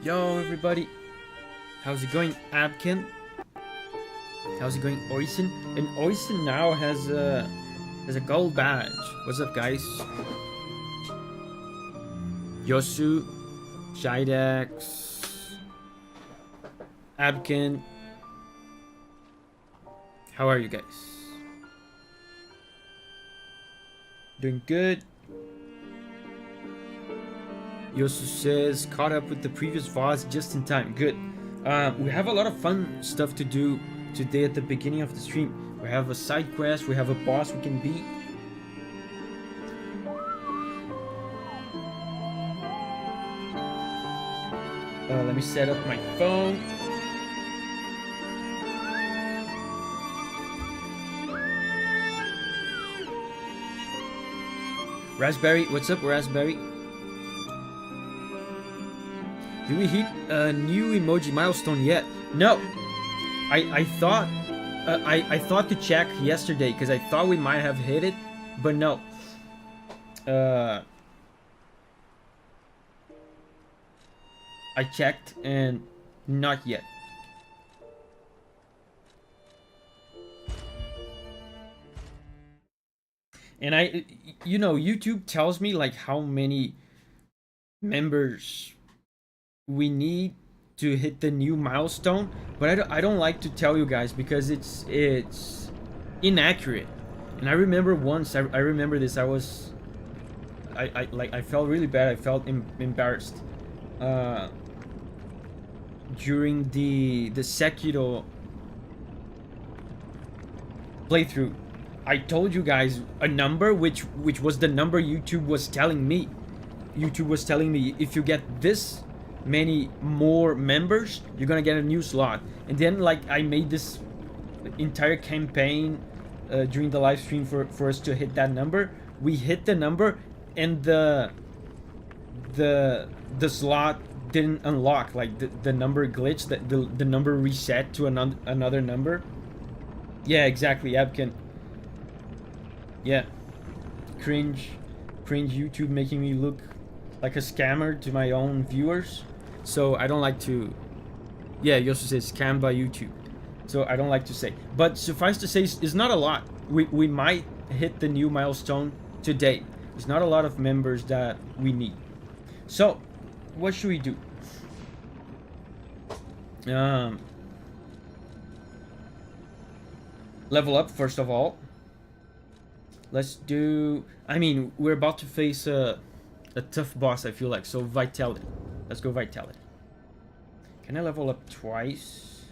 Yo, everybody. How's it going, Abkin? How's it going, Oisin? And Oisin now has a gold badge. What's up, guys? Yosu, Shidex, Abkin. How are you guys? Doing good. Yosu says, caught up with the previous Vasc just in time. Good. We have a lot of fun stuff to do today at the beginning of the stream. We have a side quest, we have a boss we can beat. Let me set up my phone. Raspberry, what's up, Raspberry? Did we hit a new emoji milestone yet? No. I thought I thought to check yesterday because I thought we might have hit it, but no. I checked and not yet. And YouTube tells me like how many members we need to hit the new milestone, but I don't like to tell you guys because it's inaccurate. And I remember once, I remember this, I felt really bad. I felt embarrassed during the Sekiro playthrough. I told you guys a number which was the number YouTube was telling me. YouTube was telling me if you get this many more members, you're gonna get a new slot. And then like I made this entire campaign during the live stream for us to hit that number. We hit the number and the slot didn't unlock, like the number glitched, the number reset to another number. Yeah, exactly, Abkin. Yeah, cringe YouTube making me look like a scammer to my own viewers. So I don't like to, yeah, Yosu says scammed by YouTube. So I don't like to say, but suffice to say, it's not a lot. We might hit the new milestone today. It's not a lot of members that we need. So what should we do? Level up first of all. Let's do, I mean, we're about to face a tough boss, I feel like. So Vitality. Let's go Vitality. Can I level up twice?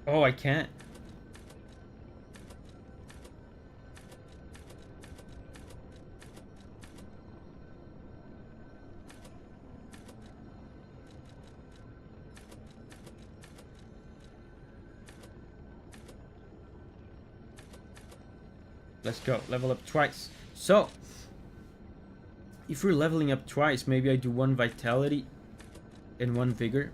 Oh, I can't. Let's go. Level up twice. So, if we're leveling up twice, maybe I do one Vitality and one Vigor.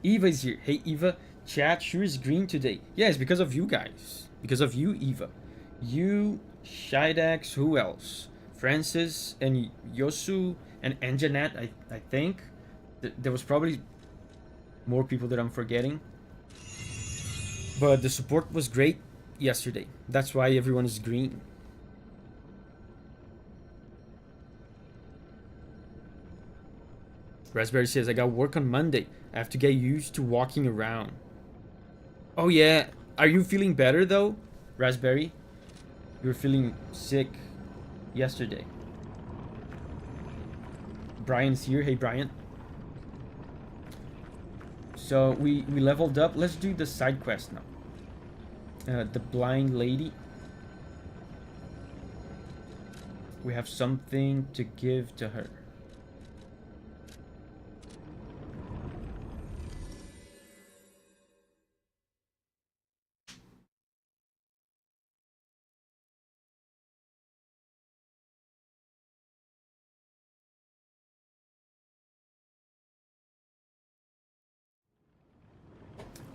Eva is here. Hey, Eva. Chat sure is green today. Yeah, it's because of you guys. Because of you, Eva. You, Shidex, who else? Francis and Yosu and Anjanet, I think. There was probably more people that I'm forgetting. But the support was great yesterday. That's why everyone is green. Raspberry says, I got work on Monday. I have to get used to walking around. Oh yeah. Are you feeling better though, Raspberry? You were feeling sick yesterday. Brian's here. Hey, Brian. So we leveled up. Let's do the side quest now. The blind lady. We have something to give to her.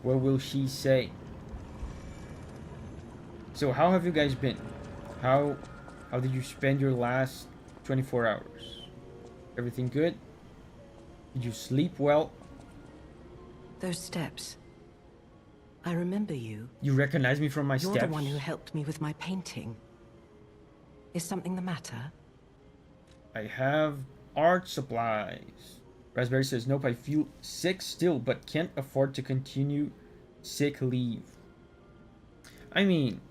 What will she say? So how have you guys been? How did you spend your last 24 hours? Everything good? Did you sleep well? Those steps. I remember you. You recognize me from my You're steps? the one who helped me with my painting. Is something the matter? I have art supplies. Raspberry says, nope, I feel sick still, but can't afford to continue sick leave. I mean,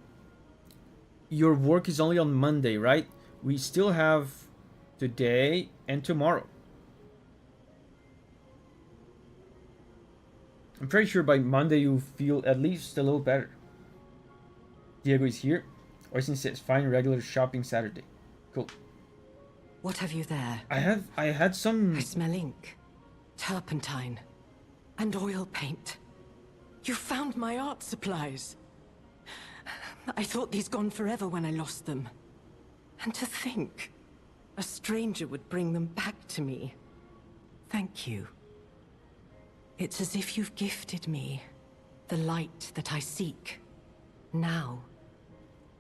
your work is only on Monday, right? We still have today and tomorrow. I'm pretty sure by Monday you'll feel at least a little better. Diego is here. Oysen says, fine, regular shopping Saturday. Cool. What have you there? I had some... I smell ink, turpentine, and oil paint. You found my art supplies. I thought these gone forever when I lost them. And to think, a stranger would bring them back to me. Thank you. It's as if you've gifted me the light that I seek. Now,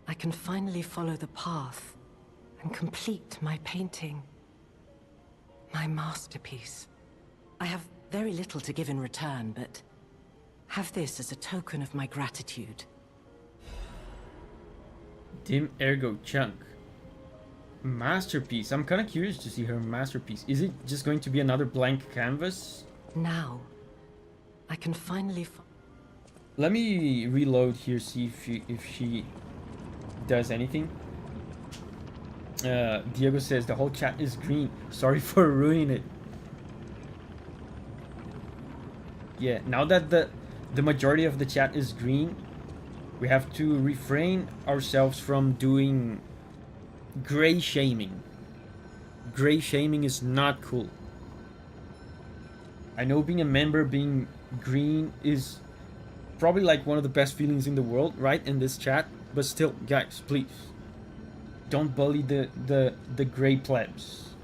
I can finally follow the path and complete my painting. My masterpiece. I have very little to give in return, but have this as a token of my gratitude. Dim Ergo Chunk. Masterpiece. I'm kind of curious to see her masterpiece. Is it just going to be another blank canvas? Now, I can finally... Let me reload here, see if she does anything. Diego says the whole chat is green. Sorry for ruining it. Yeah, now that the majority of the chat is green, we have to refrain ourselves from doing gray shaming. Gray shaming is not cool. I know being a member, being green is probably like one of the best feelings in the world, right? In this chat, but still, guys, please don't bully the gray plebs.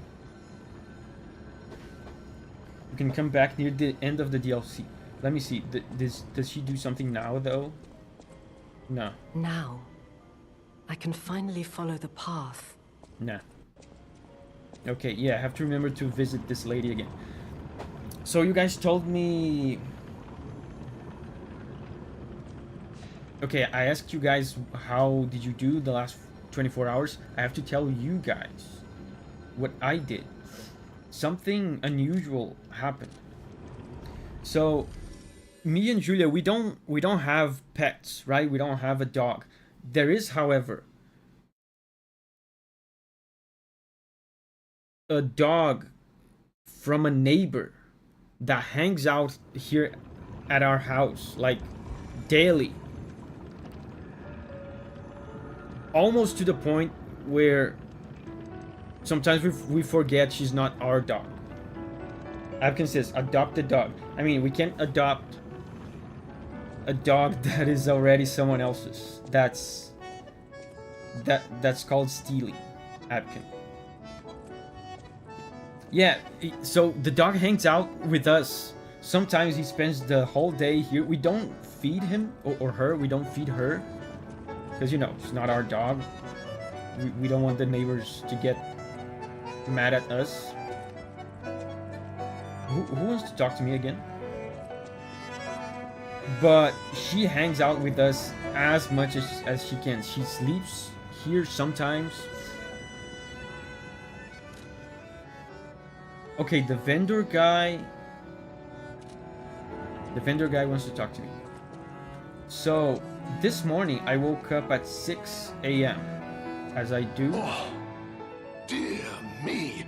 We can come back near the end of the DLC. Let me see. Does she do something now though? No. Now, I can finally follow the path. Nah. Okay, yeah, I have to remember to visit this lady again. So you guys told me... Okay, I asked you guys how did you do the last 24 hours. I have to tell you guys what I did. Something unusual happened. So me and Julia, we don't have pets, right? We don't have a dog. There is, however, a dog from a neighbor that hangs out here at our house like daily, almost to the point where sometimes we forget she's not our dog. Abkin says adopt a dog. I mean, we can't adopt a dog that is already someone else's. That's called stealing, Abkin. Yeah, so the dog hangs out with us. Sometimes he spends the whole day here. We don't feed him or her. We don't feed her because, you know, it's not our dog. We don't want the neighbors to get mad at us. Who wants to talk to me again? But she hangs out with us as much as she can. She sleeps here sometimes. Okay, the vendor guy wants to talk to me. So this morning I woke up at 6 a.m. as I do. Oh, dear me.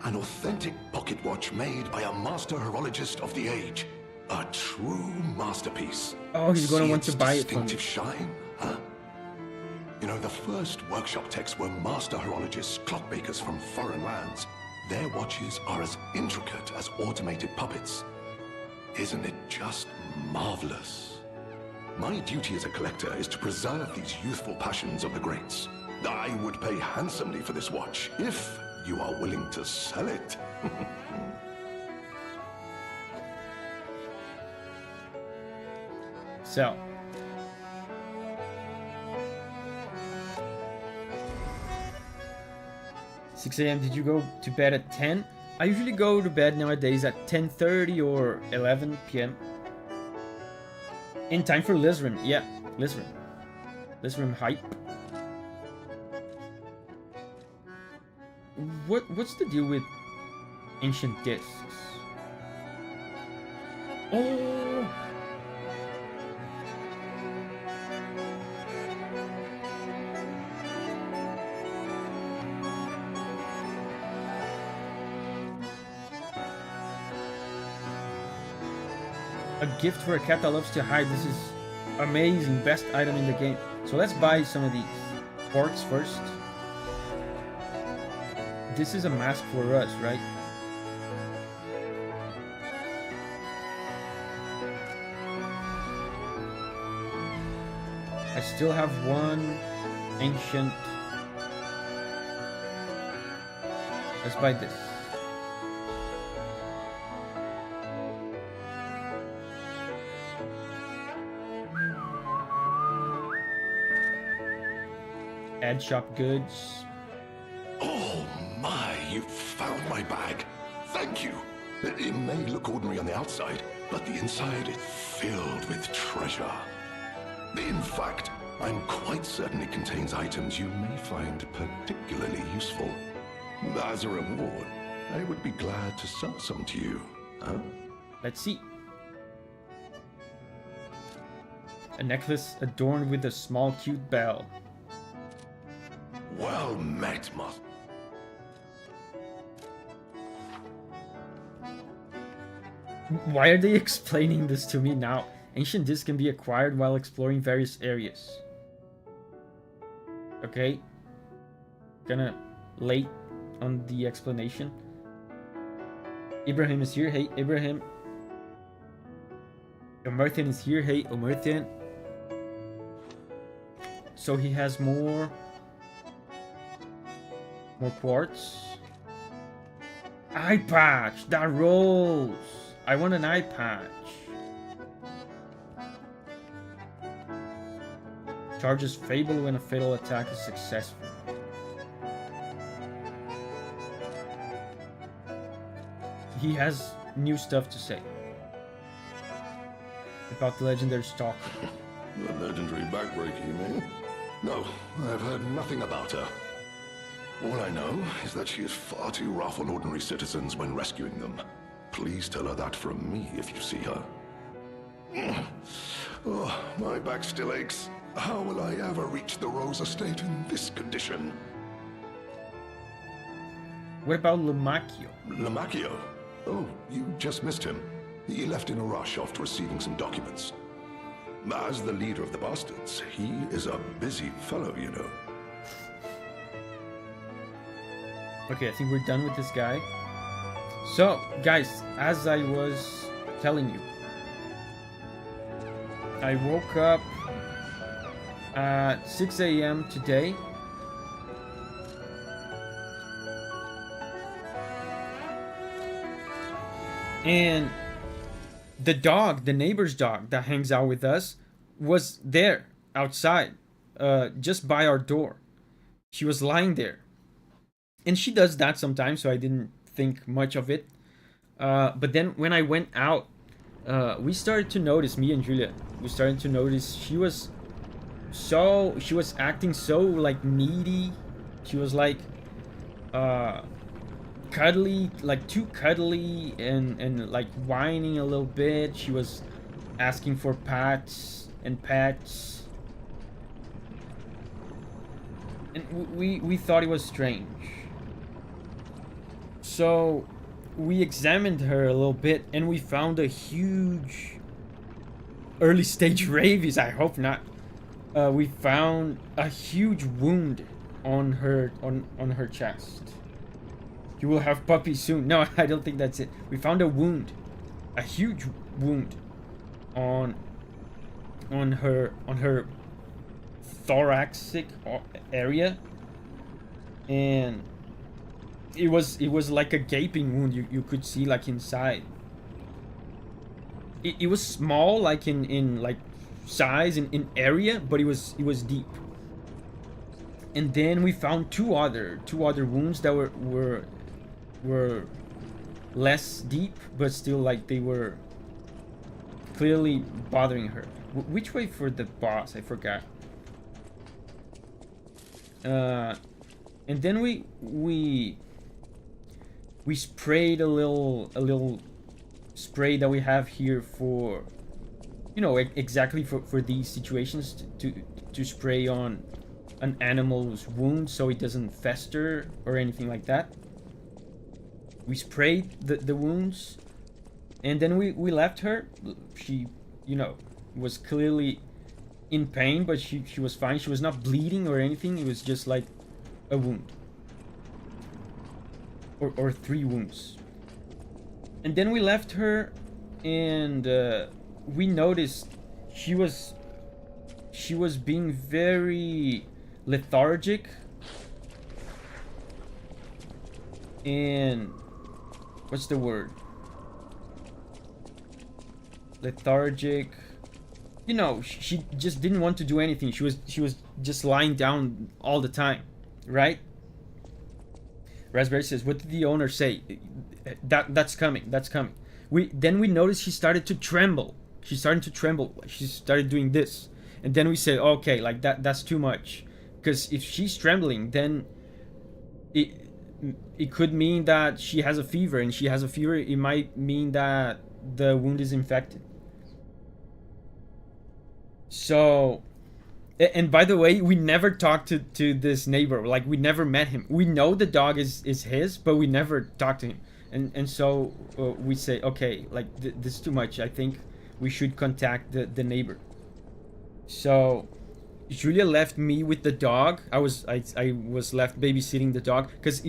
An authentic pocket watch made by a master horologist of the age. A true masterpiece. Oh, he's gonna See want to its buy it from me. distinctive shine, huh? You know, the first workshop techs were master horologists, clockmakers from foreign lands. Their watches are as intricate as automated puppets. Isn't it just marvelous? My duty as a collector is to preserve these youthful passions of the greats. I would pay handsomely for this watch, if you are willing to sell it. So 6 a.m. Did you go to bed at 10? I usually go to bed nowadays at 10:30 or 11 p.m. In time for Lizrim. Yeah, Lizrim. Lizrim hype. What's the deal with ancient discs? Oh! A gift for a cat that loves to hide. This is amazing. Best item in the game. So let's buy some of these quartz first. This is a mask for us, right? I still have one ancient. Let's buy this. Ad shop goods. Oh my, you found my bag. Thank you. It may look ordinary on the outside, but the inside is filled with treasure. In fact, I'm quite certain it contains items you may find particularly useful. As a reward, I would be glad to sell some to you. Huh? Let's see. A necklace adorned with a small cute bell. Well met, Moth. Why are they explaining this to me now? Ancient discs can be acquired while exploring various areas. Okay. Gonna late on the explanation. Ibrahim is here. Hey, Ibrahim. Omerthan is here. Hey, Omerthan. So he has more quartz. Eye patch. That rolls. I want an eye patch. Charges Fable when a fatal attack is successful. He has new stuff to say about the legendary stalker. The legendary backbreaker, you mean? No, I've heard nothing about her. All I know is that she is far too rough on ordinary citizens when rescuing them. Please tell her that from me if you see her. Oh, my back still aches. How will I ever reach the Rose Estate in this condition? What about Lamacchio? Lamacchio? Oh, you just missed him. He left in a rush after receiving some documents. As the leader of the bastards, he is a busy fellow, you know. Okay, I think we're done with this guy. So, guys, as I was telling you, I woke up at 6 a.m. today. And the dog, the neighbor's dog that hangs out with us, was there outside, just by our door. She was lying there. And she does that sometimes, so I didn't think much of it. But then when I went out, we started to notice, me and Julia, we started to notice she was acting so like needy. She was like cuddly, like too cuddly, and like whining a little bit. She was asking for pats and pets, and we thought it was strange. So we examined her a little bit, and we found a huge early stage rabies. I hope not. We found a huge wound on her chest. You will have puppies soon. No, I don't think that's it. We found a wound, a huge wound on her thoracic area, and it was like a gaping wound. You could see like inside. It was small, like in like size and in area, but it was deep. And then we found two other wounds that were less deep, but still like they were clearly bothering her. Which way for the boss? I forgot. And then we sprayed a little spray that we have here for, you know, exactly for these situations, to spray on an animal's wound so it doesn't fester or anything like that. We sprayed the wounds, and then we left her. She, you know, was clearly in pain, but she was fine. She was not bleeding or anything. It was just like a wound. Or 3 wounds. And then we left her, and we noticed she was being very lethargic, and what's the word? Lethargic. You know, she just didn't want to do anything. She was just lying down all the time, right? Raspberry says, "What did the owner say?" That's coming. That's coming. We noticed she started to tremble. She started to tremble. She started doing this, and then we said, "Okay, like that's too much." Because if she's trembling, then it could mean that she has a fever, and she has a fever. It might mean that the wound is infected. So, and by the way, we never talked to this neighbor. Like, we never met him. We know the dog is his, but we never talked to him. And so we say, okay, like this is too much. I think we should contact the neighbor. So Julia left me with the dog. I was left babysitting the dog, because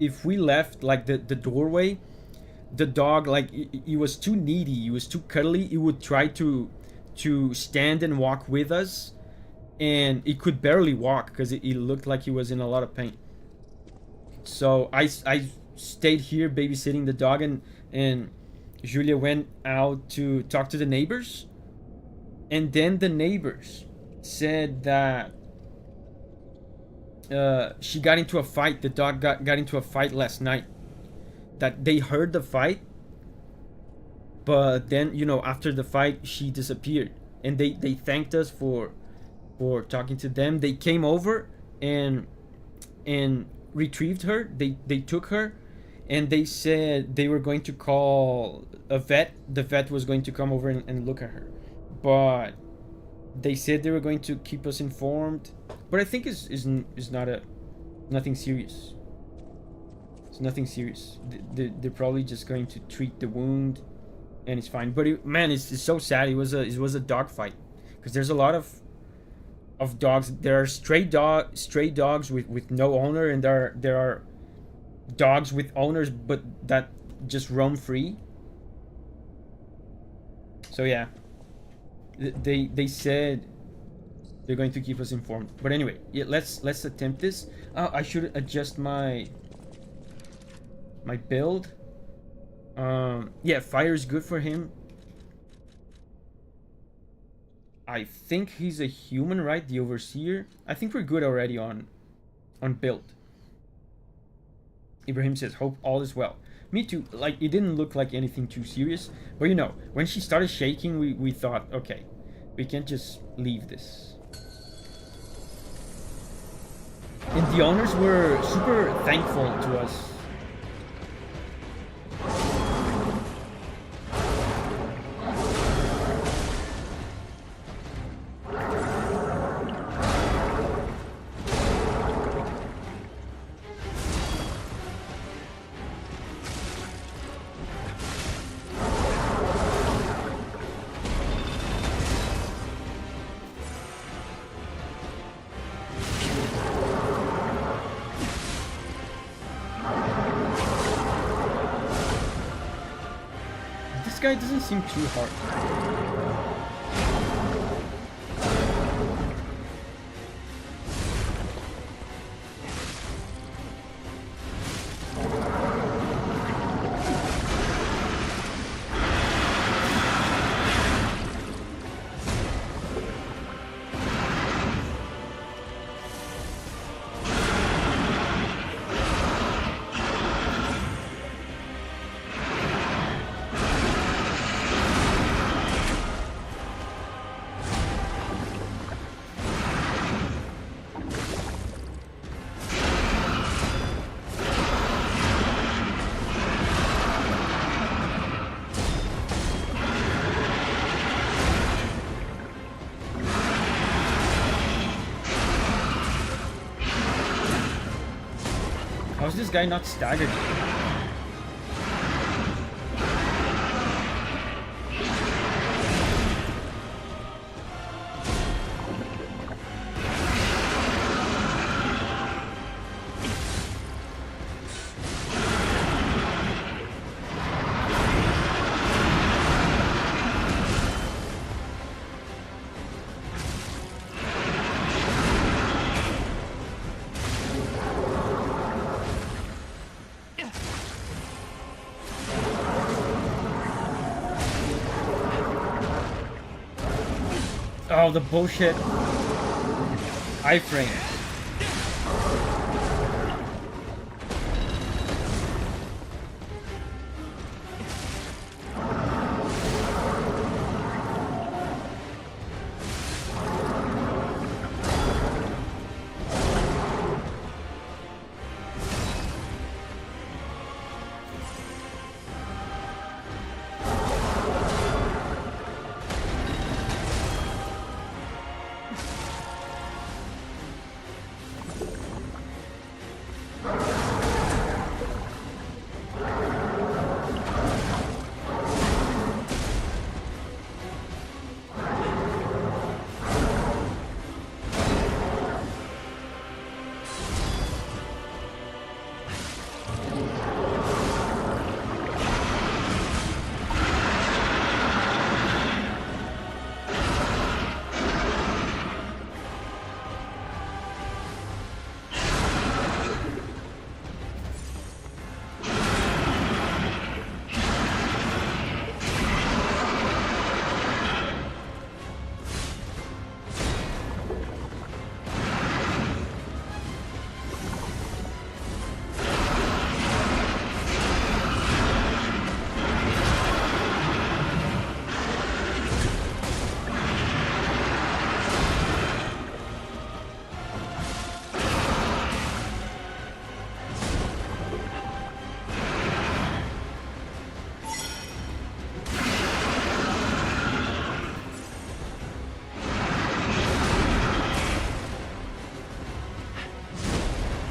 if we left like the doorway, the dog, like he was too needy, he was too cuddly. He would try to stand and walk with us, and he could barely walk because he looked like he was in a lot of pain. So I stayed here babysitting the dog, and Julia went out to talk to the neighbors. And then the neighbors said that she got into a fight. The dog got into a fight last night. That they heard the fight, but then, you know, after the fight, she disappeared. And they thanked us for talking to them. They came over and retrieved her. They took her, and they said they were going to call a vet. The vet was going to come over and look at her, but they said they were going to keep us informed. But I think is nothing serious. It's nothing serious. They're probably just going to treat the wound, and it's fine. But it's so sad. It was a dog fight, because there's a lot of dogs. There are stray dogs with no owner, and there are dogs with owners but that just roam free. So yeah, they said they're going to keep us informed. But anyway, yeah, let's attempt this. I should adjust my build. Yeah, fire is good for him. I think he's a human, right? The overseer. I think we're good already on build. Ibrahim says, "Hope all is well." Me too. Like, it didn't look like anything too serious, but you know, when she started shaking, we thought, okay, we can't just leave this. And the owners were super thankful to us. This guy doesn't seem too hard. this guy not staggered? Oh, the bullshit iframe.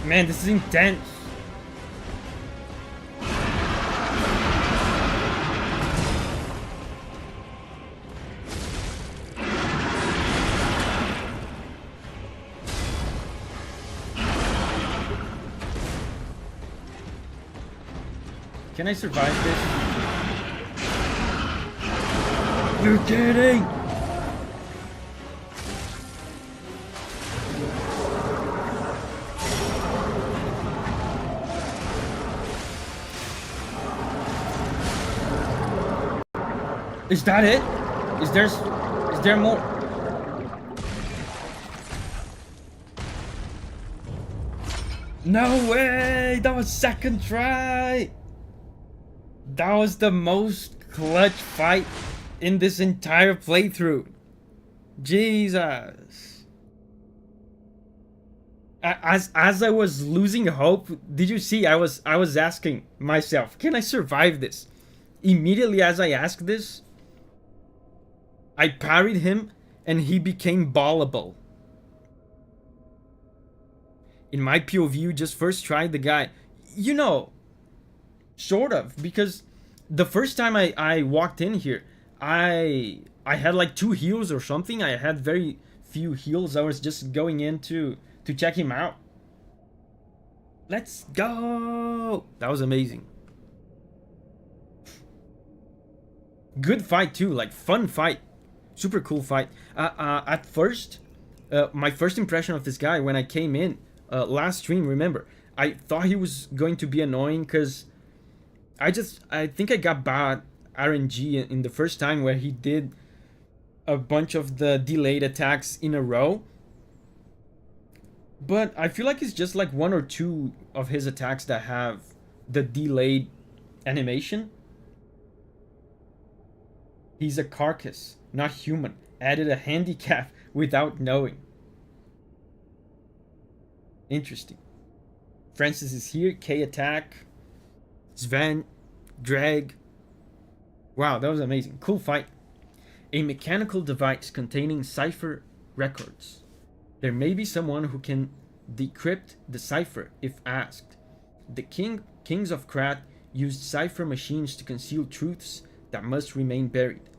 Man, this is intense. Can I survive this? You're kidding! Is that it? Is there more? No way! That was second try! That was the most clutch fight in this entire playthrough. Jesus. As I was losing hope, did you see I was asking myself, can I survive this? Immediately as I asked this, I parried him and he became ballable. In my POV, just first tried the guy. You know, sort of, because the first time I walked in here, I had like 2 heals or something. I had very few heals. I was just going in to check him out. Let's go! That was amazing. Good fight too, like fun fight. Super cool fight. At first, my first impression of this guy when I came in last stream, remember, I thought he was going to be annoying because I think I got bad RNG in the first time where he did a bunch of the delayed attacks in a row. But I feel like it's just like 1 or 2 of his attacks that have the delayed animation. He's a carcass, not human. Added a handicap without knowing. Interesting. Francis is here. K attack. Sven. Drag. Wow, that was amazing. Cool fight. A mechanical device containing cipher records. There may be someone who can decrypt the cipher if asked. The kings of Krat used cipher machines to conceal truths that must remain buried.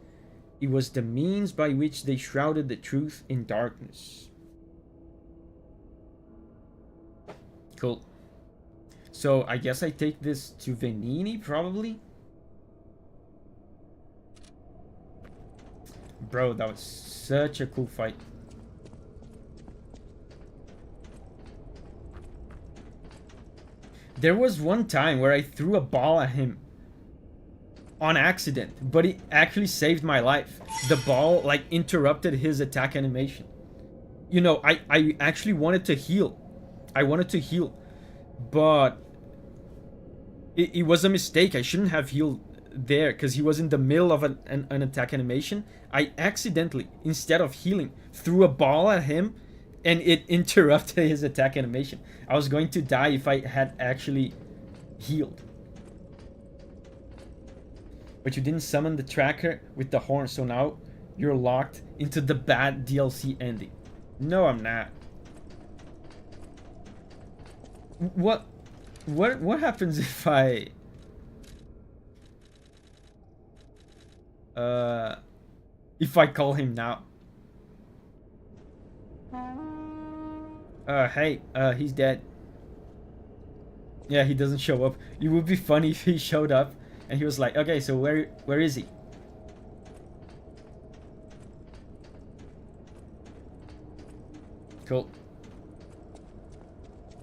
It was the means by which they shrouded the truth in darkness. Cool. So I guess I take this to Venini, probably? Bro, that was such a cool fight. There was one time where I threw a ball at him on accident, but it actually saved my life. The ball, like, interrupted his attack animation. You know, I actually wanted to heal. I wanted to heal, but it was a mistake. I shouldn't have healed there because he was in the middle of an attack animation. I accidentally, instead of healing, threw a ball at him and it interrupted his attack animation. I was going to die if I had actually healed. But you didn't summon the tracker with the horn, so now you're locked into the bad DLC ending. No, I'm not. What happens if I call him now? Hey, he's dead. Yeah, he doesn't show up. It would be funny if he showed up and he was like, okay, so where is he? Cool.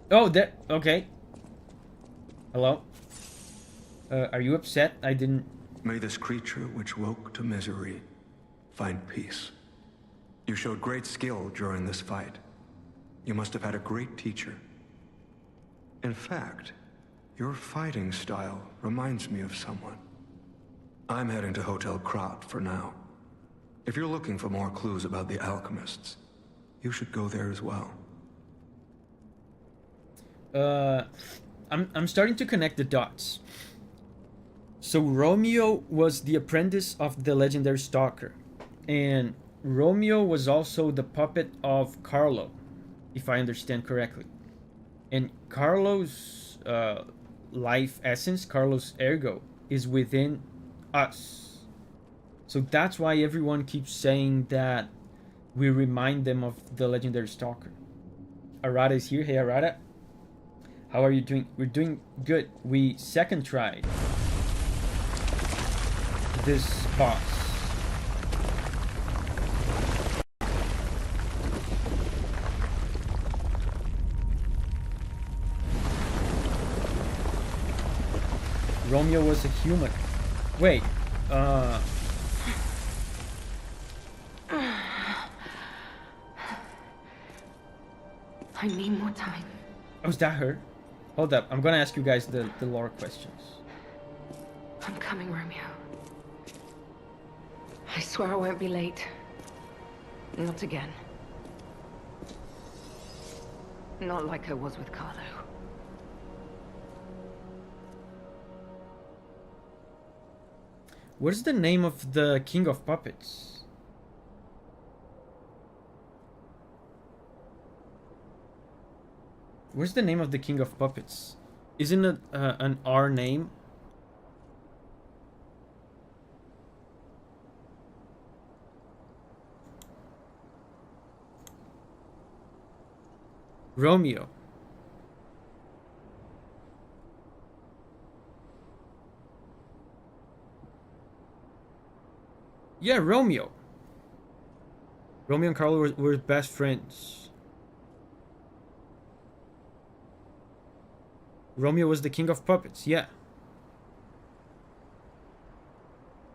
Oh, there. Okay. Hello? Are you upset? I didn't... May this creature which woke to misery find peace. You showed great skill during this fight. You must have had a great teacher. In fact, your fighting style reminds me of someone. I'm heading to Hotel Krat for now. If you're looking for more clues about the Alchemists, you should go there as well. I'm starting to connect the dots. So Romeo was the apprentice of the legendary stalker, and Romeo was also the puppet of Carlo, if I understand correctly. And Carlo's life essence, Carlo's ergo, is within us. So that's why everyone keeps saying that we remind them of the legendary stalker. Arata is here. Hey Arata. How are you doing? We're doing good. We second tried this boss. Romeo was a human. Wait, I need more time. oh, is that her? Hold up, I'm gonna ask you guys the lore questions. I'm coming, Romeo. I swear I won't be late. Not again. Not like I was with Carlo. What is the name of the King of Puppets? Where's the name of the King of Puppets? Isn't it an R name? Romeo. Yeah, Romeo. Romeo and Carlo were best friends. Romeo was the king of puppets, yeah.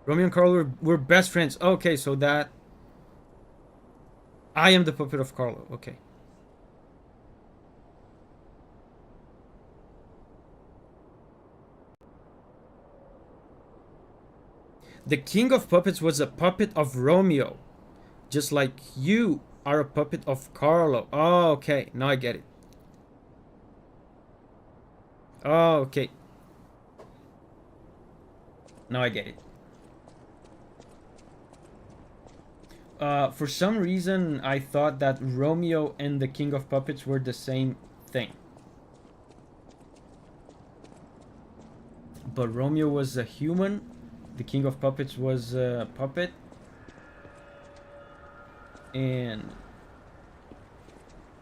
Romeo and Carlo were best friends. Okay, so that... I am the puppet of Carlo, okay. The king of puppets was a puppet of Romeo. Just like you are a puppet of Carlo. Oh, okay. Now I get it. Oh, okay. Now I get it. For some reason, I thought that Romeo and the King of Puppets were the same thing. but Romeo was a human. The King of Puppets was a puppet. And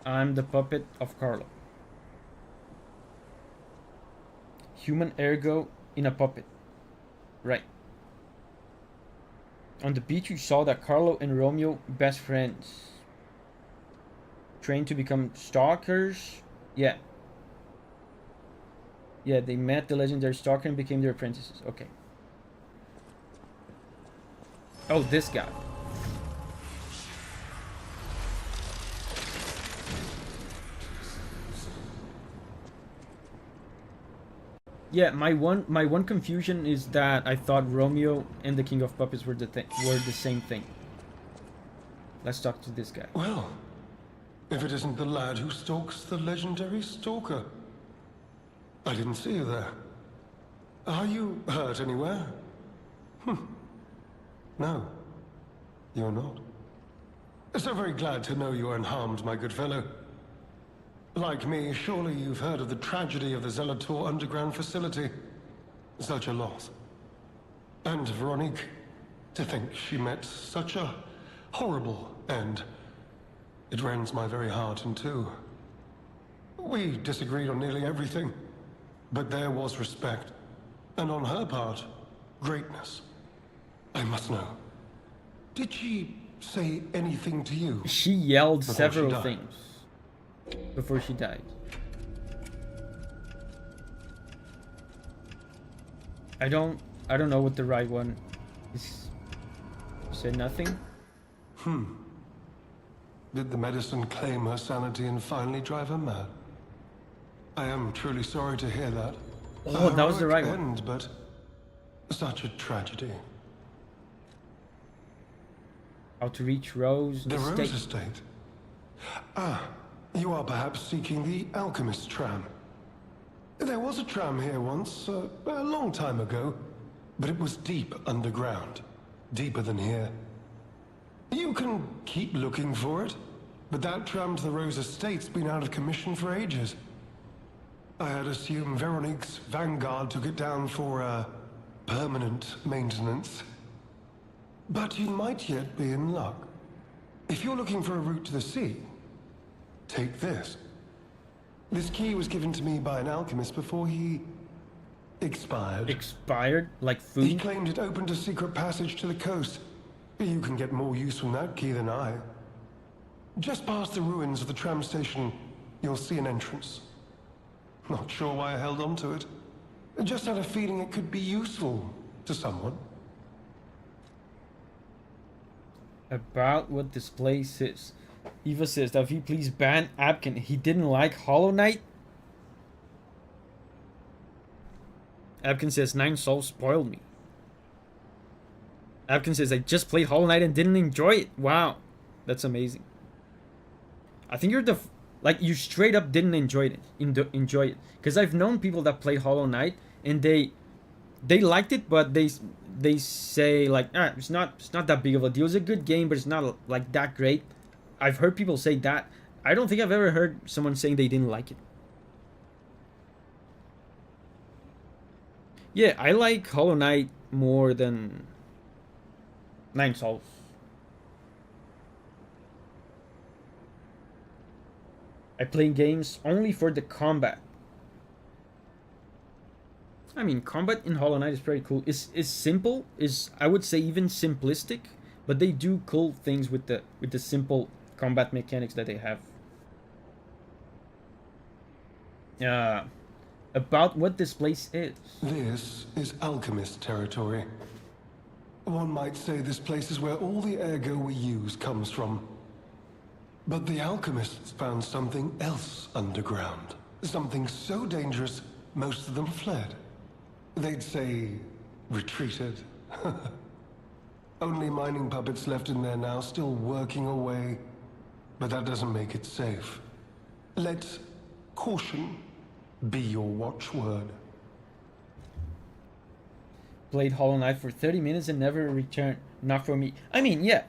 I'm the puppet of Carlo. Human ergo in a puppet. Right. On the beach you saw that Carlo and Romeo, best friends. Trained to become stalkers. Yeah. Yeah, they met the legendary stalker and became their apprentices. Okay. Oh, this guy. Yeah, my one confusion is that I thought Romeo and the King of Puppets were the same thing. Let's talk to this guy. Well, if it isn't the lad who stalks the legendary stalker. I didn't see you there. Are you hurt anywhere? No, you're not. So very glad to know you are unharmed, my good fellow. Like me, surely you've heard of the tragedy of the Zelator underground facility. Such a loss. And Veronique, to think she met such a horrible end. It rends my very heart in two. We disagreed on nearly everything, but there was respect. And on her part, greatness. I must know. Did she say anything to you? She yelled Before several she died? things before she died. I don't know what the right one is. You said nothing? Did the medicine claim her sanity and finally drive her mad? I am truly sorry to hear that. Oh, A that was the heroic right one. end, but such a tragedy. How to reach Rose The Estate. Rose Estate. Ah, you are perhaps seeking the Alchemist tram. There was a tram here once, a long time ago, but it was deep underground. Deeper than here. You can keep looking for it, but that tram to the Rose Estate's been out of commission for ages. I had assumed Veronique's Vanguard took it down for, permanent maintenance. But you might yet be in luck. If you're looking for a route to the sea, take this. This key was given to me by an alchemist before he expired. Expired? Like He food? claimed it opened a secret passage to the coast. You can get more use from that key than I. Just past the ruins of the tram station, you'll see an entrance. Not sure why I held on to it. Just had a feeling it could be useful to someone. About what this place is. Eva says, Davi, please ban Abkin. He didn't like Hollow Knight. Abkin says, 9 Souls spoiled me. Abkin says, I just played Hollow Knight and didn't enjoy it. Wow. That's amazing. I think you're like, you straight up didn't enjoy it. Enjoy it. Because I've known people that played Hollow Knight and they liked it, but they say like, it's not that big of a deal. It's a good game, but it's not like that great. I've heard people say that. I don't think I've ever heard someone saying they didn't like it. Yeah, I like Hollow Knight more than 9 Souls. I play games only for the combat. I mean, combat in Hollow Knight is pretty cool. It's simple. Is I would say even simplistic, but they do cool things with the simple combat mechanics that they have. About what this place is. This is Alchemist territory. One might say this place is where all the ergo we use comes from. But the alchemists found something else underground. Something so dangerous, most of them fled. They'd say, retreated. Only mining puppets left in there now, still working away. But that doesn't make it safe. Let caution be your watchword. Played Hollow Knight for 30 minutes and never returned. Not for me. I mean, yeah,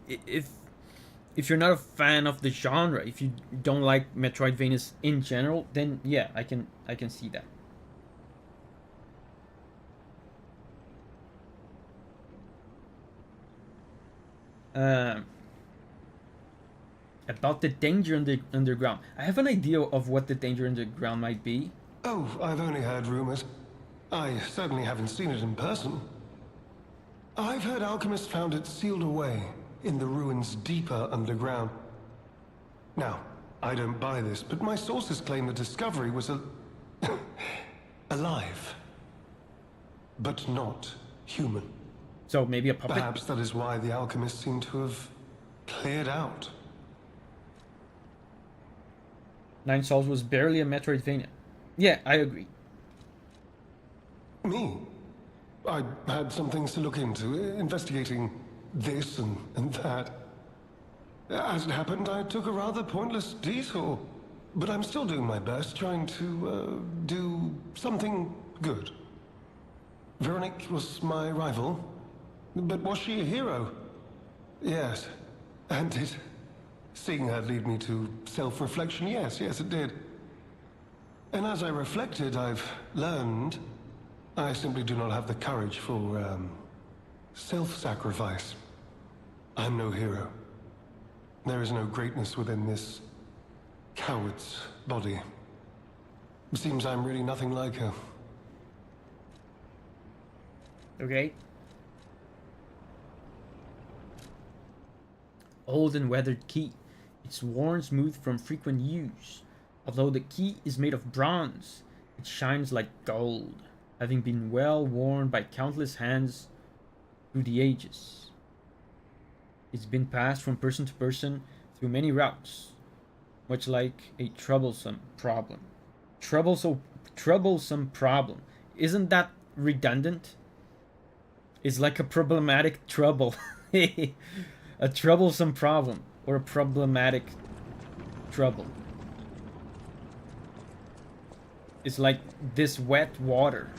if you're not a fan of the genre, if you don't like Metroidvanias in, in general, then yeah, I can see that. Um, about the danger in the underground. I have an idea of what the danger underground might be. Oh, I've only heard rumors. I certainly haven't seen it in person. I've heard Alchemist found it sealed away in the ruins deeper underground. Now, I don't buy this, but my sources claim the discovery was alive. But not human. So maybe a puppet? Perhaps that is why the Alchemists seem to have cleared out. Nine Souls was barely a Metroidvania. Yeah, I agree. Me? I had some things to look into, investigating this and that. As it happened, I took a rather pointless detour. But I'm still doing my best, trying to, do something good. Veronique was my rival, but was she a hero? Yes, and did seeing her lead me to self-reflection? Yes, it did. And as I reflected, I've learned I simply do not have the courage for, self-sacrifice. I'm no hero. There is no greatness within this coward's body. It seems I'm really nothing like her. Okay. Old and weathered key. It's worn smooth from frequent use. Although the key is made of bronze, it shines like gold, having been well worn by countless hands through the ages. It's been passed from person to person through many routes, much like a troublesome problem. Troublesome problem. Isn't that redundant? It's like a problematic trouble. A troublesome problem or a problematic trouble. It's like this wet water.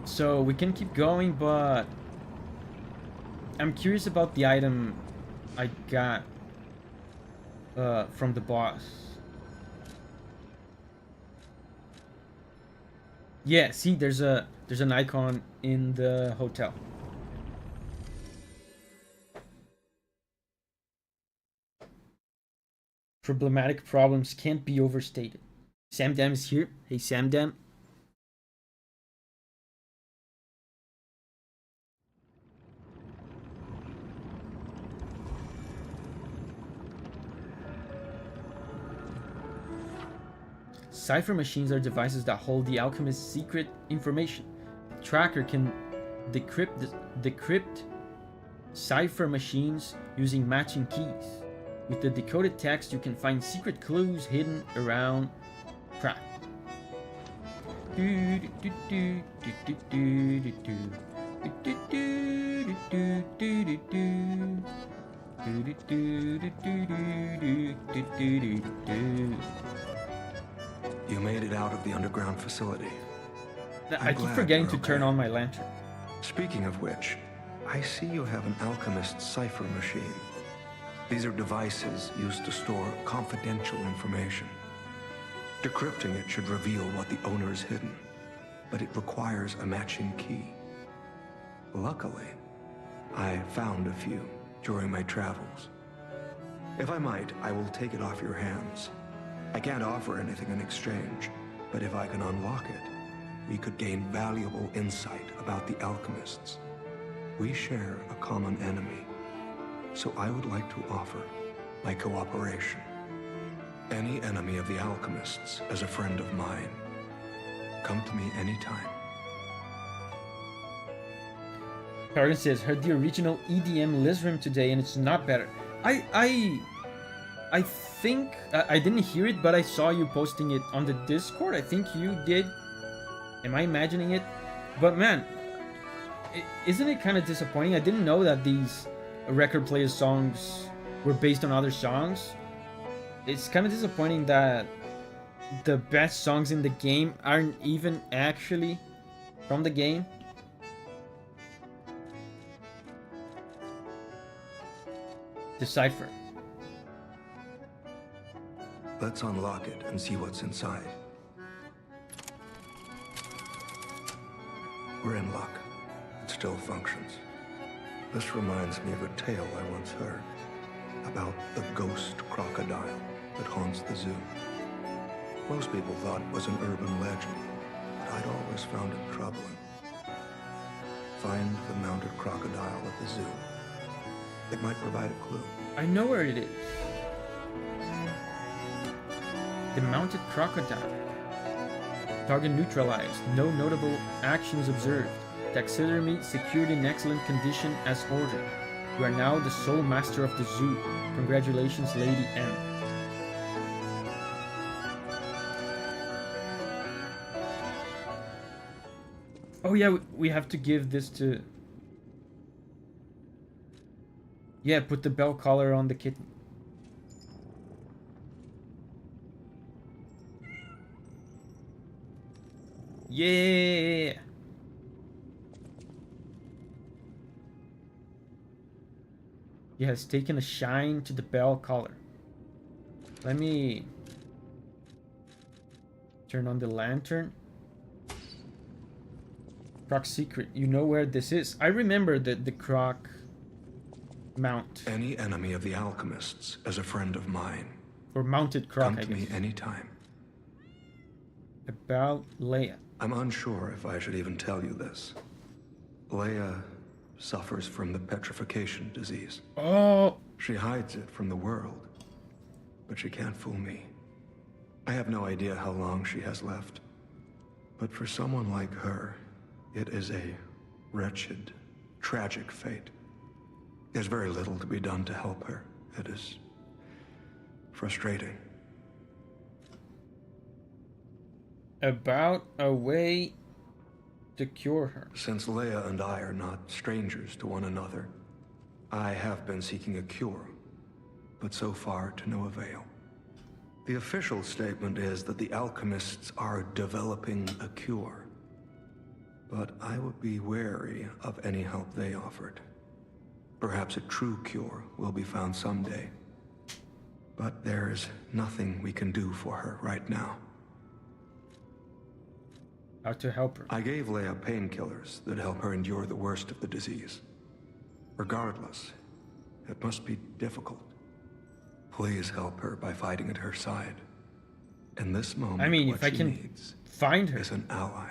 So we can keep going, but I'm curious about the item I got from the boss. Yeah, see, there's an icon in the hotel. Problematic problems can't be overstated. Sam Dam is here. Hey, Sam Dam. Cipher machines are devices that hold the Alchemist's secret information. The tracker can decrypt cipher machines using matching keys. With the decoded text, you can find secret clues hidden around crack. You made it out of the underground facility. I keep forgetting to turn on my lantern. Speaking of which, I see you have an Alchemist cipher machine. These are devices used to store confidential information. Decrypting it should reveal what the owner is hidden, but it requires a matching key. Luckily, I found a few during my travels. If I might, I will take it off your hands. I can't offer anything in exchange, but if I can unlock it, we could gain valuable insight about the Alchemists. We share a common enemy, so I would like to offer my cooperation. Any enemy of the Alchemists is a friend of mine. Come to me anytime. Paragon says, heard the original EDM Lizrim today and it's not better. I think, I didn't hear it, but I saw you posting it on the Discord. I think you did. Am I imagining it? But man, isn't it kind of disappointing? I didn't know that these record players songs were based on other songs. It's kind of disappointing that the best songs in the game aren't even actually from the game. Decipher. Let's unlock it and see what's inside. We're in luck. It still functions. This reminds me of a tale I once heard about the ghost crocodile that haunts the zoo. Most people thought it was an urban legend, but I'd always found it troubling. Find the mounted crocodile at the zoo. It might provide a clue. I know where it is. The mounted crocodile. Target neutralized. No notable actions observed. Taxidermy secured in excellent condition as ordered. You are now the sole master of the zoo. Congratulations, Lady M. Oh yeah, we have to give this to... Yeah, put the bell collar on the kitten. Yeah! He has taken a shine to the bell collar. Let me turn on the lantern. Croc secret. You know where this is. I remember the croc mount. Any enemy of the Alchemists is a friend of mine. Or mounted croc, Come to me anytime. About Leia. I'm unsure if I should even tell you this. Leia suffers from the petrification disease. Oh! She hides it from the world, but she can't fool me. I have no idea how long she has left. But for someone like her, it is a wretched, tragic fate. There's very little to be done to help her. It is frustrating. About a way to cure her. Since Leia and I are not strangers to one another, I have been seeking a cure, but so far to no avail. The official statement is that the Alchemists are developing a cure, but I would be wary of any help they offered. Perhaps a true cure will be found someday, but there's nothing we can do for her right now. How to help her. I gave Leia painkillers that help her endure the worst of the disease. Regardless, it must be difficult. Please help her by fighting at her side. In this moment, I mean, what if I she can needs find her. is an ally.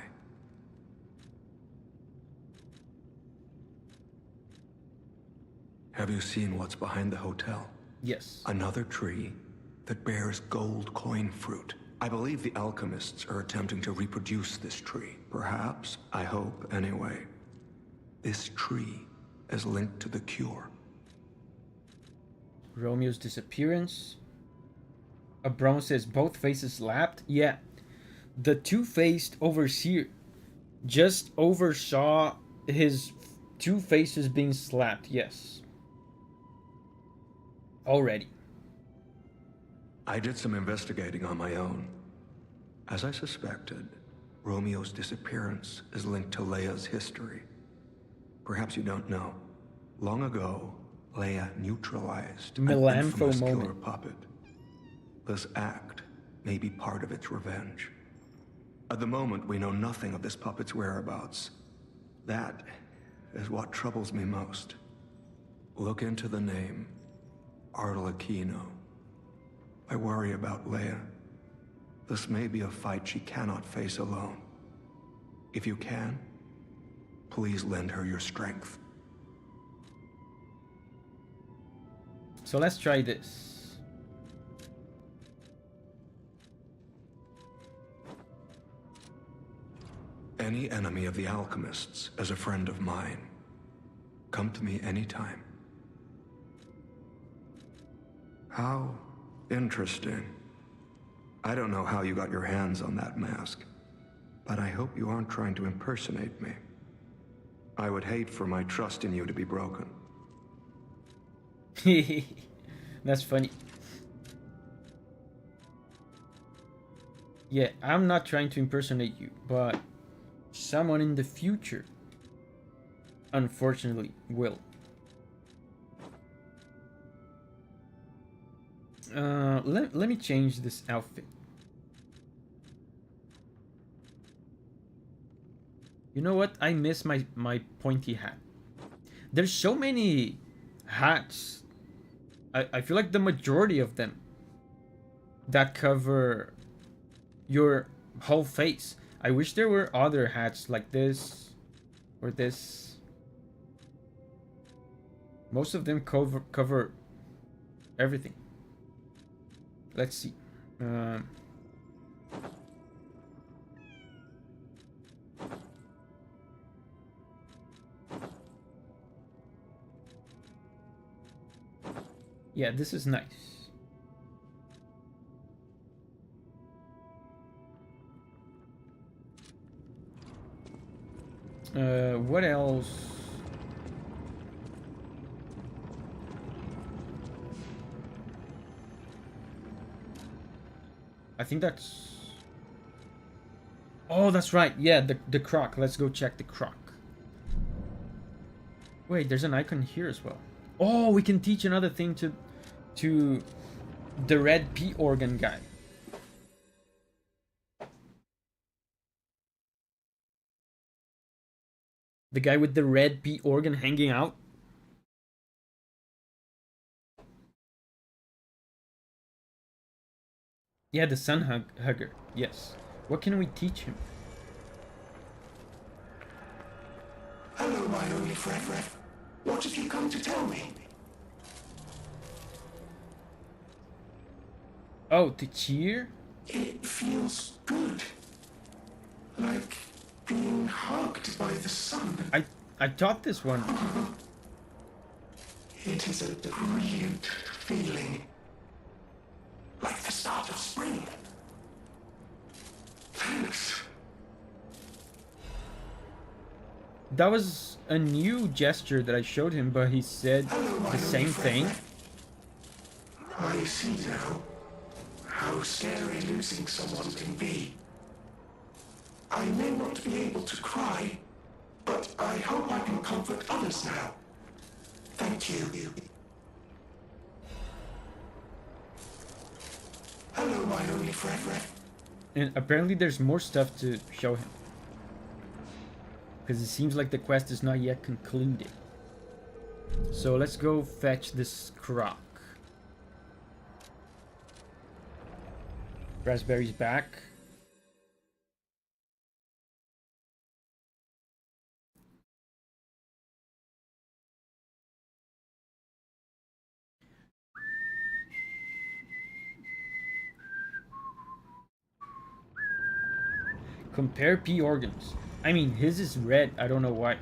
Have you seen what's behind the hotel? Yes. Another tree that bears gold coin fruit. I believe the Alchemists are attempting to reproduce this tree. Perhaps, I hope anyway. This tree is linked to the cure. Romeo's disappearance. A bronze says both faces slapped. Yeah. The two-faced overseer just oversaw his two faces being slapped. Yes. Already. I did some investigating on my own. As I suspected, Romeo's disappearance is linked to Leia's history. Perhaps you don't know. Long ago, Leia neutralized an Melampo infamous killer moment. puppet. This act may be part of its revenge. At the moment, we know nothing of this puppet's whereabouts. That is what troubles me most. Look into the name, Arlecchino. I worry about Leia. This may be a fight she cannot face alone. If you can, please lend her your strength. So let's try this. Any enemy of the Alchemists is a friend of mine. Come to me anytime. How interesting. I don't know how you got your hands on that mask, but I hope you aren't trying to impersonate me. I would hate for my trust in you to be broken. That's funny. Yeah, I'm not trying to impersonate you, but someone in the future, unfortunately, will. Let me change this outfit. You know what? I miss my pointy hat. There's so many hats. I feel like the majority of them that cover your whole face. I wish there were other hats like this or this. Most of them cover everything. Let's see. Yeah, this is nice. What else? I think that's... Oh, that's right. Yeah, the croc. Let's go check the croc. Wait, there's an icon here as well. Oh, we can teach another thing to the red P organ guy. The guy with the red P organ hanging out. Yeah, the sun hugger. Yes. What can we teach him? Hello, my only friend. What have you come to tell me? Oh, to cheer? It feels good. Like being hugged by the sun. I taught this one. It is a brilliant feeling. Like the start of spring. Thanks. That was a new gesture that I showed him, but he said the same thing. I see now how scary losing someone can be. I may not be able to cry, but I hope I can comfort others now. Thank you. Hello, my only friend. And apparently there's more stuff to show him. Because it seems like the quest is not yet concluded. So let's go fetch this croc. Raspberry's back. Compare P organs. I mean, his is red. I don't know why.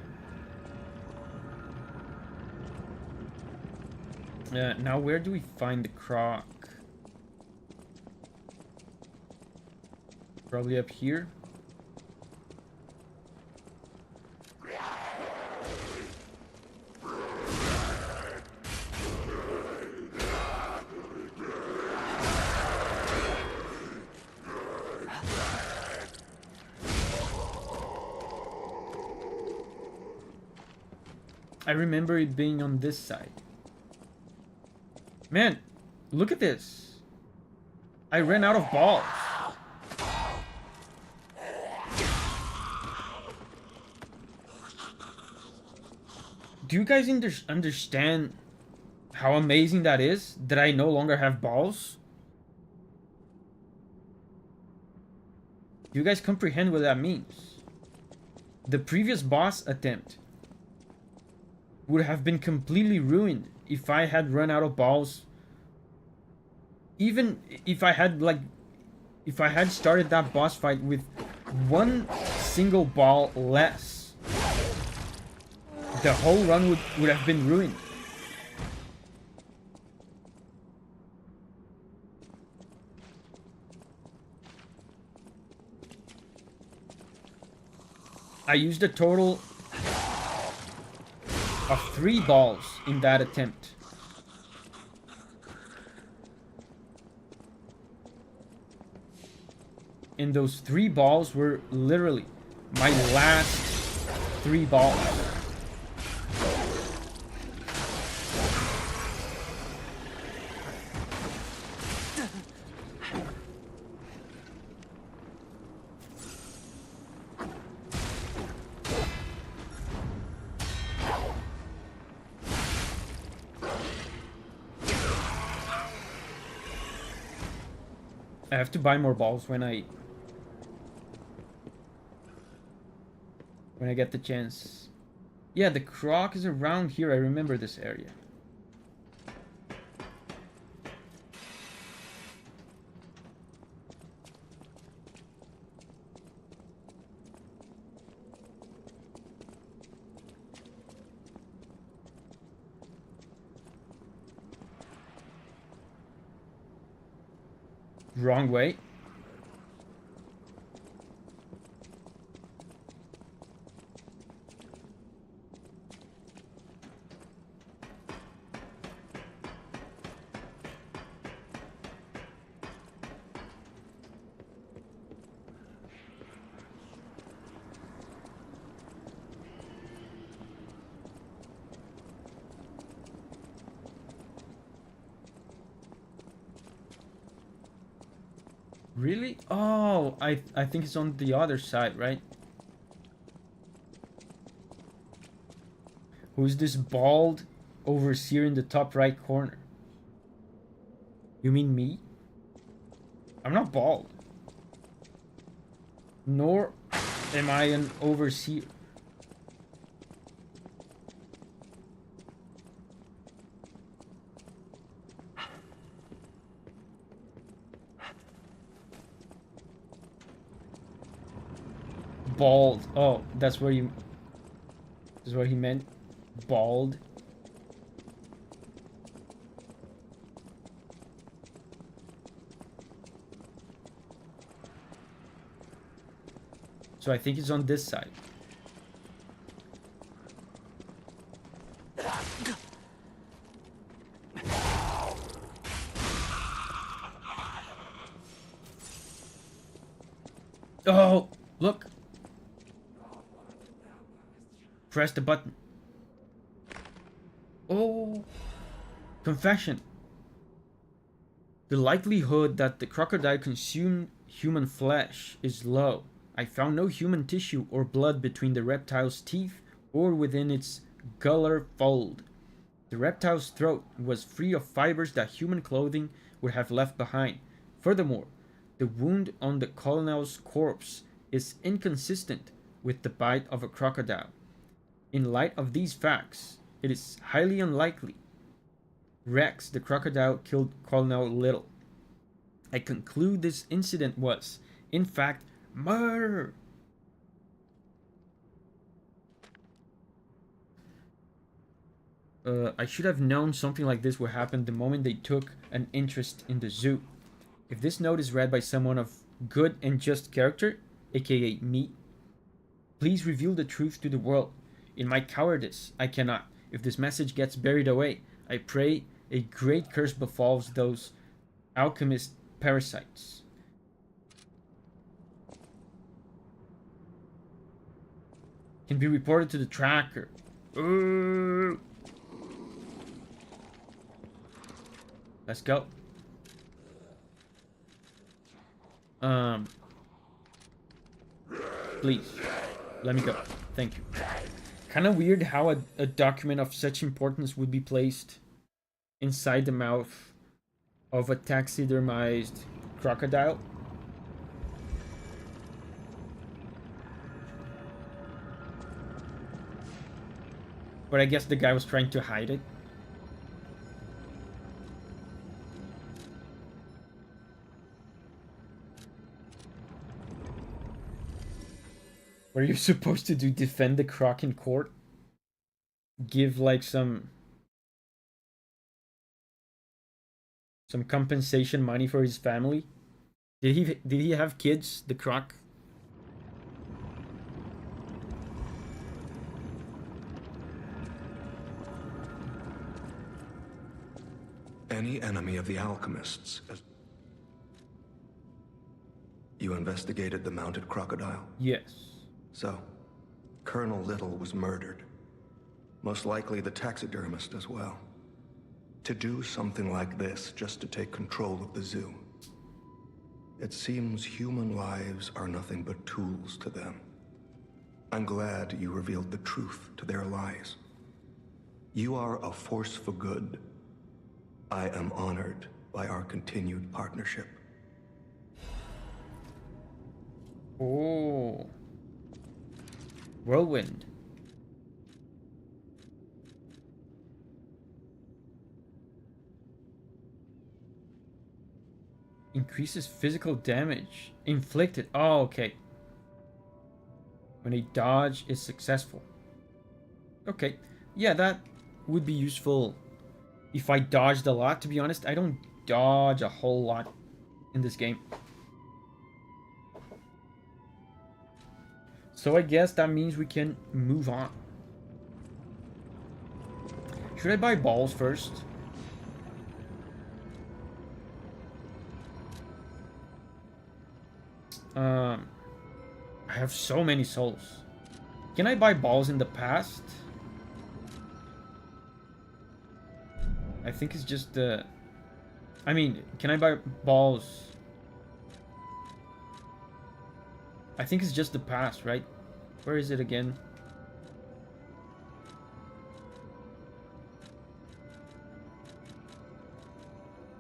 Now where do we find the croc? Probably up here. I remember it being on this side. Man, look at this. I ran out of balls. Do you guys understand how amazing that is? That I no longer have balls? Do you guys comprehend what that means? The previous boss attempt would have been completely ruined if I had run out of balls. Even if I had started that boss fight with one single ball less, the whole run would have been ruined. I used a total of 3 balls in that attempt. And those 3 balls were literally my last 3 balls. I have to buy more balls when I get the chance. Yeah, the croc is around here. I remember this area. Wrong way. Really? Oh, I think it's on the other side, right? Who's this bald overseer in the top right corner? You mean me? I'm not bald. Nor am I an overseer. Bald. Oh, that's where you... That's what he meant. Bald. So I think it's on this side. Oh, look. Press the button. Oh. Confession. The likelihood that the crocodile consumed human flesh is low. I found no human tissue or blood between the reptile's teeth or within its gular fold. The reptile's throat was free of fibers that human clothing would have left behind. Furthermore, the wound on the colonel's corpse is inconsistent with the bite of a crocodile. In light of these facts, it is highly unlikely Rex, the crocodile, killed Colonel Little. I conclude this incident was, in fact, murder. I should have known something like this would happen the moment they took an interest in the zoo. If this note is read by someone of good and just character, aka me, please reveal the truth to the world. In my cowardice, I cannot. If this message gets buried away, I pray a great curse befalls those alchemist parasites. Can be reported to the tracker. Let's go. Please, let me go. Thank you. Kind of weird how a document of such importance would be placed inside the mouth of a taxidermized crocodile. But I guess the guy was trying to hide it. What are you supposed to do? Defend the croc in court? Give like some compensation money for his family? Did he have kids, the croc? Any enemy of the Alchemists. You investigated the mounted crocodile? Yes. So, Colonel Little was murdered. Most likely the taxidermist as well. To do something like this just to take control of the zoo. It seems human lives are nothing but tools to them. I'm glad you revealed the truth to their lies. You are a force for good. I am honored by our continued partnership. Oh. Whirlwind. Increases physical damage inflicted. Oh, okay. When a dodge is successful. Okay. Yeah, that would be useful if I dodged a lot. To be honest, I don't dodge a whole lot in this game. So I guess that means we can move on. Should I buy balls first? I have so many souls. Can I buy balls in the past? I think it's just the... I mean, can I buy balls? I think it's just the past, right? Where is it again?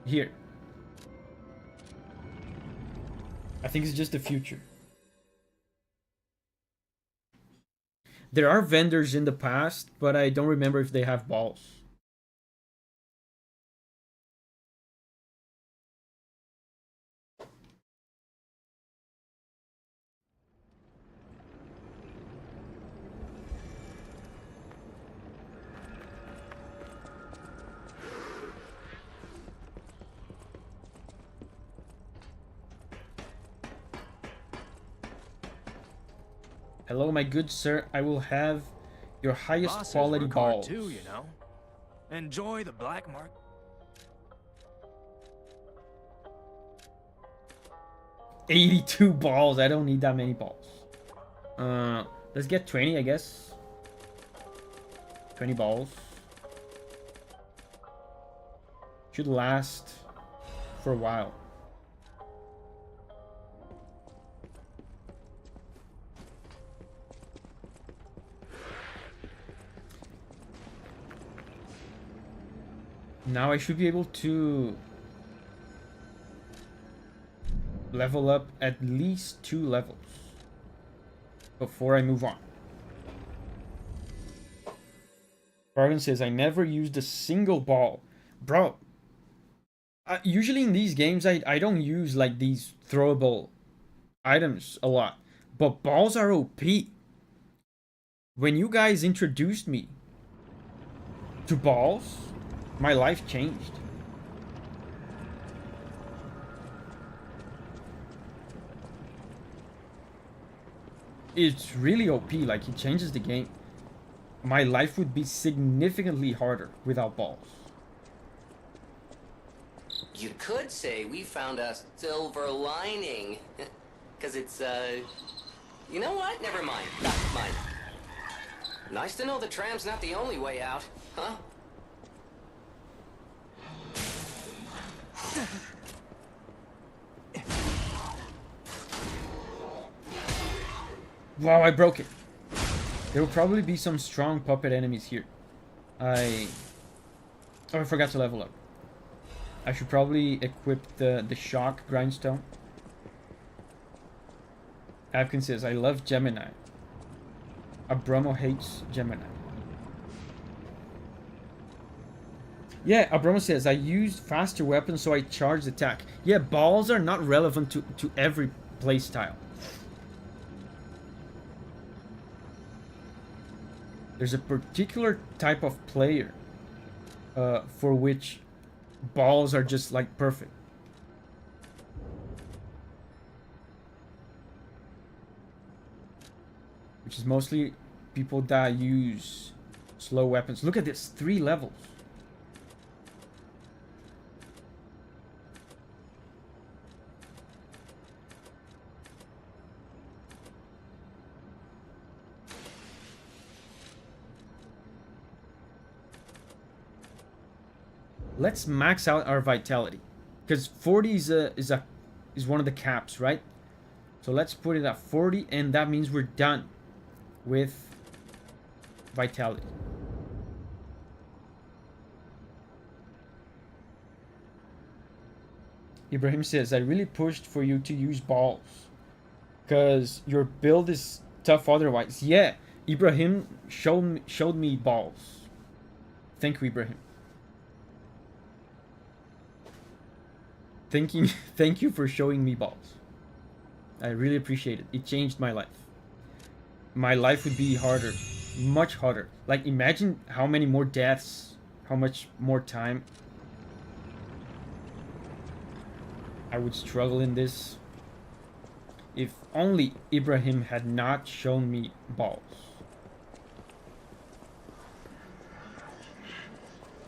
Here. I think it's just the future. There are vendors in the past, but I don't remember if they have balls. Hello, my good sir. I will have your highest Bosses quality work hard balls. too, you know. Enjoy the black market. 82 balls. I don't need that many balls. Let's get 20, I guess. 20 balls. Should last for a while. Now I should be able to level up at least 2 levels before I move on. Bargain says, I never used a single ball. Bro, usually in these games, I don't use like these throwable items a lot. But balls are OP. When you guys introduced me to balls, my life changed. It's really OP, like it changes the game. My life would be significantly harder without balls. You could say we found a silver lining. Because it's, You know what? Never mind. That's mine. Nice to know the tram's not the only way out, huh? Wow, I broke it. There will probably be some strong puppet enemies here. Oh, I forgot to level up. I should probably equip the shock grindstone. Avkin says, I love Gemini. Abromo hates Gemini. Yeah, Abromo says, I used faster weapons so I charged attack. Yeah, balls are not relevant to every playstyle. There's a particular type of player for which balls are just like perfect. Which is mostly people that use slow weapons. Look at this, 3 levels. Let's max out our vitality, because 40 is one of the caps, right? So let's put it at 40, and that means we're done with vitality. Ibrahim says, I really pushed for you to use balls. Because your build is tough otherwise. Yeah, Ibrahim showed me balls. Thank you, Ibrahim. Thank you for showing me balls. I really appreciate it. It changed my life. My life would be harder. Much harder. Like, imagine how many more deaths, how much more time I would struggle in this. If only Ibrahim had not shown me balls.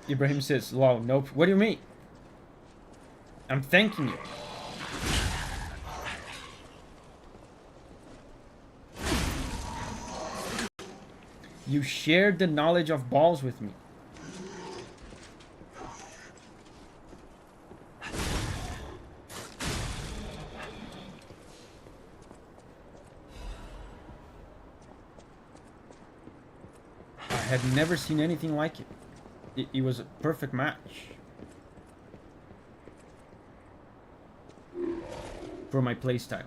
Ibrahim says, "Wow, nope." What do you mean? I'm thanking you. You shared the knowledge of balls with me. I had never seen anything like it. It was a perfect match for my playstyle.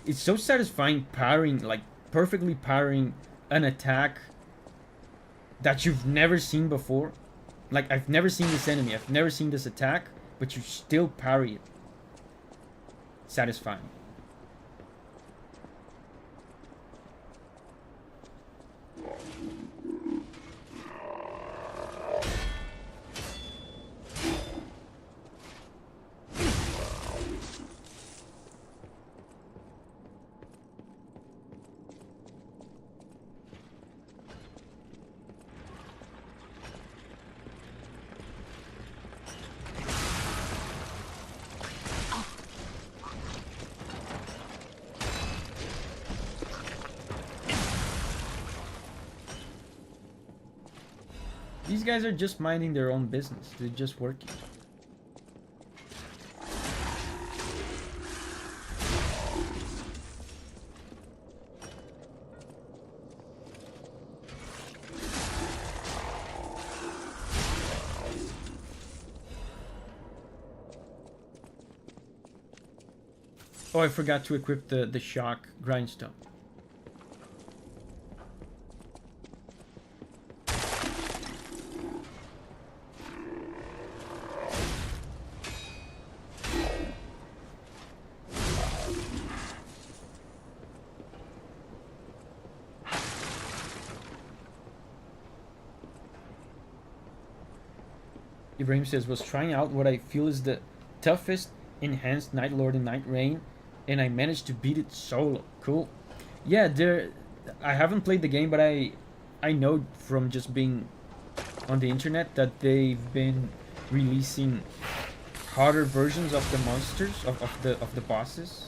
It's so satisfying parrying, like perfectly parrying an attack that you've never seen before. Like, I've never seen this enemy, I've never seen this attack, but you still parry it. Satisfying. These guys are just minding their own business. They're just working. Oh, I forgot to equip the shock grindstone. Ibrahim says, was trying out what I feel is the toughest enhanced Night Lord in Night Rain, and I managed to beat it solo. Cool. Yeah, I haven't played the game, but I know from just being on the internet that they've been releasing harder versions of the monsters, of the bosses.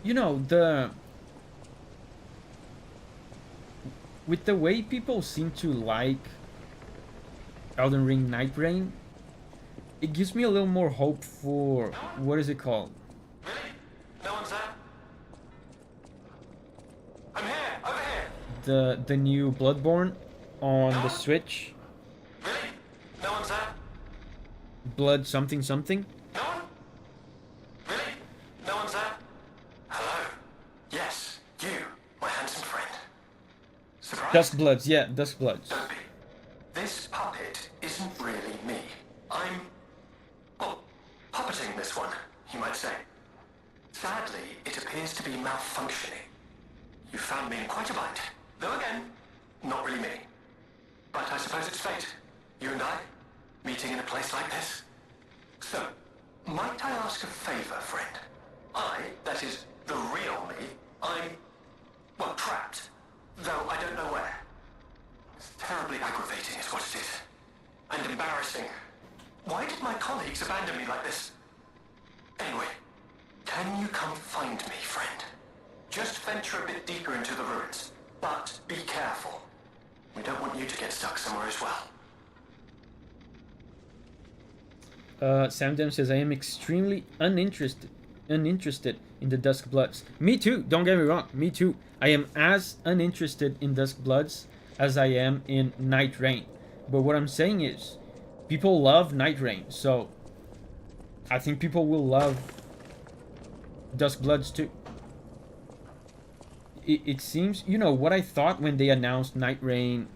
You know, with the way people seem to like Elden Ring Night Rain, it gives me a little more hope for, what is it called? Really? No one's there? I'm here! Over here! The new Bloodborne on the Switch. Really? No one's there? Blood something something. No one? Really? No one's there? Hello? Yes, you, my handsome friend. Surprise? Dusk Bloods, yeah, Dusk Bloods. Don't be. This puppet isn't really me. I'm, well, puppeting this one, you might say. Sadly, it appears to be malfunctioning. You found me in quite a bind. Though again, not really me. But I suppose it's fate. You and I, meeting in a place like this. So, might I ask a favor, friend? That is, the real me, I'm, well, trapped. Though I don't know where. It's terribly aggravating is what it is. And embarrassing. Why did my colleagues abandon me like this? Anyway, can you come find me, friend? Just venture a bit deeper into the ruins. But be careful. We don't want you to get stuck somewhere as well. Samdam says, I am extremely uninterested in the Dusk Bloods. Me too, don't get me wrong, me too. I am as uninterested in Dusk Bloods as I am in Night Rain. But what I'm saying is, people love Night Rain, so I think people will love Dusk Bloods too. It seems, you know, what I thought when they announced Night Rain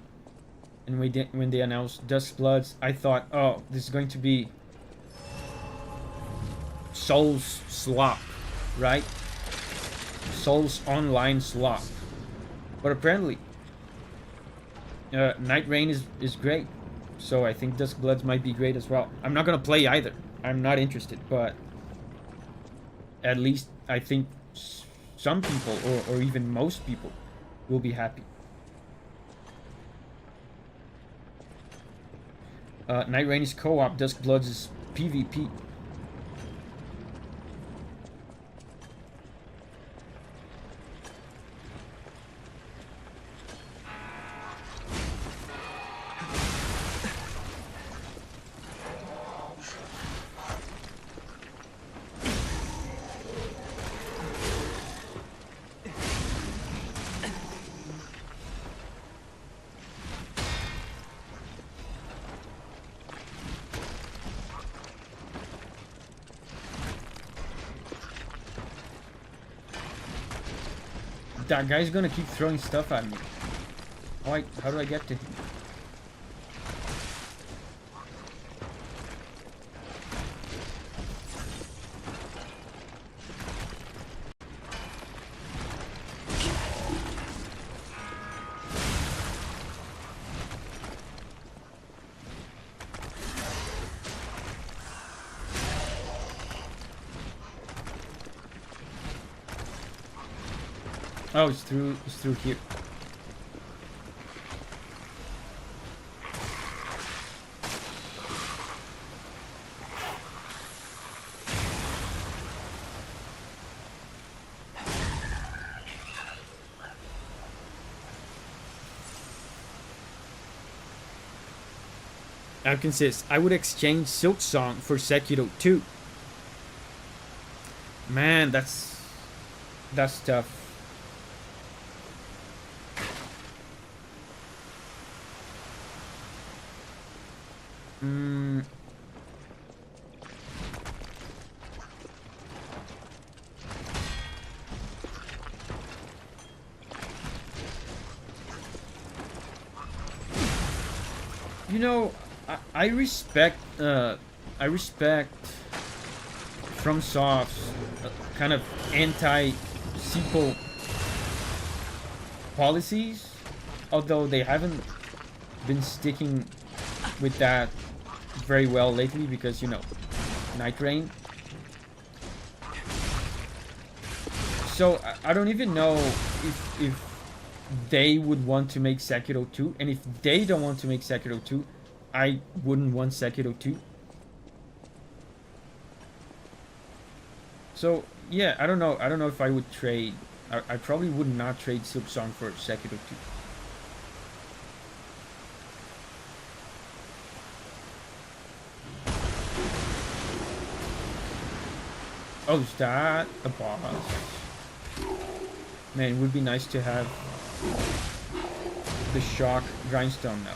and when they announced Dusk Bloods, I thought, oh, this is going to be Souls slop, right? Souls online slop. But apparently, Night Rain is great. So I think Dusk Bloods might be great as well. I'm not gonna play either. I'm not interested, but at least I think some people, or even most people, will be happy. Night Rain is co-op, Dusk Bloods is PvP. That guy's gonna keep throwing stuff at me. How do I get to him? Oh, it's through here. Alchemist says, I would exchange Silk Song for Sekiro 2. Man, that's tough. You know, I respect FromSoft's kind of anti-sequel policies, although they haven't been sticking with that very well lately because, you know, Night Rain. So I don't even know if they would want to make Sekiro 2, and if they don't want to make Sekiro 2, I wouldn't want Sekiro 2. So yeah, I don't know if I would trade. I probably would not trade Silk Song for Sekiro 2. Oh, is that a boss? Man, it would be nice to have the shock grindstone now.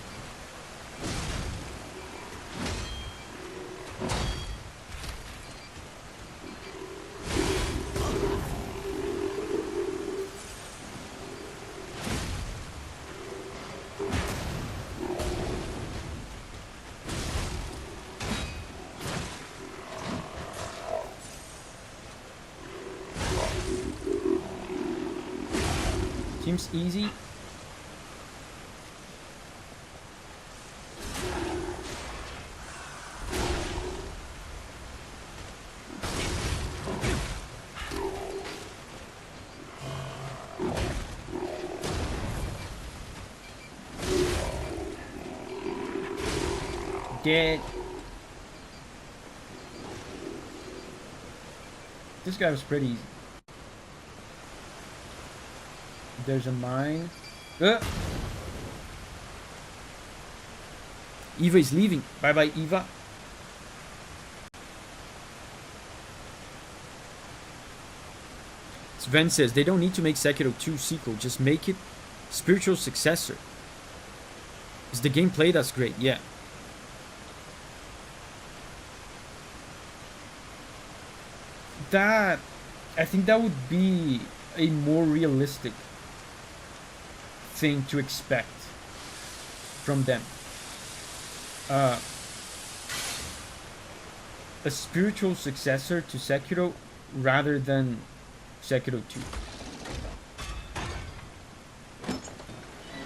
Seems easy. Dead. This guy was pretty easy. There's a mine. Eva is leaving. Bye bye, Eva. Sven says they don't need to make Sekiro 2 sequel, just make it spiritual successor. Is the gameplay that's great? Yeah. That, I think that would be a more realistic thing to expect from them. A spiritual successor to Sekiro rather than Sekiro 2.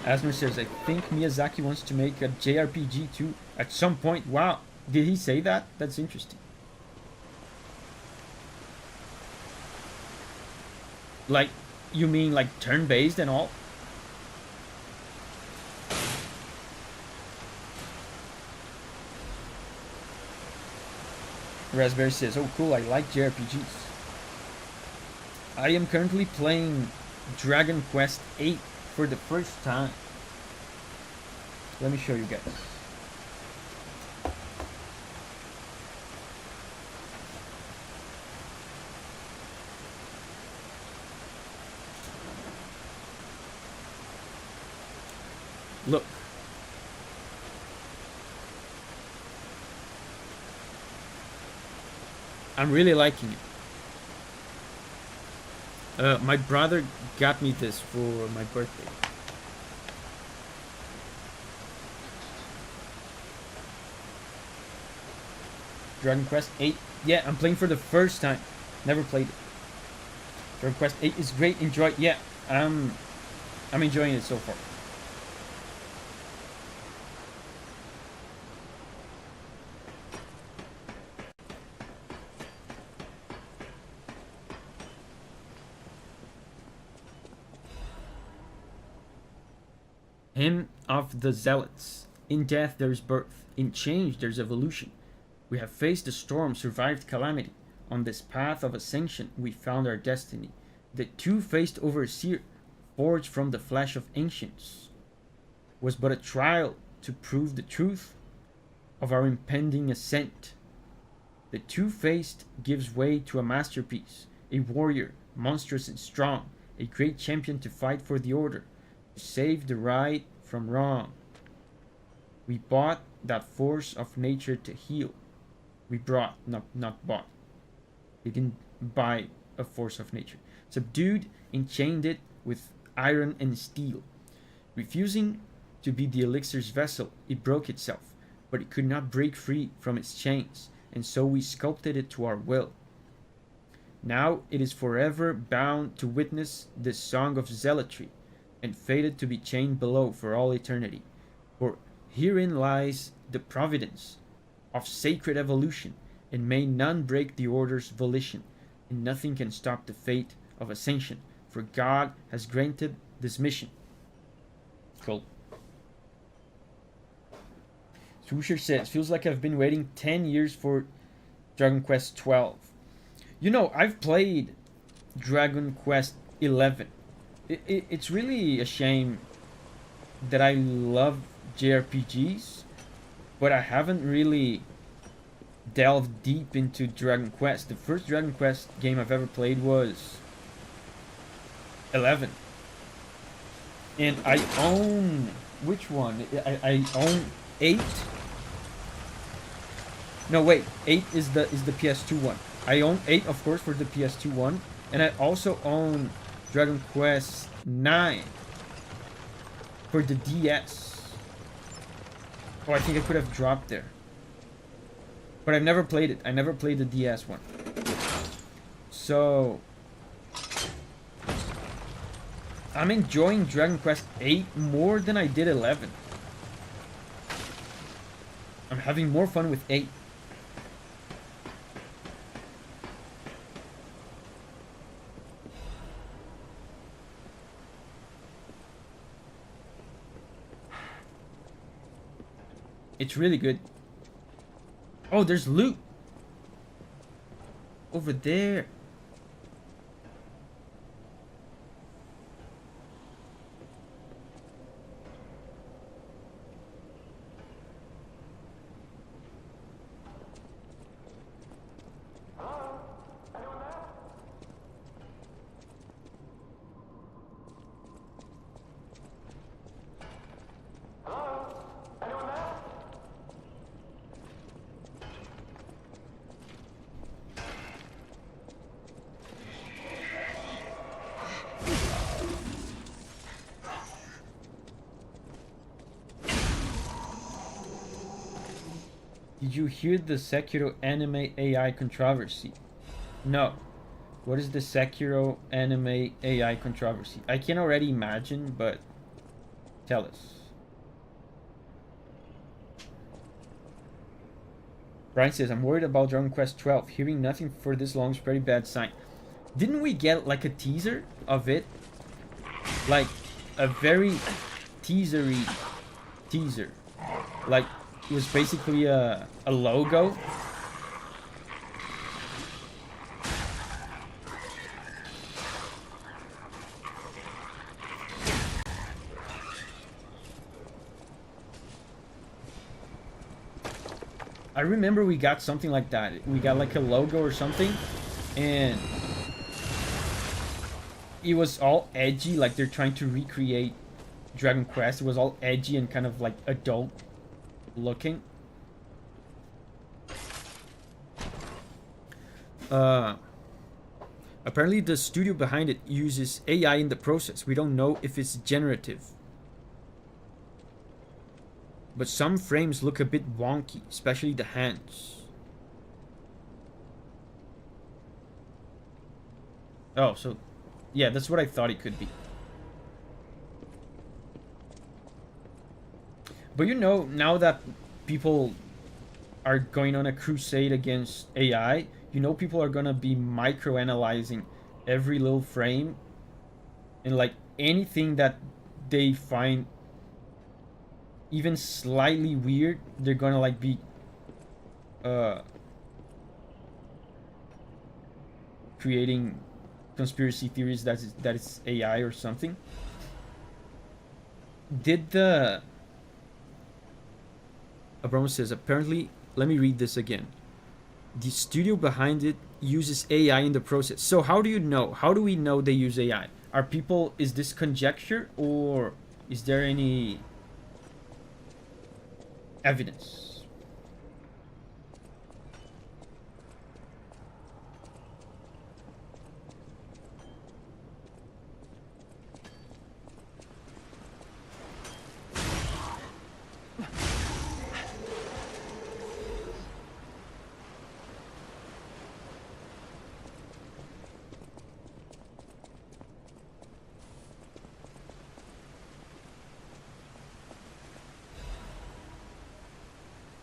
Asmer says, I think Miyazaki wants to make a JRPG too at some point. Wow, did he say that? That's interesting. Like, you mean like turn-based and all? Raspberry says, oh cool, I like JRPGs. I am currently playing Dragon Quest 8 for the first time. Let me show you guys. Look. I'm really liking it. My brother got me this for my birthday. Dragon Quest 8. Yeah, I'm playing for the first time. Never played it. Dragon Quest 8 is great. Enjoy. Yeah, I'm enjoying it so far. Hymn of the Zealots. In death there's birth. In change there's evolution. We have faced the storm, survived calamity. On this path of ascension we found our destiny. The two-faced overseer, forged from the flesh of ancients, was but a trial to prove the truth of our impending ascent. The two-faced gives way to a masterpiece, a warrior, monstrous and strong, a great champion to fight for the order, to save the right from wrong. We bought that force of nature to heal. We brought, not bought. We didn't buy a force of nature. Subdued and chained it with iron and steel. Refusing to be the elixir's vessel, it broke itself, but it could not break free from its chains, and so we sculpted it to our will. Now it is forever bound to witness this song of zealotry, and fated to be chained below for all eternity. For herein lies the providence of sacred evolution, and may none break the order's volition, and nothing can stop the fate of ascension, for God has granted this mission. Cool. Swoosher says, feels like I've been waiting 10 years for Dragon Quest 12. You know, I've played Dragon Quest 11. It's really a shame that I love JRPGs, but I haven't really delved deep into Dragon Quest. The first Dragon Quest game I've ever played was 11. And I own... which one? I own 8. No, wait. 8 is the PS2 one. I own 8, of course, for the PS2 one. And I also own Dragon Quest 9 for the DS. Oh, I think I could have dropped there. But I've never played it. I never played the DS one. So I'm enjoying Dragon Quest 8 more than I did 11. I'm having more fun with 8. It's really good. Oh, there's loot over there. Did you hear the Sekiro anime AI controversy? No. What is the Sekiro anime AI controversy? I can already imagine, but tell us. Brian says, I'm worried about Dragon Quest 12. Hearing nothing for this long is a pretty bad sign. Didn't we get like a teaser of it? Like a very teaser. Like it was basically a logo. I remember we got something like that. We got like a logo or something, and it was all edgy, like they're trying to recreate Dragon Quest. It was all edgy and kind of like adult looking. Apparently the studio behind it uses AI in the process. We don't know if it's generative. But some frames look a bit wonky, especially the hands. Oh, so yeah, that's what I thought it could be. But you know, now that people are going on a crusade against AI, you know people are gonna be micro-analyzing every little frame, and like anything that they find even slightly weird, they're gonna like be creating conspiracy theories that it's AI or something. Did the Abramo says, apparently, let me read this again. The studio behind it uses AI in the process. So how do you know? How do we know they use AI? Are people, is this conjecture or is there any evidence?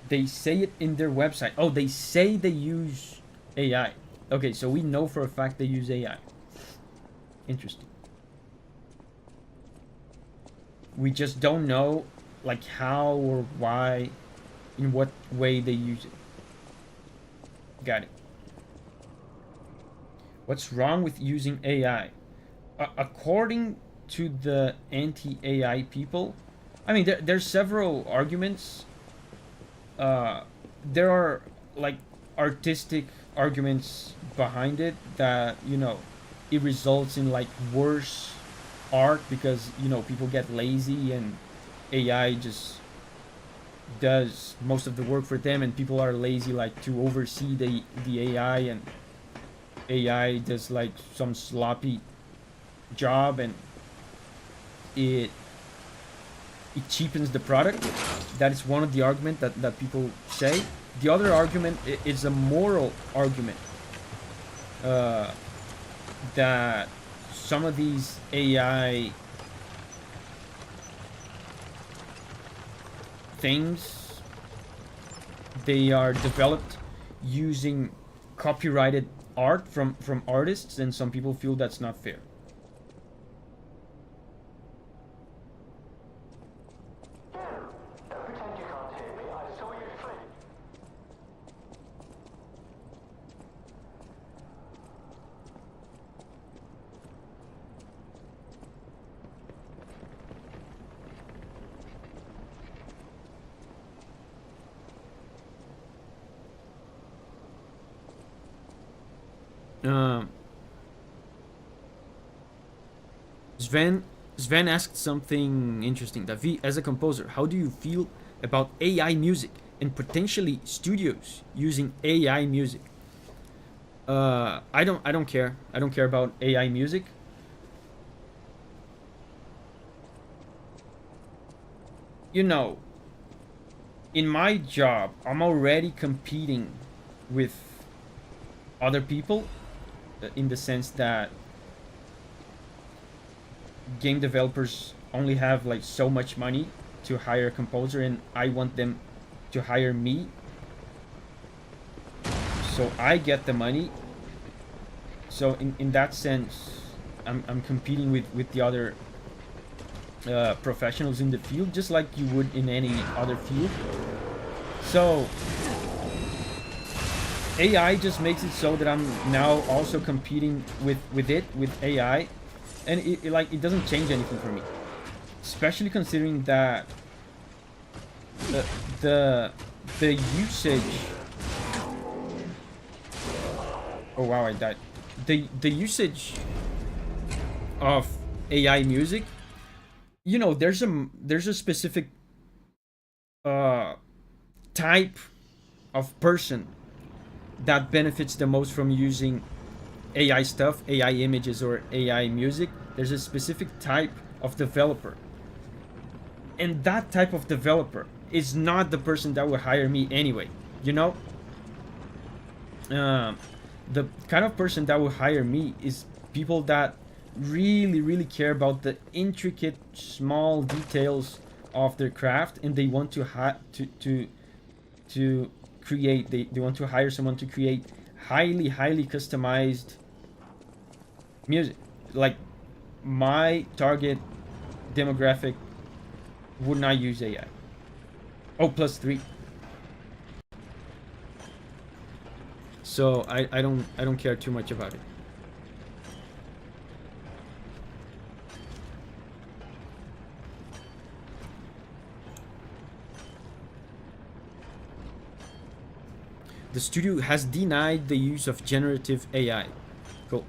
They say it in their website. Oh, they say they use AI. Okay, so we know for a fact they use AI. Interesting. We just don't know, like, how or why, in what way they use it. Got it. What's wrong with using AI? According to the anti-AI people, I mean, there's several arguments. There are like artistic arguments behind it that, you know, it results in like worse art because, you know, people get lazy and AI just does most of the work for them, and people are lazy like to oversee the AI, and AI does like some sloppy job, and it cheapens the product. That is one of the arguments that people say. The other argument is a moral argument, that some of these AI things, they are developed using copyrighted art from artists, and some people feel that's not fair. Sven asked something interesting. Davi, as a composer, how do you feel about AI music and potentially studios using AI music? I don't care. I don't care about AI music. You know, in my job, I'm already competing with other people, in the sense that game developers only have like so much money to hire a composer, and I want them to hire me, so I get the money. So in that sense, I'm competing with the other professionals in the field, just like you would in any other field. So AI just makes it so that I'm now also competing with AI, and it doesn't change anything for me, especially considering that the usage. Oh wow, I died. The usage of AI music, you know, there's a specific type of person that benefits the most from using AI stuff, AI images, or AI music. There's a specific type of developer, and that type of developer is not the person that will hire me anyway, you know. The kind of person that will hire me is people that really care about the intricate small details of their craft, and they want to create, they want to hire someone to create highly customized music. Like, my target demographic would not use AI. Oh, +3. So I don't care too much about it. The studio has denied the use of generative AI. Cool.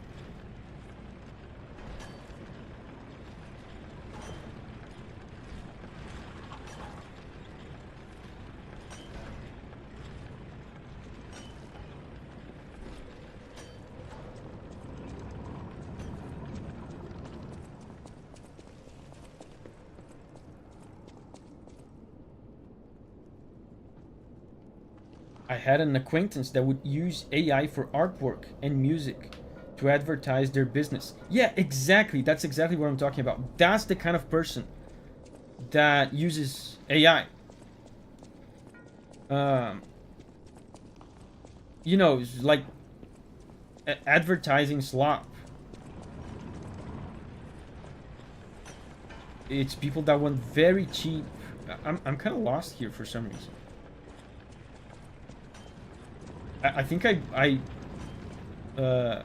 I had an acquaintance that would use AI for artwork and music to advertise their business. Yeah, exactly. That's exactly what I'm talking about. That's the kind of person that uses AI. You know, like advertising slop. It's people that want very cheap. I'm kind of lost here for some reason. I think the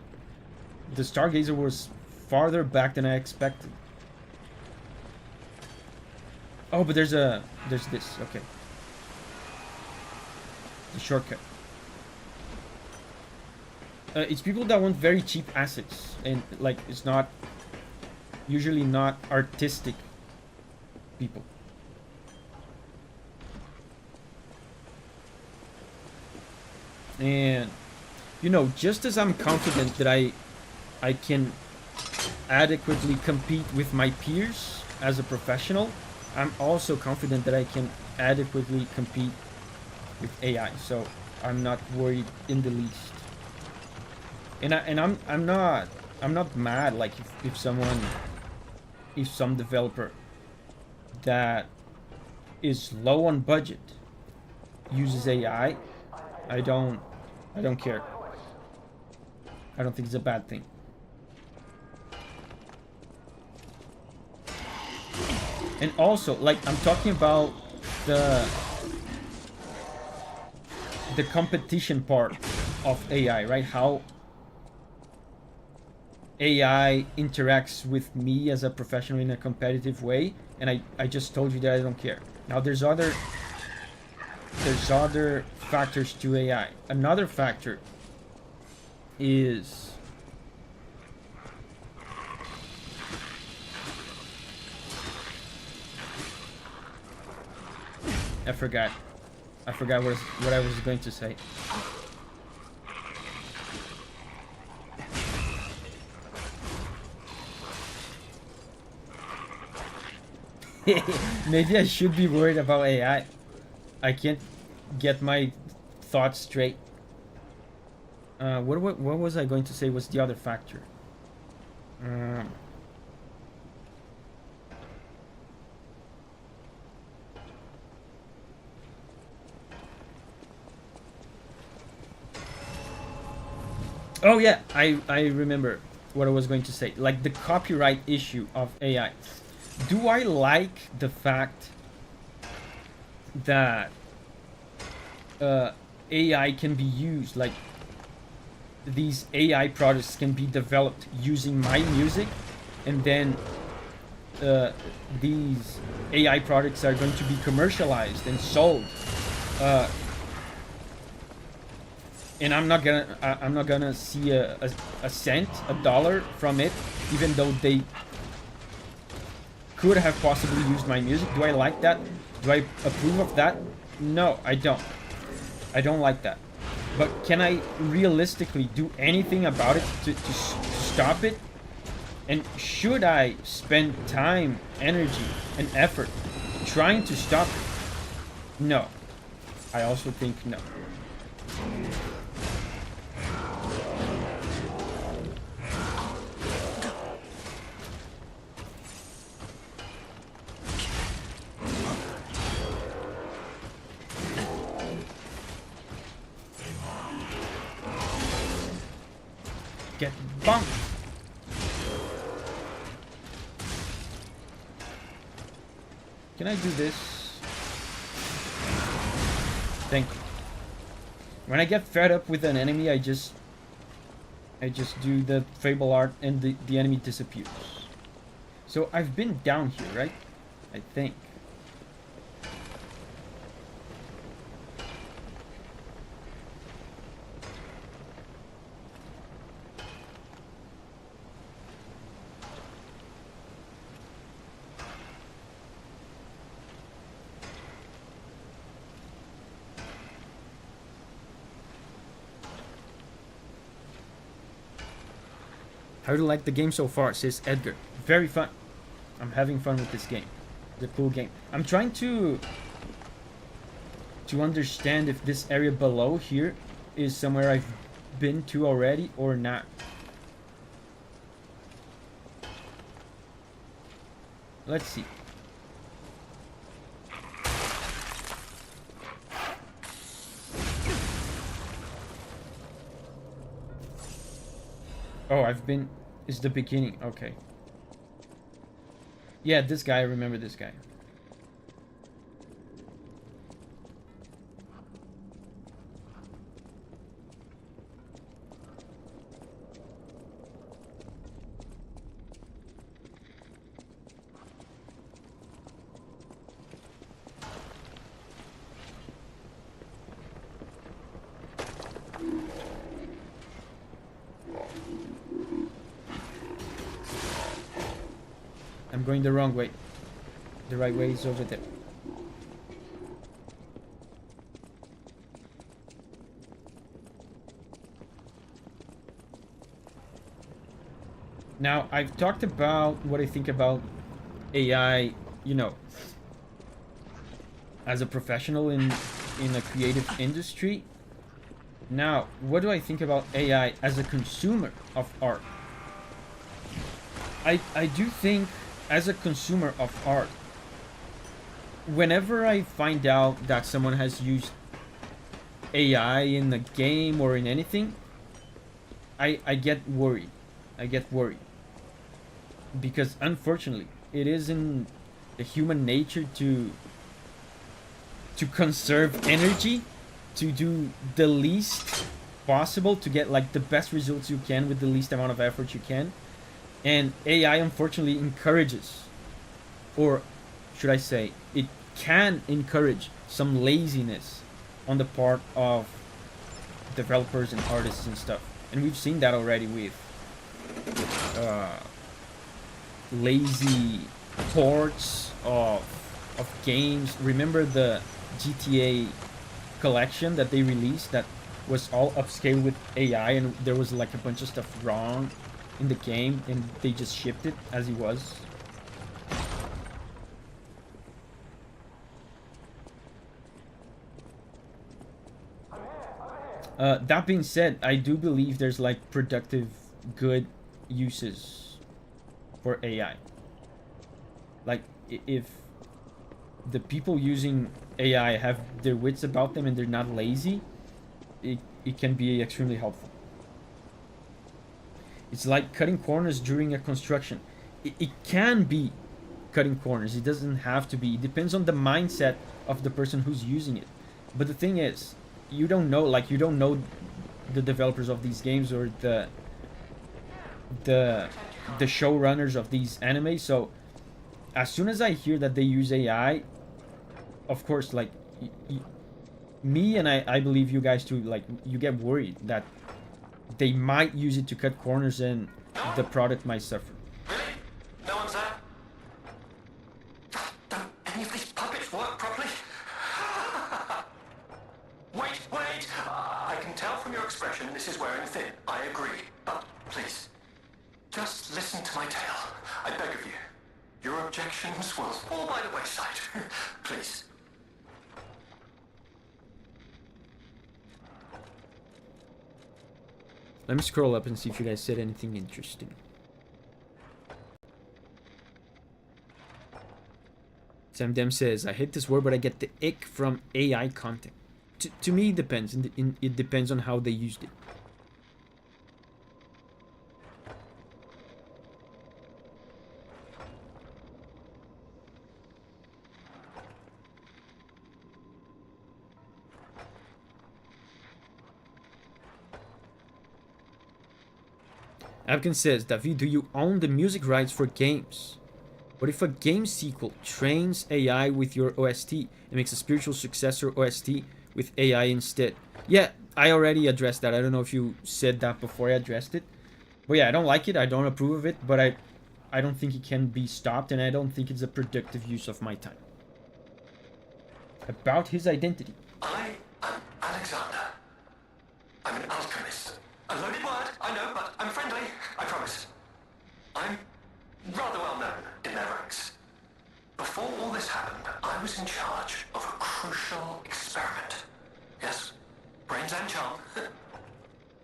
Stargazer was farther back than I expected. Oh, but there's this. Okay. The shortcut. It's people that want very cheap assets, and like it's not usually not artistic people. And you know, just as I'm confident that I can adequately compete with my peers as a professional, I'm also confident that I can adequately compete with AI. So I'm not worried in the least. And I'm not mad like if some developer that is low on budget uses AI. I don't care. I don't think it's a bad thing. And also, like, I'm talking about the competition part of AI, right? How AI interacts with me as a professional in a competitive way, and I just told you that I don't care. Now there's other factors to AI. Another factor is I forgot what I was going to say. Maybe I should be worried about AI. I can't get my thoughts straight. What was I going to say was the other factor? Oh yeah, I remember what I was going to say. Like the copyright issue of AI. Do I like the fact that AI can be used, like these AI products can be developed using my music, and then these AI products are going to be commercialized and sold, and I'm not gonna see a cent, a dollar from it, even though they could have possibly used my music. Do I like that? Do I approve of that? No, I don't. I don't like that. But can I realistically do anything about it to stop it? And should I spend time, energy, and effort trying to stop it? No. I also think no. Get bumped. Can I do this? Thank you. When I get fed up with an enemy, I just do the Fable art and the enemy disappears. So I've been down here, right? I think. How do you like the game so far, says Edgar. Very fun. I'm having fun with this game. It's a cool game. I'm trying to understand if this area below here is somewhere I've been to already or not. Let's see. Oh, I've been... Is the beginning. Okay. Yeah, this guy. I remember this guy. I'm going the wrong way. The right way is over there. Now, I've talked about what I think about AI, you know, as a professional in a creative industry. Now, what do I think about AI as a consumer of art? I do think, as a consumer of art, whenever I find out that someone has used AI in a game or in anything, I get worried. I get worried. Because unfortunately, it is in the human nature to conserve energy, to do the least possible, to get like the best results you can with the least amount of effort you can. And AI unfortunately encourages, or should I say, it can encourage some laziness on the part of developers and artists and stuff. And we've seen that already with lazy ports of games. Remember the GTA collection that they released that was all upscaled with AI, and there was like a bunch of stuff wrong in the game, and they just shipped it as it was. That being said, I do believe there's like productive, good uses for AI. Like if the people using AI have their wits about them and they're not lazy, it can be extremely helpful. It's like cutting corners during a construction. It can be cutting corners. It doesn't have to be. It depends on the mindset of the person who's using it. But the thing is, you don't know, like, you don't know the developers of these games or the showrunners of these animes. So as soon as I hear that they use AI, of course, like, me and I believe you guys too, like, you get worried that they might use it to cut corners and the product might suffer. Really? No one's there? Don't any of these puppets work properly? Wait, wait! I can tell from your expression this is wearing thin. I agree. But please, just listen to my tale. I beg of you. Your objections will fall by the wayside. Please. Let me scroll up and see if you guys said anything interesting. Sam Dem says, I hate this word, but I get the ick from AI content. To me, it depends. It depends on how they used it. Abkin says, Davi, do you own the music rights for games? What if a game sequel trains AI with your OST and makes a spiritual successor OST with AI instead? Yeah, I already addressed that. I don't know if you said that before I addressed it. But yeah, I don't like it. I don't approve of it. But I don't think it can be stopped. And I don't think it's a productive use of my time. About his identity. I am Alexander. I'm an alchemist. A loaded word, I know, but I'm friendly, I promise. I'm rather well known in their ranks. Before all this happened, I was in charge of a crucial experiment. Yes, brains and charm.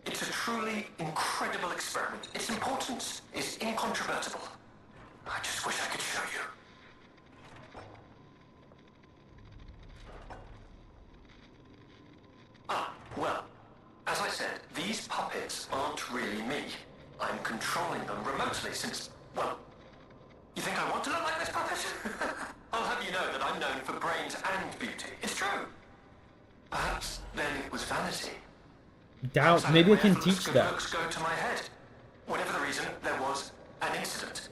It's a truly incredible experiment. Its importance is incontrovertible. I just wish I could show you. Well, as I said, these puppets aren't really me. I'm controlling them remotely since, well, you think I want to look like this puppet? I'll have you know that I'm known for brains and beauty. It's true. Perhaps then it was vanity. Doubt. Maybe I can teach good that. looks go to my head. Whatever the reason, there was an incident.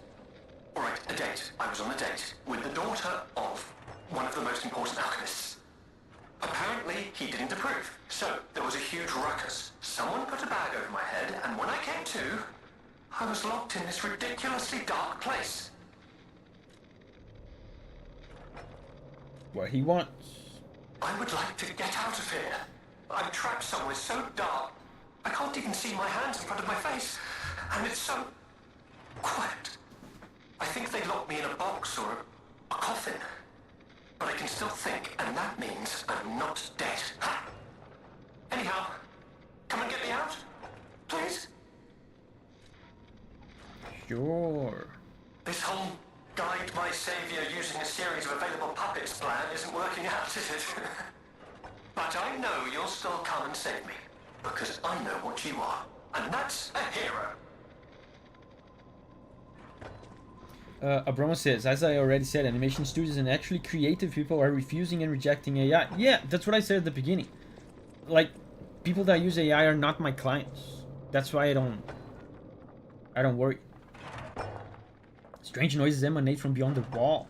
All right, a date. I was on a date with the daughter of one of the most important alchemists. Apparently, he didn't approve. So, there was a huge ruckus. Someone put a bag over my head, and when I came to, I was locked in this ridiculously dark place. What he wants. I would like to get out of here. I'm trapped somewhere so dark, I can't even see my hands in front of my face. And it's so quiet. I think they locked me in a box or a coffin. But I can still think, and that means I'm not dead. Ha! Anyhow, come and get me out, please. Sure. This whole guide my savior using a series of available puppets plan isn't working out, is it? But I know you'll still come and save me, because I know what you are, and that's a hero. Abramo says, as I already said, animation studios and actually creative people are refusing and rejecting AI. Yeah, that's what I said at the beginning. Like, people that use AI are not my clients. That's why I don't worry. Strange noises emanate from beyond the wall.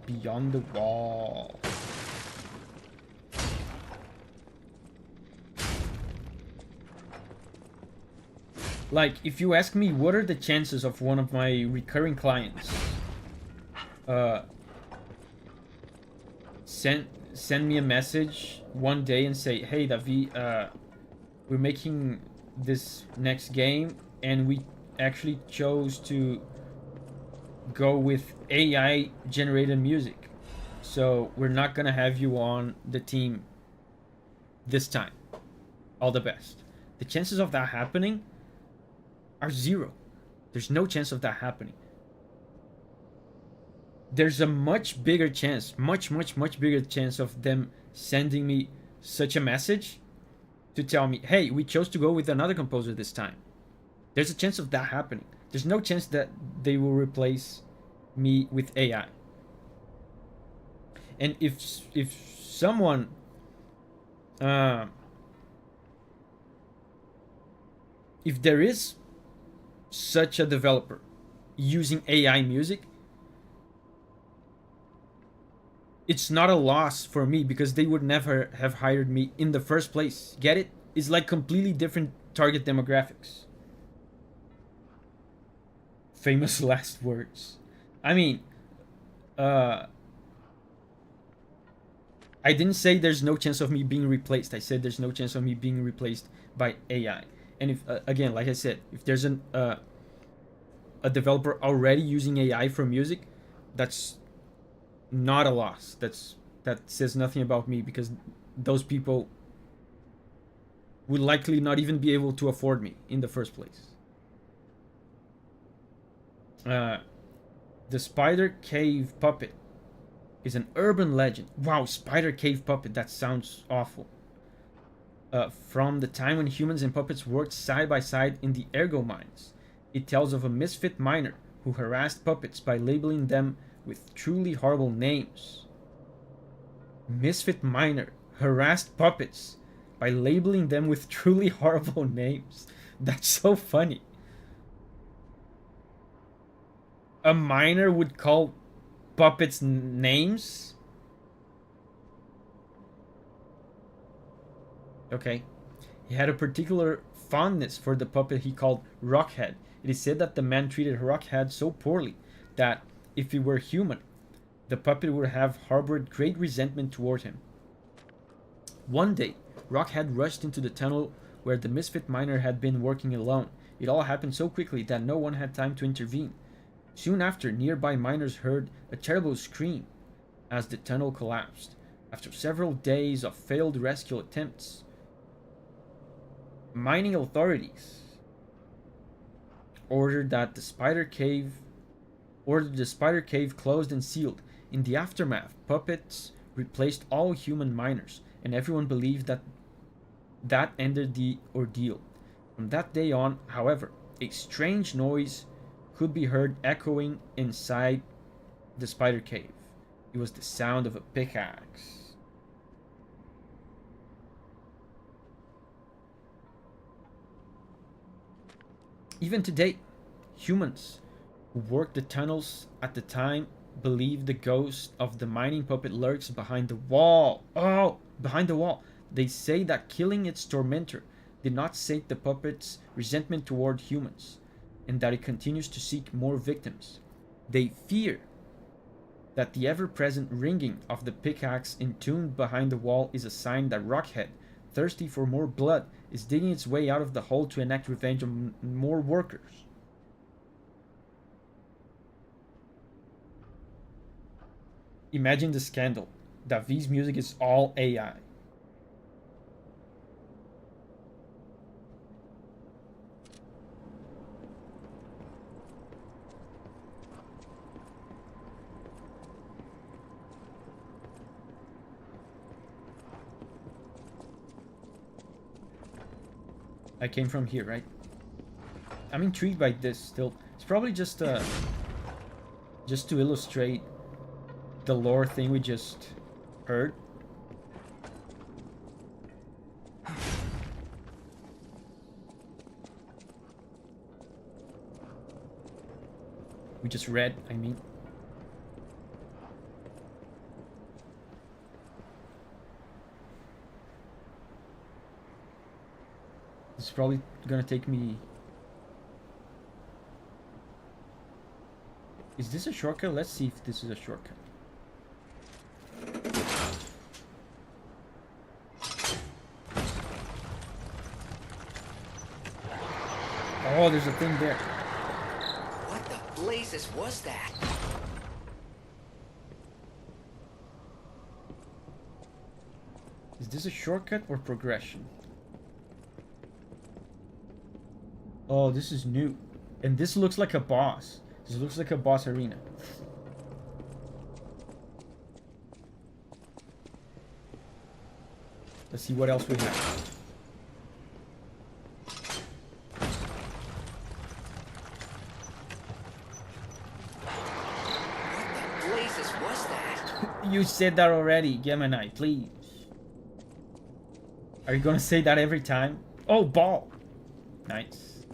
Beyond the wall. Like, if you ask me what are the chances of one of my recurring clients send me a message one day and say, hey Davi, we're making this next game and we actually chose to go with AI generated music. So we're not gonna have you on the team this time. All the best. The chances of that happening are zero. There's no chance of that happening. There's a much bigger chance, much bigger chance of them sending me such a message to tell me, hey, we chose to go with another composer this time. There's a chance of that happening. There's no chance that they will replace me with AI. And if someone if there is such a developer using AI music, it's not a loss for me because they would never have hired me in the first place. Get it? It's like completely different target demographics. Famous last words. I mean, I didn't say there's no chance of me being replaced. I said there's no chance of me being replaced by AI. And if again, like I said, if there's a developer already using AI for music, that's not a loss. That says nothing about me because those people would likely not even be able to afford me in the first place. The Spider Cave Puppet is an urban legend. Wow, Spider Cave Puppet, that sounds awful. From the time when humans and puppets worked side by side in the Ergo mines. It tells of a misfit miner who harassed puppets by labeling them with truly horrible names. Misfit miner harassed puppets by labeling them with truly horrible names. That's so funny. A miner would call puppets names? Okay. He had a particular fondness for the puppet he called Rockhead. It is said that the man treated Rockhead so poorly that if he were human, the puppet would have harbored great resentment toward him. One day, Rockhead rushed into the tunnel where the misfit miner had been working alone. It all happened so quickly that no one had time to intervene. Soon after, nearby miners heard a terrible scream as the tunnel collapsed. After several days of failed rescue attempts, mining authorities ordered the Spider Cave closed and sealed. In the aftermath, puppets replaced all human miners, and everyone believed that ended the ordeal. From that day on, however, a strange noise could be heard echoing inside the Spider Cave. It was the sound of a pickaxe. Even today, humans who worked the tunnels at the time believe the ghost of the mining puppet lurks behind the wall. Oh, behind the wall. They say that killing its tormentor did not sate the puppet's resentment toward humans, and that it continues to seek more victims. They fear that the ever-present ringing of the pickaxe entombed behind the wall is a sign that Rockhead, thirsty for more blood, is digging its way out of the hole to enact revenge on more workers. Imagine the scandal. Davi's music is all AI. I came from here, right? I'm intrigued by this still. It's probably just to illustrate the lore thing we just heard. We just read, I mean. It's probably gonna take me... Is this a shortcut? Let's see if this is a shortcut. Oh, there's a thing there. What the? blazes was that? Is this a shortcut or progression? Oh, this is new. And this looks like a boss. This looks like a boss arena. Let's see what else we have. What the blazes was that? You said that already, Gemini, please. Are you gonna say that every time? Oh, ball. Nice.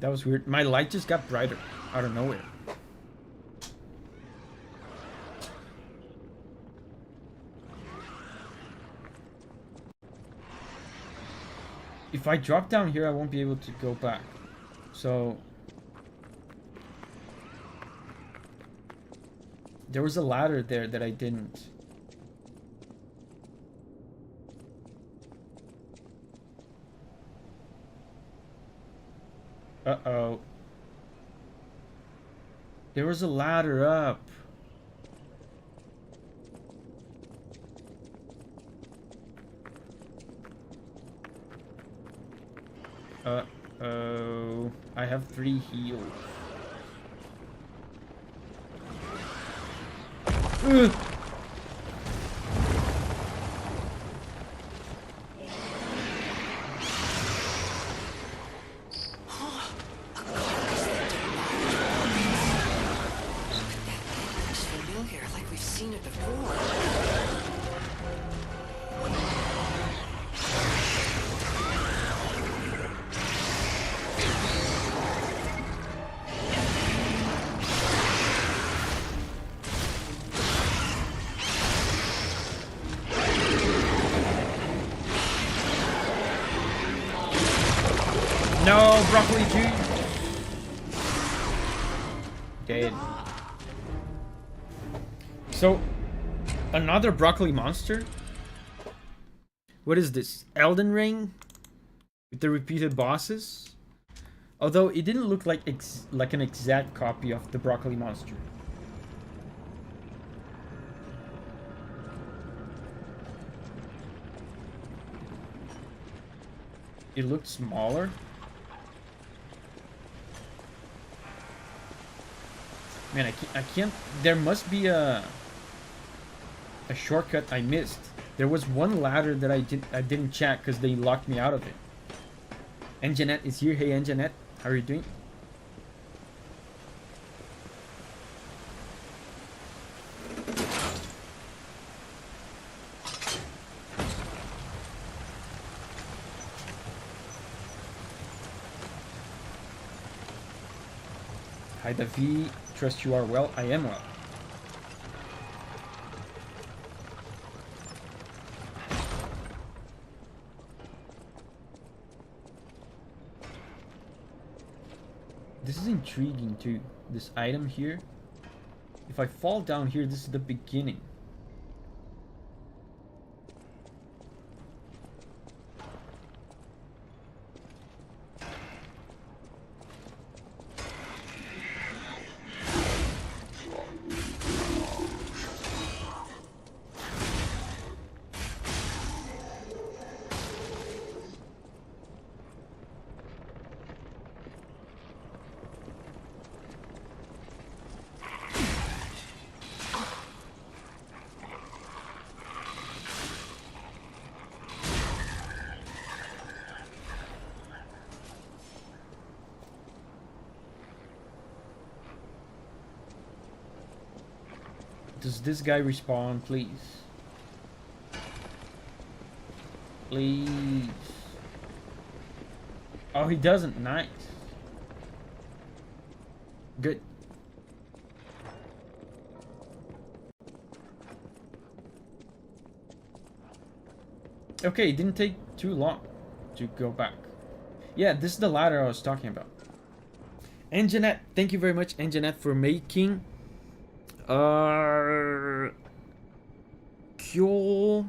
That was weird. My light just got brighter out of nowhere. If I drop down here, I won't be able to go back. So... there was a ladder there that I didn't. Uh-oh. There was a ladder up. Uh-oh. I have 3 heals. Ugh. Familiar, like we've seen it before. No, broccoli juice. Dead. So, another broccoli monster? What is this? Elden Ring? With the repeated bosses? Although it didn't look like an exact copy of the broccoli monster. It looked smaller. Man, I can't. There must be a shortcut I missed. There was one ladder that I didn't check because they locked me out of it. And Jeanette is here. Hey, Jeanette, how are you doing? Hi, Davi. Trust you are well. I am well. This is intriguing too. This item here. If I fall down here, this is the beginning. Does this guy respawn, please? Please. Oh, he doesn't. Nice. Good. Okay, it didn't take too long to go back. Yeah, this is the ladder I was talking about. And Jeanette, thank you very much, and Jeanette, for making Kyo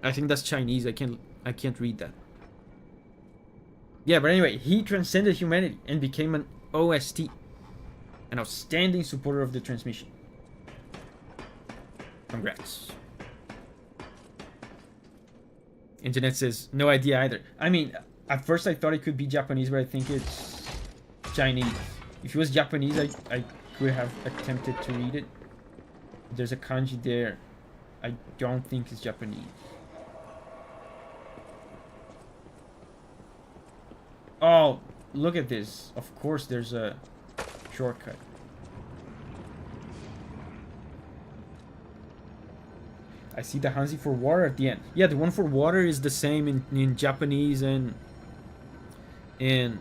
I think that's Chinese. I can't read that. Yeah, but anyway, he transcended humanity and became an OST, an outstanding supporter of the transmission. Congrats. Internet says no idea either. I mean, at first I thought it could be Japanese, but I think it's Chinese. If it was Japanese, I could have attempted to read it. There's a kanji there. I don't think it's Japanese. Oh, look at this. Of course there's a shortcut. I see the Hanzi for water at the end. Yeah, the one for water is the same in Japanese and in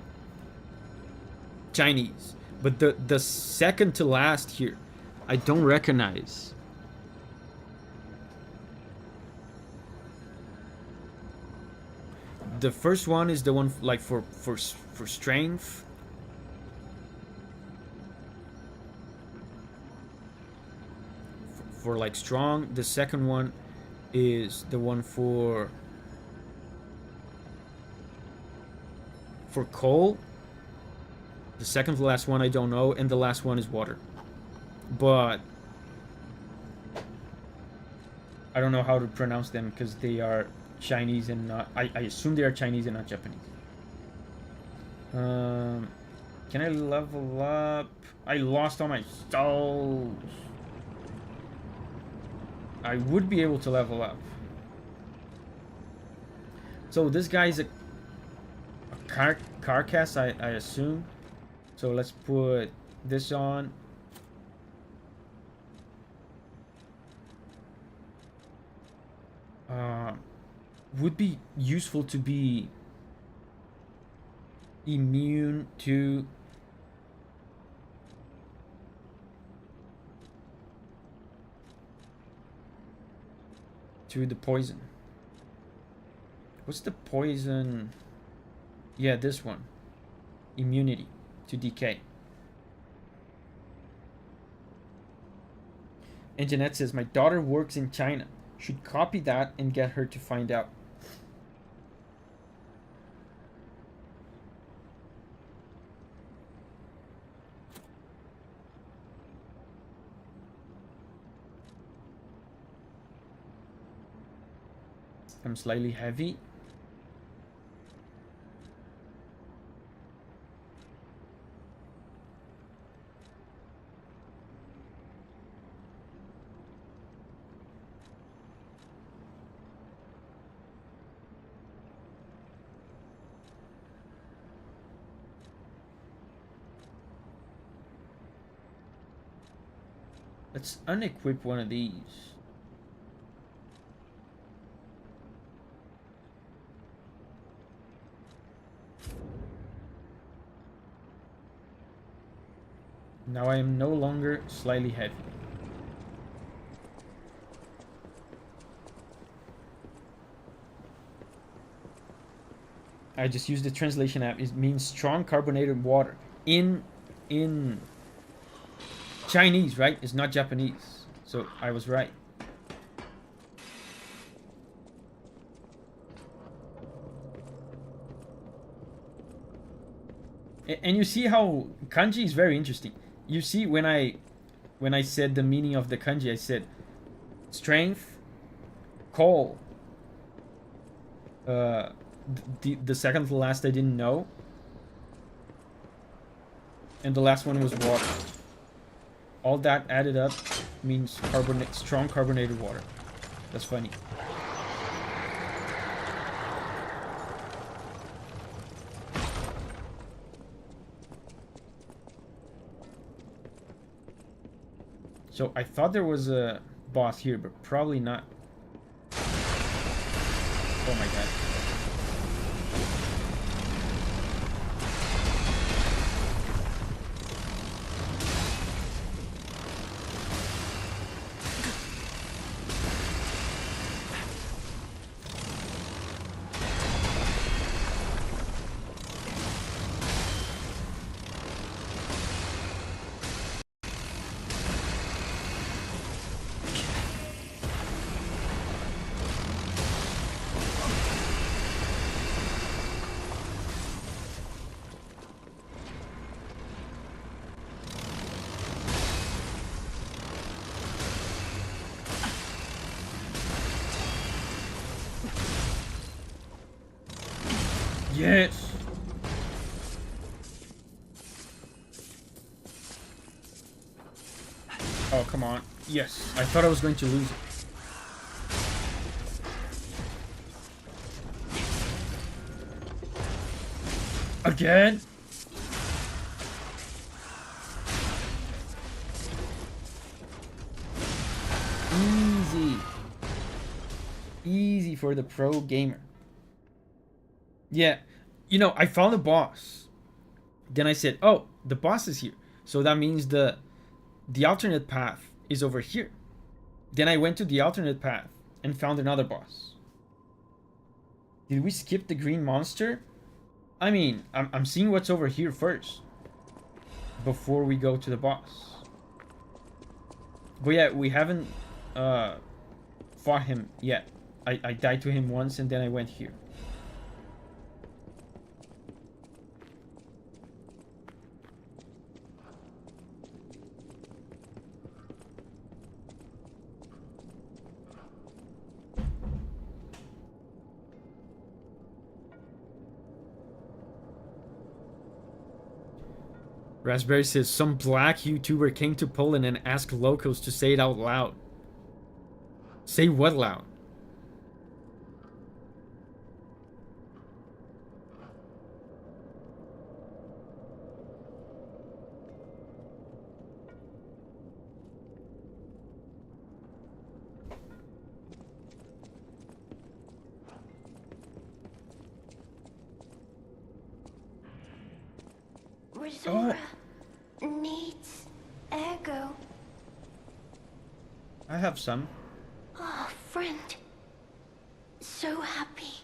Chinese. But the second to last here, I don't recognize. The first one is the one like for strength. For like strong. The second one is the one for coal. The second to last one I don't know, and the last one is water. But I don't know how to pronounce them because they are Chinese and not. I assume they are Chinese and not Japanese. Can I level up? I lost all my souls. I would be able to level up. So this guy is a carcass, I assume. So let's put this on. Would be useful to be immune to the poison. What's the poison? Yeah, this one. Immunity to decay. And Jeanette says, my daughter works in China. Should copy that and get her to find out. I'm slightly heavy. Let's unequip one of these. Now I am no longer slightly heavy. I just used the translation app. It means strong carbonated water in Chinese, right? It's not Japanese. So I was right. And you see how kanji is very interesting. You see when I said the meaning of the kanji, I said strength, coal. The second to last I didn't know. And the last one was water. All that added up means strong carbonated water. That's funny. So I thought there was a boss here, but probably not. Oh my god. Yes! Oh, come on. Yes, I thought I was going to lose it. Again? Easy. Easy for the pro gamer. Yeah, you know, I found a boss. Then I said, oh, the boss is here. So that means the alternate path is over here. Then I went to the alternate path and found another boss. Did we skip the green monster? I mean, I'm seeing what's over here first. Before we go to the boss. But yeah, we haven't fought him yet. I died to him once and then I went here. Raspberry says, some black YouTuber came to Poland and asked locals to say it out loud. Say what loud? Resora needs ergo. I have some. Oh, friend. So happy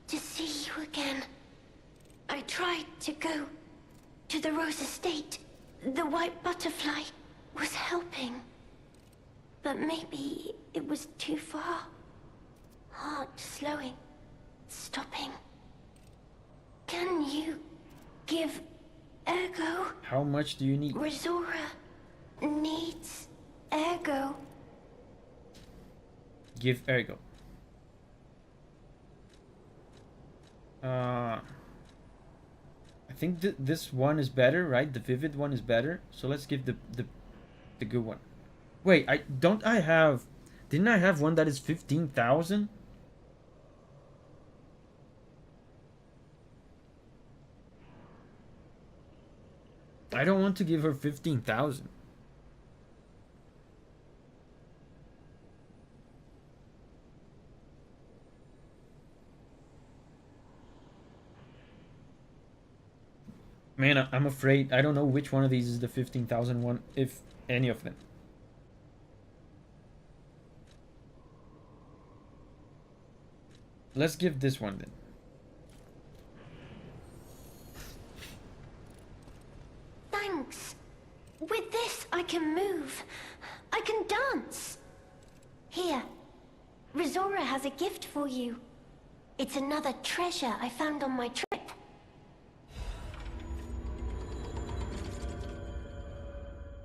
to see you again. I tried to go to the Rose Estate. The white butterfly was helping. But maybe it was too far. Heart slowing, stopping. Can you give ergo? How much do you need? Resora needs ergo. Give ergo. I think this one is better, right? The vivid one is better. So let's give the good one. Wait, didn't I have one that is 15,000? I don't want to give her 15,000. Man, I'm afraid I don't know which one of these is the 15,000 one, if any of them. Let's give this one then. Thanks. With this, I can move. I can dance. Here, Resora has a gift for you. It's another treasure I found on my trip.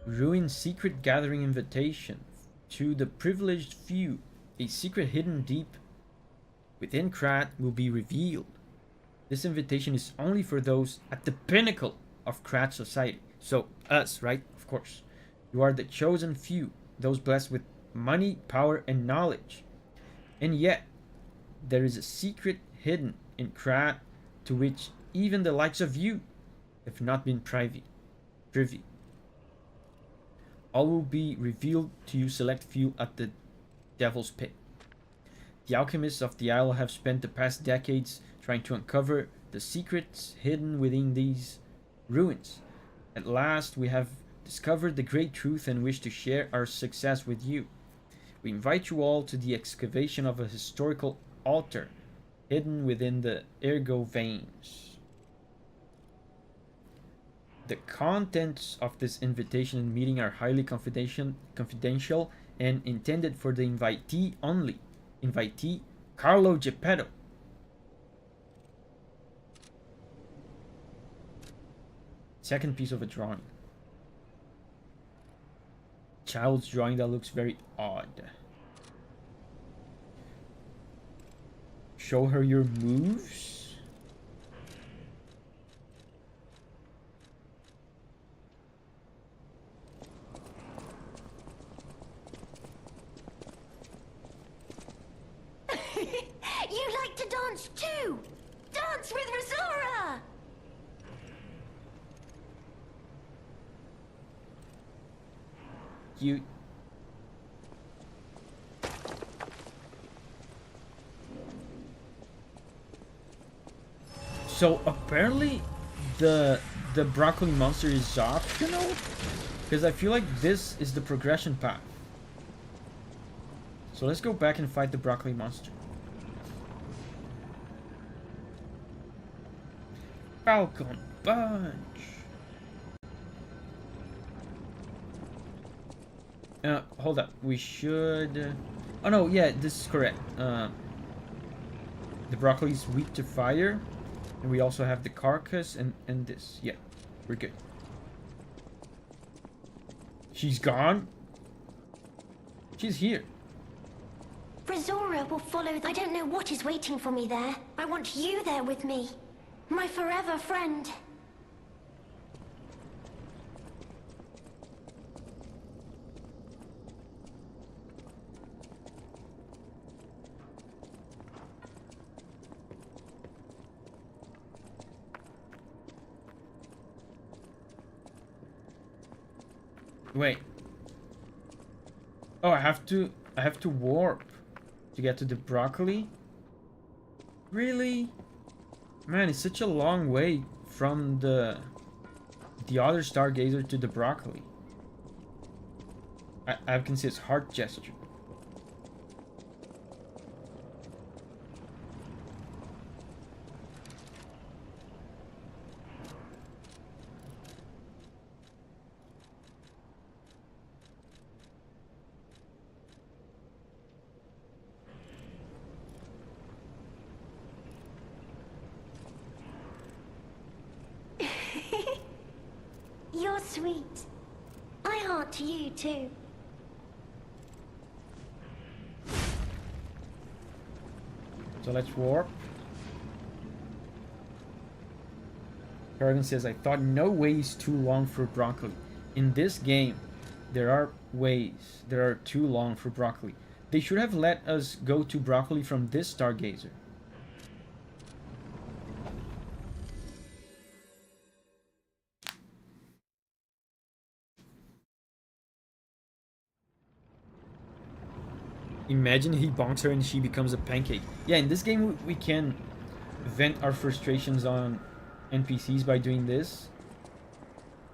Ruin secret gathering invitation to the privileged few. A secret hidden deep within Krat will be revealed. This invitation is only for those at the pinnacle of Krat society. So us, right? Of course. You are the chosen few, those blessed with money, power, and knowledge. And yet, there is a secret hidden in Krat to which even the likes of you have not been privy. All will be revealed to you select few at the Devil's Pit. The alchemists of the Isle have spent the past decades trying to uncover the secrets hidden within these ruins. At last, we have discovered the great truth and wish to share our success with you. We invite you all to the excavation of a historical altar hidden within the ergo veins. The contents of this invitation and meeting are highly confidential and intended for the invitee only. Invitee Carlo Geppetto. Second piece of a drawing. Child's drawing that looks very odd. Show her your moves. dance too! Dance with Razora! You... So apparently the broccoli monster is optional? Because I feel like this is the progression path. So let's go back and fight the broccoli monster. Falcon Punch! Hold up. We should... Oh no, yeah, this is correct. The broccoli is weak to fire. And we also have the carcass and this. Yeah, we're good. She's gone? She's here. Razora will follow. I don't know what is waiting for me there. I want you there with me. My forever friend. Wait. Oh, I have to warp to get to the broccoli? Really? Man, it's such a long way from the other stargazer to the broccoli. I can see its heart gesture. You're sweet. I heart to you too. So let's warp. Carrigan says, I thought no way is too long for broccoli. In this game, there are ways that are too long for broccoli. They should have let us go to broccoli from this stargazer. Imagine he bonks her and she becomes a pancake. Yeah, in this game we can vent our frustrations on NPCs by doing this.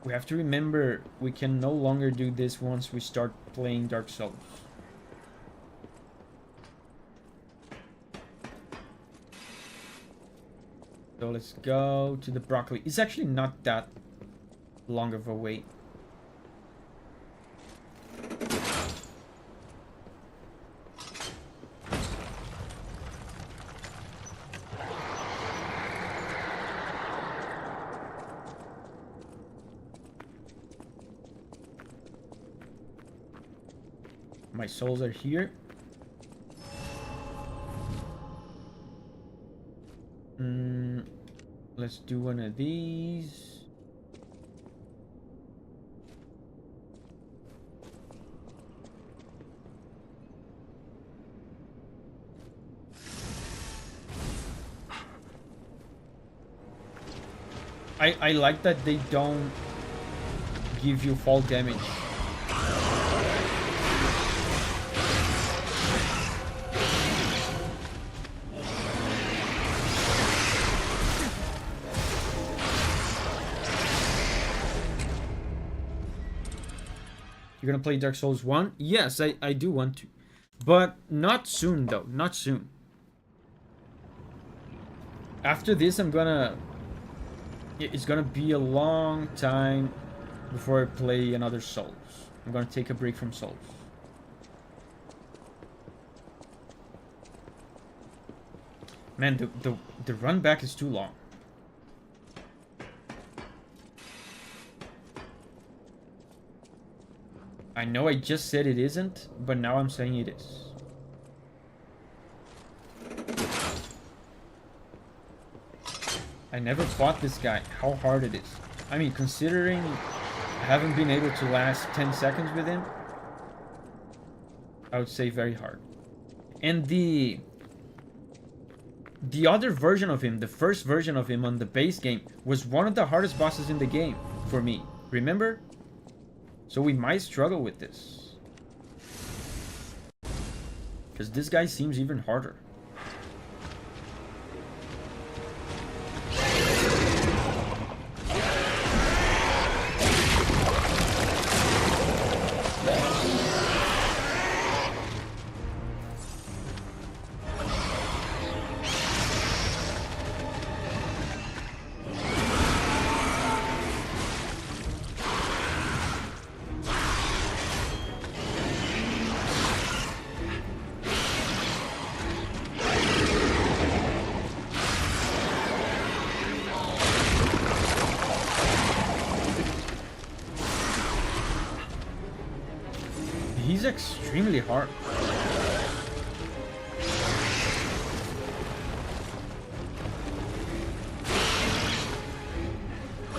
We have to remember we can no longer do this once we start playing Dark Souls. So let's go to the broccoli. It's actually not that long of a wait. My souls are here. Let's do one of these. I like that they don't give you fall damage. You're gonna play Dark Souls 1? Yes, I do want to. But not soon, though. Not soon. After this, I'm gonna... It's gonna be a long time before I play another Souls. I'm gonna take a break from Souls. Man, the run back is too long. I know I just said it isn't, but now I'm saying it is. I never fought this guy. How hard it is. I mean, considering I haven't been able to last 10 seconds with him, I would say very hard. And the the other version of him, the first version of him on the base game, was one of the hardest bosses in the game for me. Remember? So we might struggle with this. Because this guy seems even harder. He's extremely hard.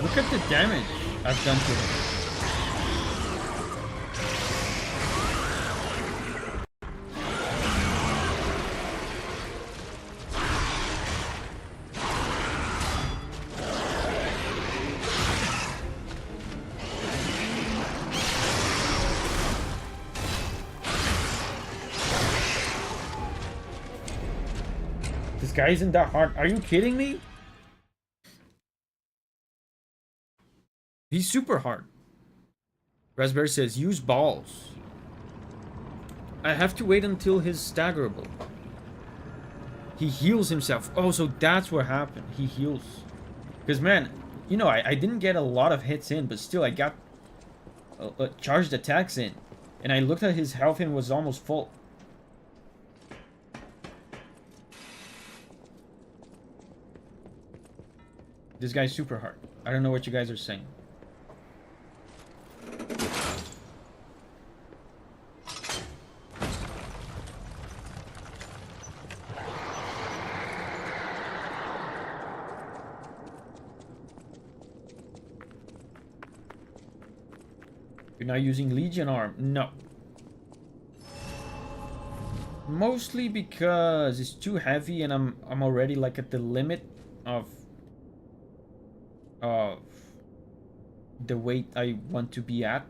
Look at the damage I've done to him. This guy isn't that hard. Are you kidding me? He's super hard. Raspberry says, use balls. I have to wait until he's staggerable. He heals himself. Oh, so that's what happened. He heals. Because, man, you know, I didn't get a lot of hits in, but still I got charged attacks in. And I looked at his health and was almost full. This guy's super hard. I don't know what you guys are saying. You're not using Legion arm? No. Mostly because it's too heavy and I'm already like at the limit of the weight I want to be at.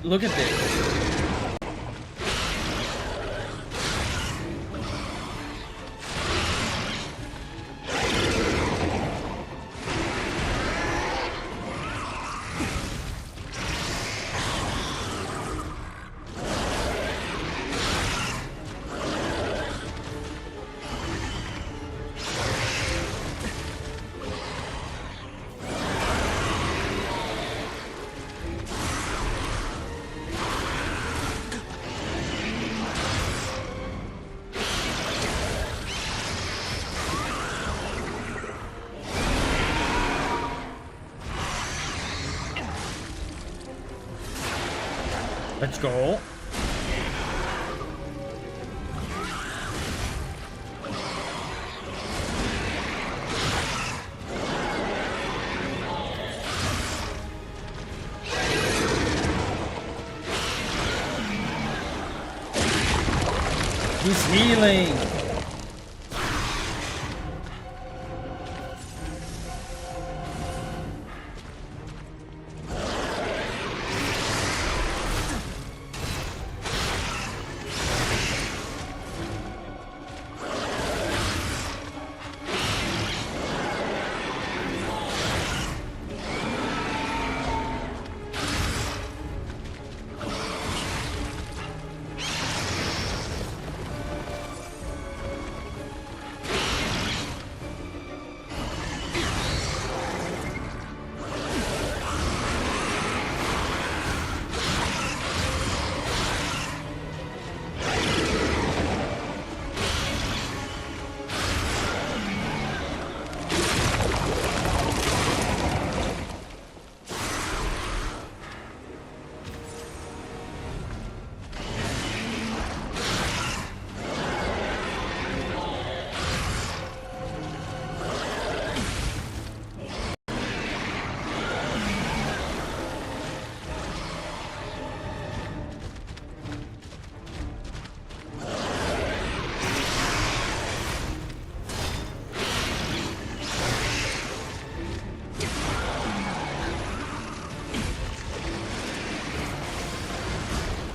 Look at this. Let's go. He's healing.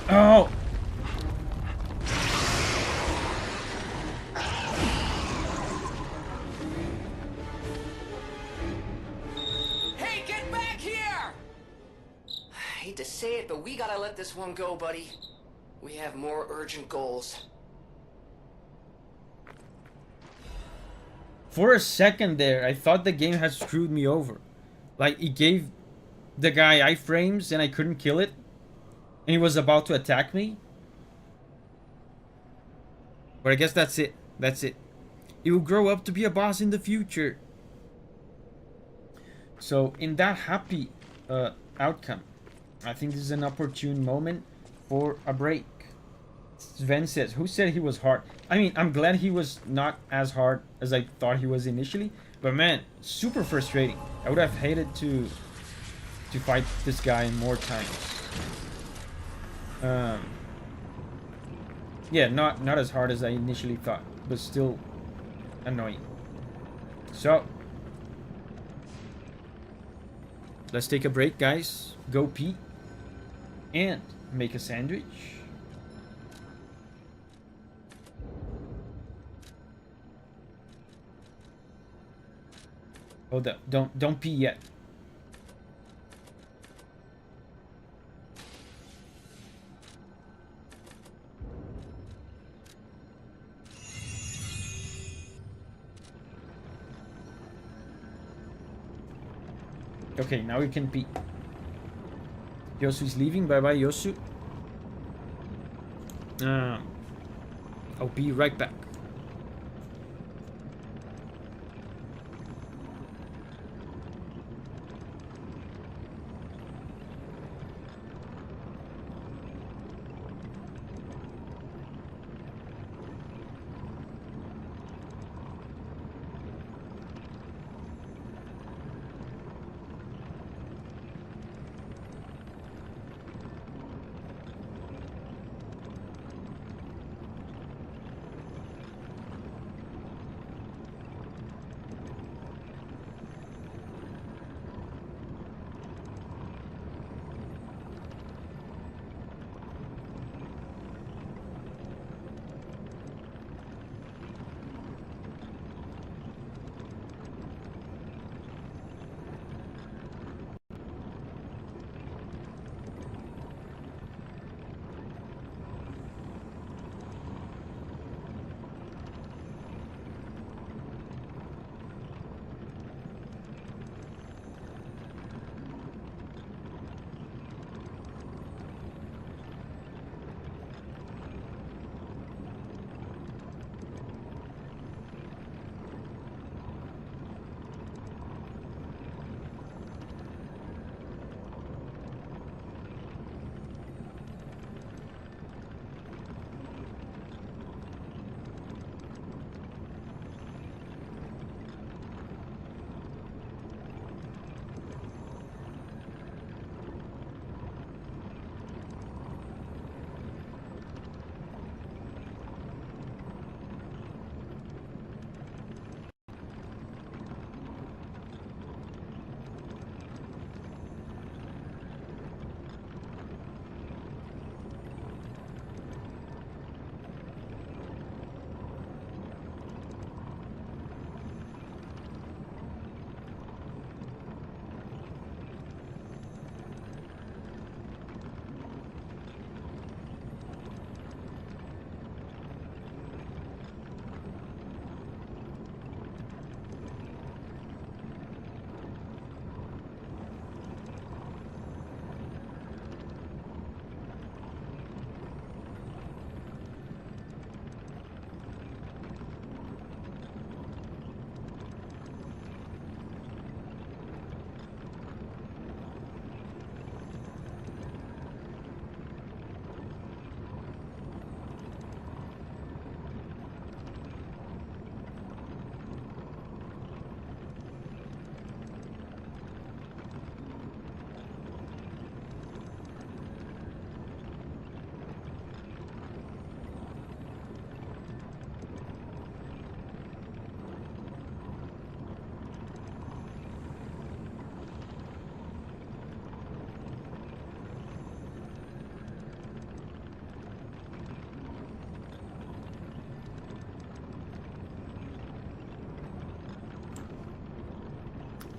Oh! Hey, get back here! I hate to say it, but we gotta let this one go, buddy. We have more urgent goals. For a second there, I thought the game had screwed me over. Like, it gave the guy iframes and I couldn't kill it. And he was about to attack me. But I guess that's it. That's it. He will grow up to be a boss in the future. So, in that happy outcome, I think this is an opportune moment for a break. Sven says, who said he was hard? I mean, I'm glad he was not as hard as I thought he was initially. But man, super frustrating. I would have hated to fight this guy more times. Yeah, not as hard as I initially thought, but still annoying. So, let's take a break, guys. Go pee and make a sandwich. Hold up, don't pee yet. Okay, now we can pee. Yosu is leaving. Bye bye, Yosu. I'll be right back.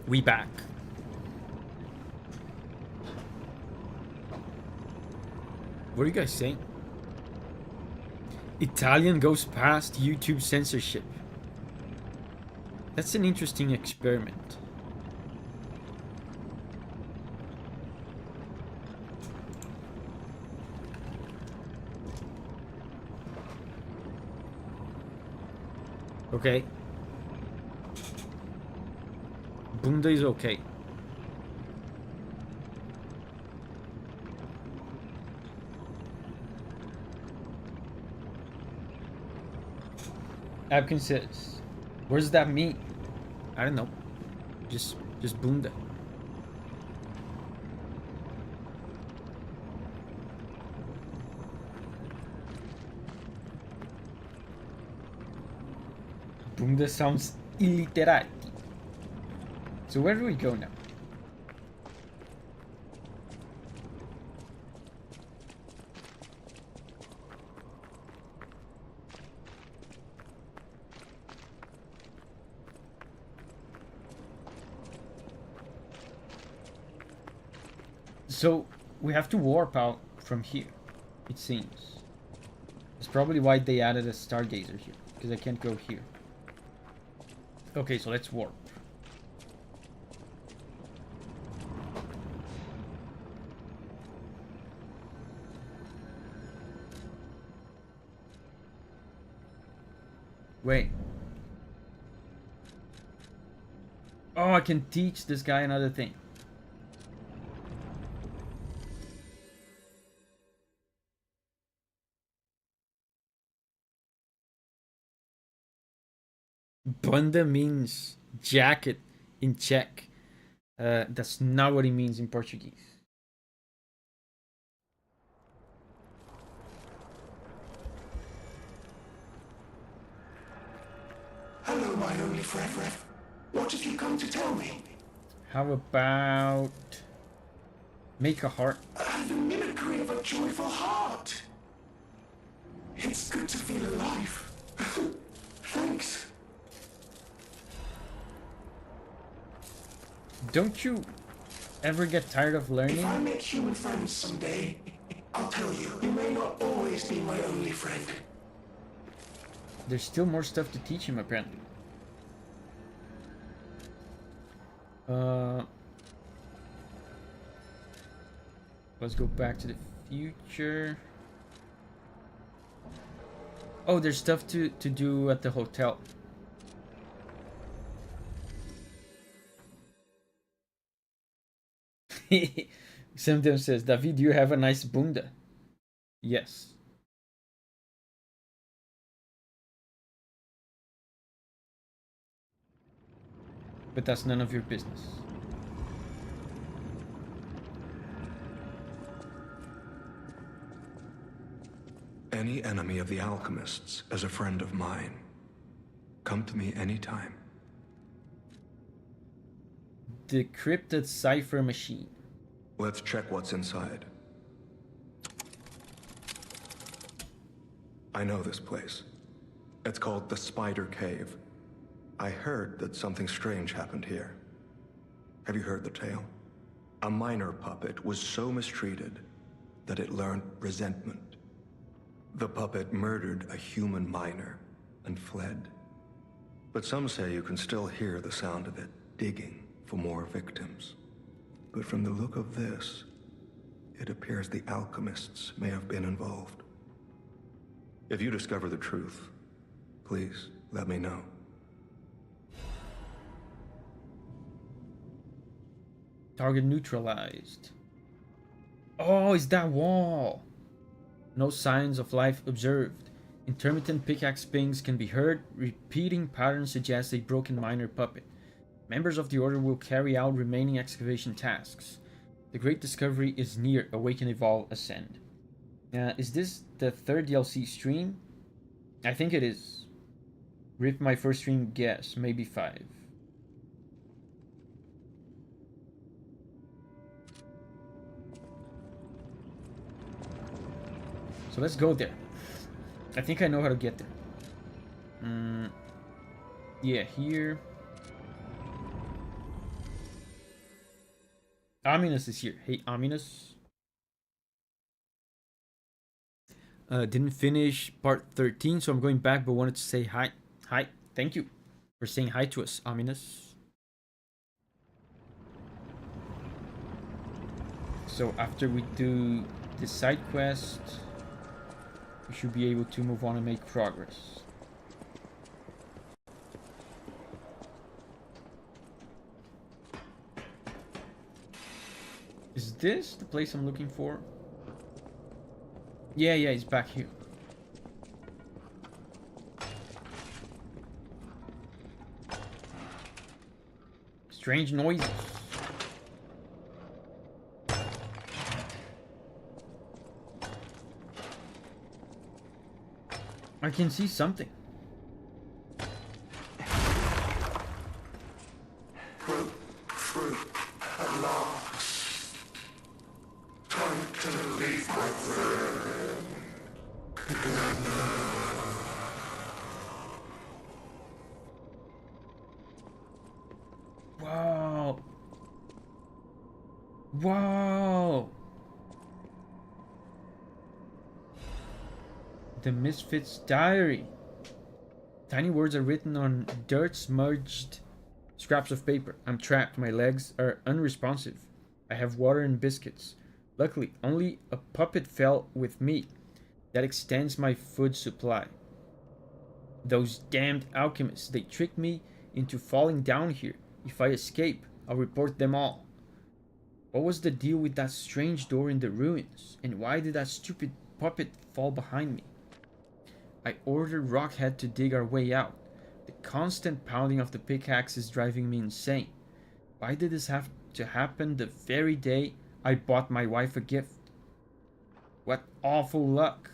We back. What are you guys saying? Italian goes past YouTube censorship. That's an interesting experiment. Okay. Bunda is okay. Abkin says, what does that mean? I don't know. Just bunda. Bunda sounds illiterati. So where do we go now? So we have to warp out from here, it seems. That's probably why they added a stargazer here, because I can't go here. Okay, so let's warp. Wait. Oh, I can teach this guy another thing. Bunda means jacket in Czech. That's not what it means in Portuguese. Hello, my only friend. What have you come to tell me? How about make a heart? The mimicry of a joyful heart. It's good to feel alive. Thanks. Don't you ever get tired of learning? If I make human friends someday, I'll tell you, you may not always be my only friend. There's still more stuff to teach him, apparently. Let's go back to the future. Oh, there's stuff to do at the hotel. Sometimes says, Davi, do you have a nice bunda? Yes. But that's none of your business. Any enemy of the Alchemists is a friend of mine. Come to me anytime. Decrypted cipher machine. Let's check what's inside. I know this place. It's called the Spider Cave. I heard that something strange happened here. Have you heard the tale? A miner puppet was so mistreated that it learned resentment. The puppet murdered a human miner and fled. But some say you can still hear the sound of it digging for more victims. But from the look of this, it appears the Alchemists may have been involved. If you discover the truth, please let me know. Target neutralized. Oh, it's that wall. No signs of life observed. Intermittent pickaxe pings can be heard. Repeating patterns suggest a broken miner puppet. Members of the Order will carry out remaining excavation tasks. The Great Discovery is near. Awaken, Evolve, Ascend. Is this the third DLC stream? I think it is. Rip my first stream guess. Maybe 5. So let's go there. I think I know how to get there. Yeah, here. Ominous is here. Hey, Ominous. Didn't finish part 13, so I'm going back, but wanted to say hi. Hi. Thank you for saying hi to us, Ominous. So after we do the side quest, we should be able to move on and make progress. Is this the place I'm looking for? Yeah, it's back here. Strange noises. I can see something. Fruit, at last. Time to leave my friend. Wow. Wow. The Misfit's diary. Tiny words are written on dirt-smudged scraps of paper. I'm trapped. My legs are unresponsive. I have water and biscuits. Luckily, only a puppet fell with me. That extends my food supply. Those damned alchemists, they tricked me into falling down here. If I escape, I'll report them all. What was the deal with that strange door in the ruins? And why did that stupid puppet fall behind me? I ordered Rockhead to dig our way out. The constant pounding of the pickaxe is driving me insane. Why did this have to happen the very day I bought my wife a gift? What awful luck.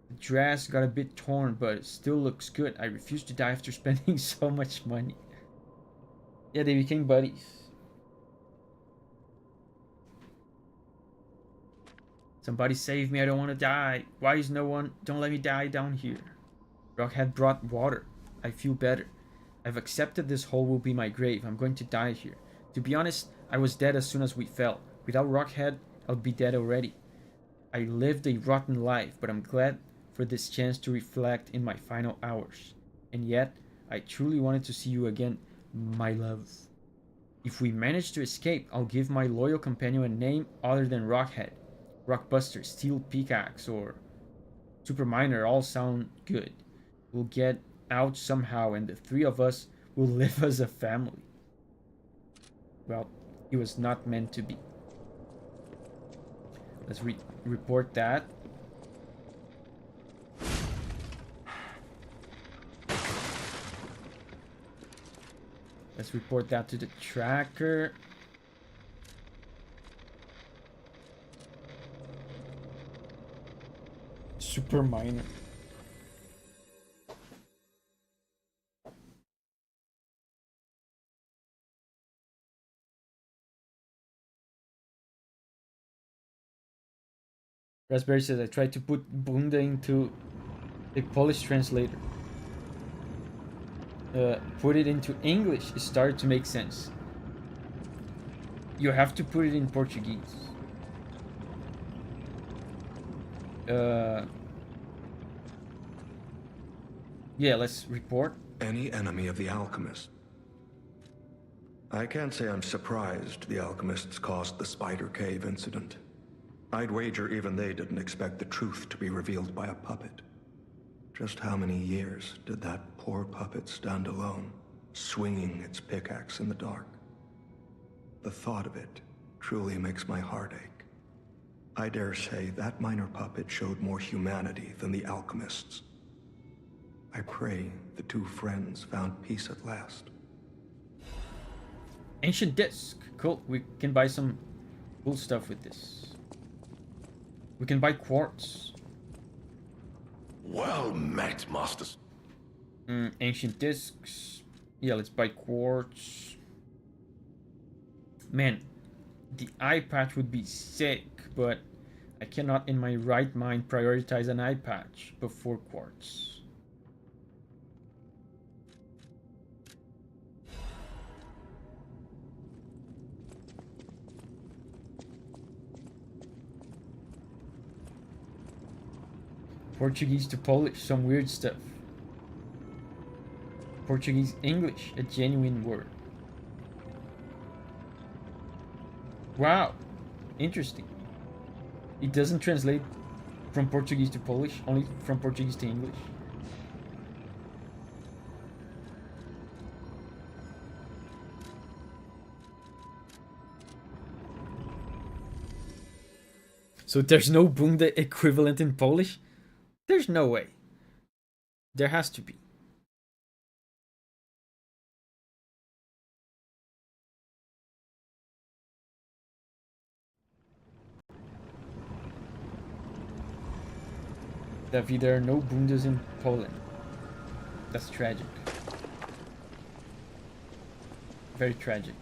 The dress got a bit torn, but it still looks good. I refuse to die after spending so much money. Yeah, they became buddies. Somebody save me, I don't want to die. Why is no one? Don't let me die down here. Rockhead brought water. I feel better. I've accepted this hole will be my grave. I'm going to die here. To be honest, I was dead as soon as we fell. Without Rockhead, I'll be dead already. I lived a rotten life, but I'm glad for this chance to reflect in my final hours. And yet, I truly wanted to see you again, my love. If we manage to escape, I'll give my loyal companion a name other than Rockhead. Rockbuster, Steel Pickaxe, or Superminer all sound good. We'll get out somehow, and the three of us will live as a family. Well, it was not meant to be. Let's report that. Let's report that to the tracker. Super minor. Raspberry says I tried to put Bunda into a Polish translator. Put it into English. It started to make sense. You have to put it in Portuguese. Yeah, let's report. Any enemy of the Alchemist. I can't say I'm surprised the Alchemists caused the Spider Cave incident. I'd wager even they didn't expect the truth to be revealed by a puppet. Just how many years did that poor puppet stand alone, swinging its pickaxe in the dark? The thought of it truly makes my heart ache. I dare say that minor puppet showed more humanity than the Alchemists. I pray the two friends found peace at last. Ancient disc. Cool. We can buy some cool stuff with this. We can buy quartz. Well met, masters. Ancient discs. Yeah, let's buy quartz. Man, the eye patch would be sick, but I cannot in my right mind prioritize an eye patch before quartz. Portuguese to Polish, some weird stuff. Portuguese English, a genuine word. Wow, interesting. It doesn't translate from Portuguese to Polish, only from Portuguese to English. So there's no bunda equivalent in Polish? There's no way. There has to be. Davi, there are no bundas in Poland. That's tragic. Very tragic.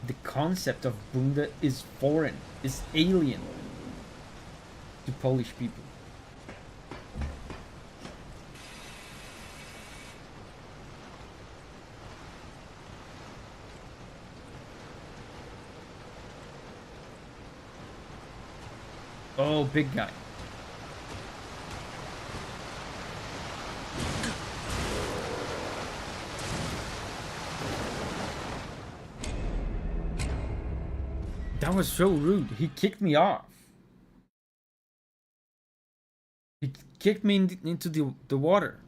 The concept of bunda is foreign, is alien to Polish people. Oh, big guy. That was so rude. He kicked me off. He kicked me into the water.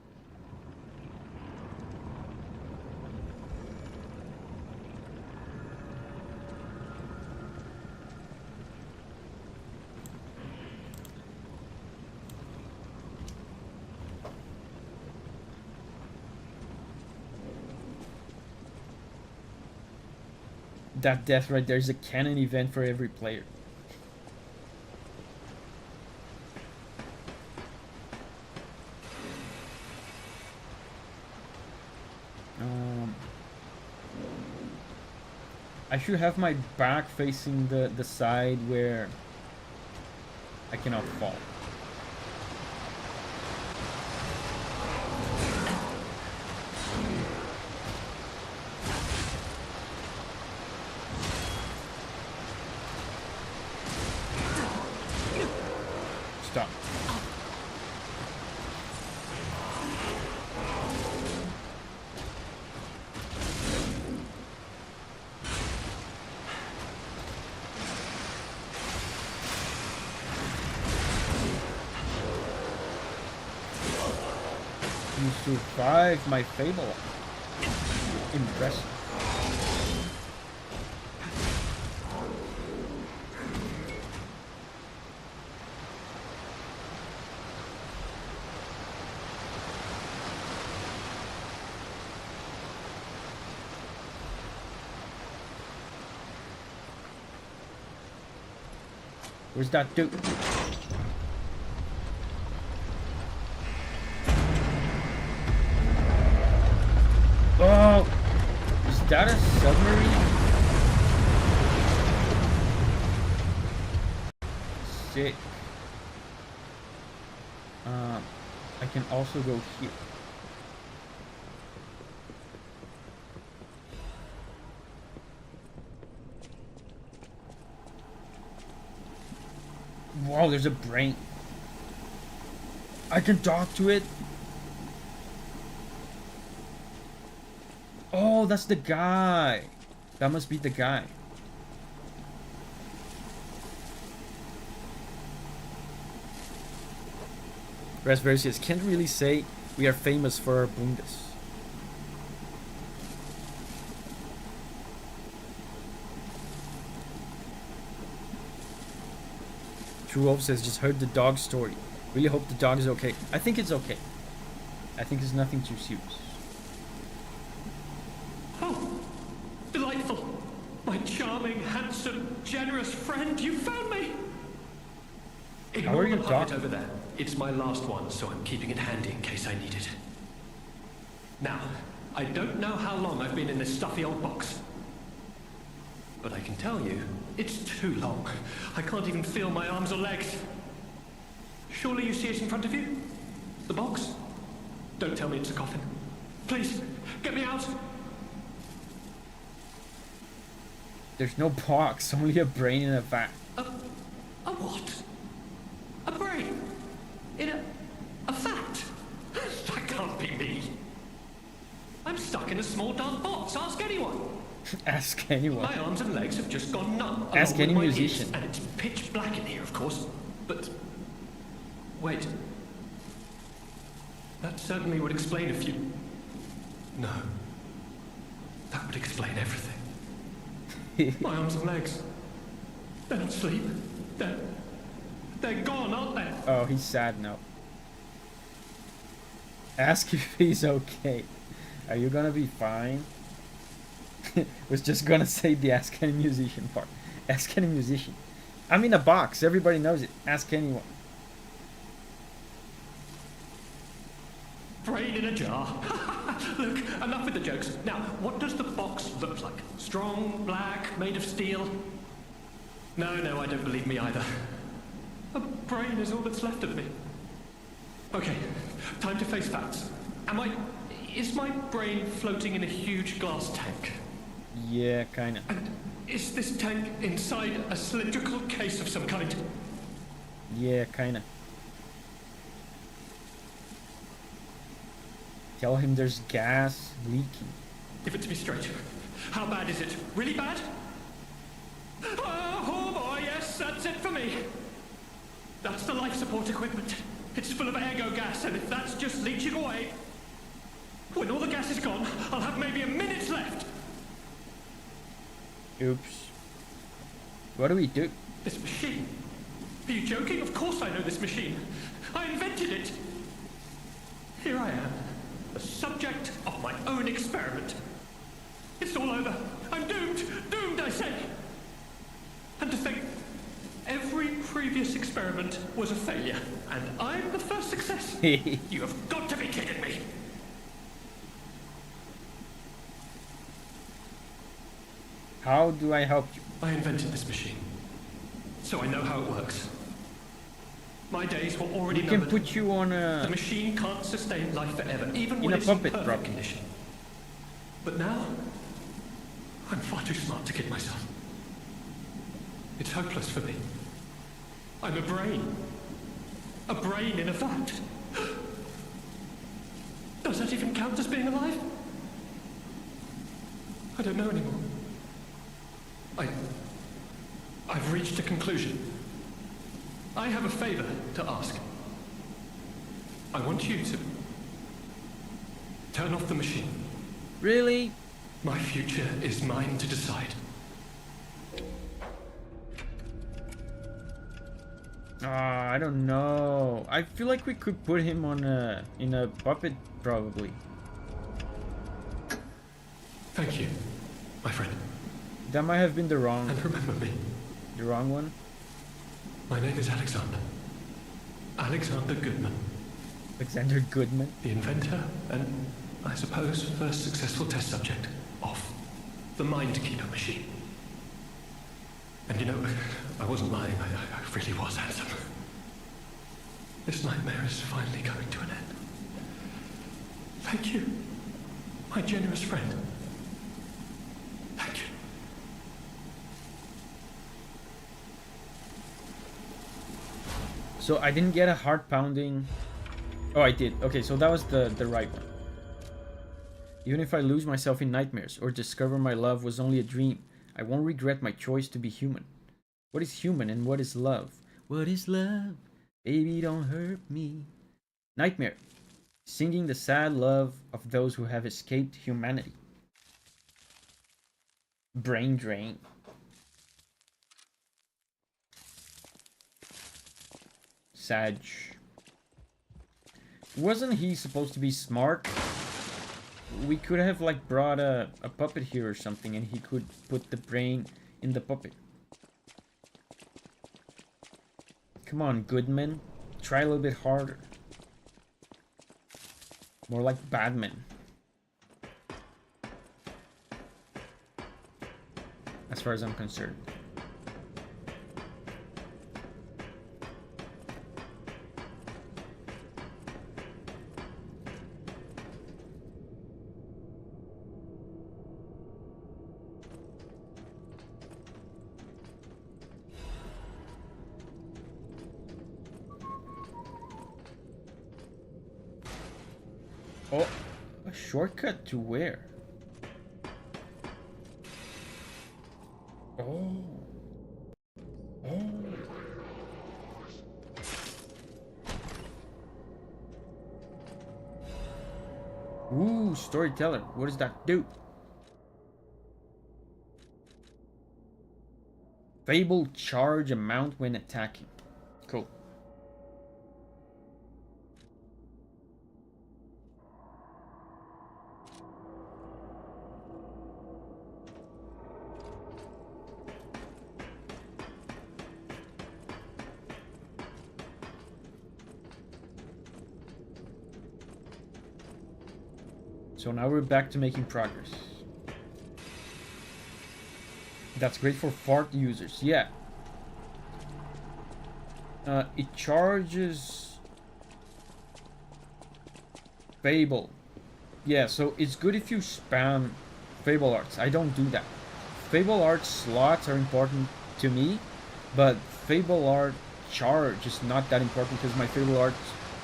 That death right there is a canon event for every player. I should have my back facing the side where I cannot fall. Stop. You survived my fable. Impressive. Where's that dude? Oh, is that a submarine? Sick. I can also go here. Wow, there's a brain. I can talk to it. Oh, that's the guy. That must be the guy. Raspberry says, can't really say we are famous for our bundas. True Wolf says, just heard the dog story. Really hope the dog is okay. I think it's okay. I think it's nothing too serious. Oh, delightful. My charming, handsome, generous friend, you found me. How are you Ignore the puppet talking? over there. It's my last one, so I'm keeping it handy in case I need it. Now, I don't know how long I've been in this stuffy old box. But I can tell you, it's too long. I can't even feel my arms or legs. Surely you see it in front of you? The box? Don't tell me it's a coffin. Please, get me out. There's no box, only a brain in a vat. A what? A brain? In a vat? That can't be me. I'm stuck in a small dark box. Ask anyone. Ask anyone. My arms and legs have just gone numb. Ask along any with my musician. ears, and it's pitch black in here, of course. But wait. That certainly would explain a few. No. That would explain everything. My arms and legs. They're not asleep. They're gone, aren't they? Oh, he's sad now. Ask if he's okay. Are you gonna be fine? Was just gonna say the ask any musician part. Ask any musician. I'm in a box. Everybody knows it. Ask anyone. Brain in a jar. Look, enough with the jokes. Now, what does the box look like? Strong, black, made of steel? No, I don't believe me either. A brain is all that's left of me. Okay, time to face facts. Is my brain floating in a huge glass tank? Yeah, kinda. And is this tank inside a cylindrical case of some kind? Yeah, kinda. Tell him there's gas leaking. Give it to me straight. How bad is it? Really bad? Oh boy, yes, that's it for me. That's the life support equipment. It's full of ergo gas, and if that's just leaching away, when all the gas is gone, I'll have maybe a minute left. Oops. What do we do? This machine? Are you joking? Of course I know this machine. I invented it. Here I am, the subject of my own experiment. It's all over. I'm doomed. Doomed, I say. And to think, every previous experiment was a failure, and I'm the first success. You have got to be kidding me. How do I help you? I invented this machine, so I know how it works. My days were already We can numbered. put you on The a... machine can't sustain life forever, even In when a it's puppet, in perfect probably. condition. But now, I'm far too smart to kid myself. It's hopeless for me. I'm a brain. A brain in a vat. Does that even count as being alive? I don't know anymore. I've reached a conclusion. I have a favor to ask. I want you to turn off the machine. Really? My future is mine to decide. I don't know. I feel like we could put him on in a puppet, probably. Thank you, my friend. That might have been the wrong And remember me. one. My name is Alexander. Alexander Goodman. Alexander Goodman. The inventor and, I suppose, first successful test subject of the Mindkeeper machine. And you know, I wasn't lying. I really was handsome. This nightmare is finally coming to an end. Thank you, my generous friend. Thank you. So I didn't get a heart pounding. Oh, I did. Okay, so that was the right one. Even if I lose myself in nightmares or discover my love was only a dream, I won't regret my choice to be human. What is human and what is love? What is love? Baby, don't hurt me. Nightmare. Singing the sad love of those who have escaped humanity. Brain drain. Sag. Wasn't he supposed to be smart? We could have like brought a puppet here or something and he could put the brain in the puppet. Come on, Goodman. Try a little bit harder. More like Batman. As far as I'm concerned. Oh, a shortcut to where? Oh. Oh. Ooh, storyteller. What does that do? Fable charge amount when attacking. Cool. So now we're back to making progress. That's great for fart users, yeah. It charges Fable. Yeah, so it's good if you spam Fable Arts. I don't do that. Fable Arts slots are important to me, but Fable Art charge is not that important because my Fable Arts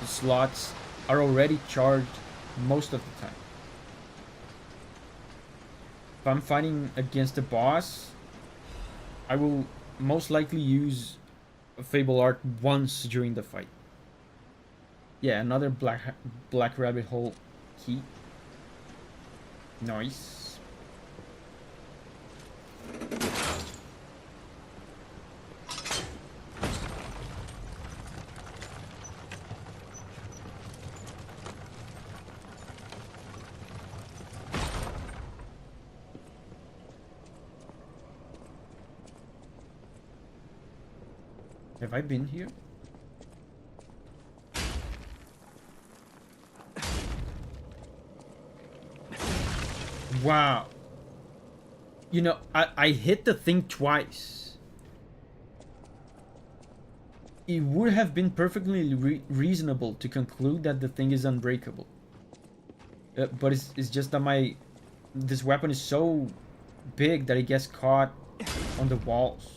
slots are already charged most of the time. If I'm fighting against a boss, I will most likely use a Fable Art once during the fight. Yeah, another black rabbit hole key. Nice. Have I been here? Wow. You know, I hit the thing twice. It would have been perfectly reasonable to conclude that the thing is unbreakable. But it's just that this weapon is so big that it gets caught on the walls.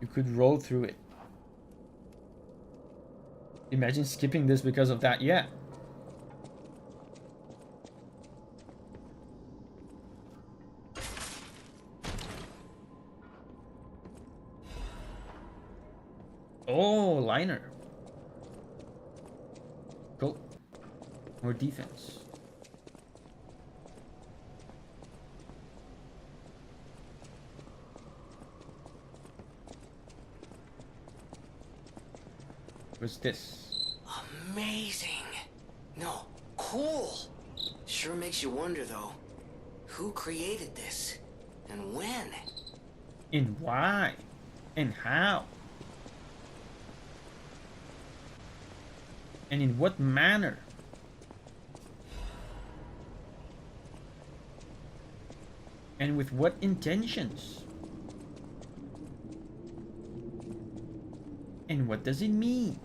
You could roll through it. Imagine skipping this because of that. Yeah. Oh, liner. Cool. More defense. What's this? Amazing. No, cool. Sure makes you wonder, though. Who created this? And when? And why? And how? And in what manner? And with what intentions? And what does it mean?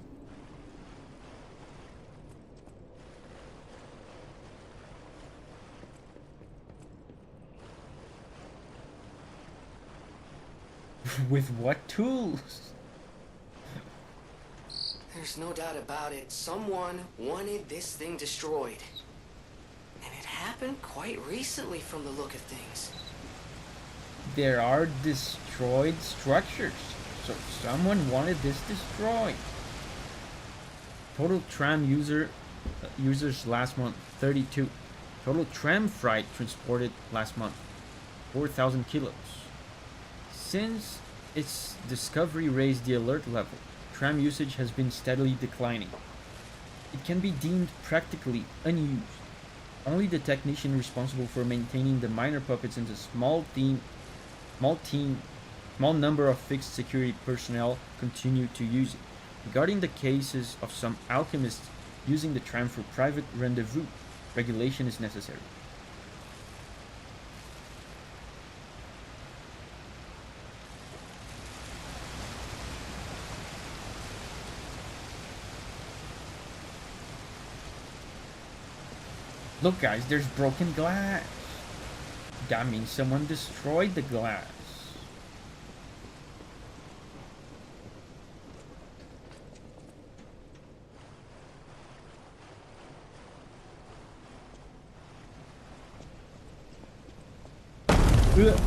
With what tools? There's no doubt about it. Someone wanted this thing destroyed. And it happened quite recently from the look of things. There are destroyed structures. So someone wanted this destroyed. Total tram users last month 32. Total tram freight transported last month 4,000 kilos. Since its discovery raised the alert level, tram usage has been steadily declining. It can be deemed practically unused. Only the technician responsible for maintaining the minor puppets and the small number of fixed security personnel continue to use it. Regarding the cases of some alchemists using the tram for private rendezvous, regulation is necessary. Look, guys, there's broken glass. That means someone destroyed the glass. Ugh.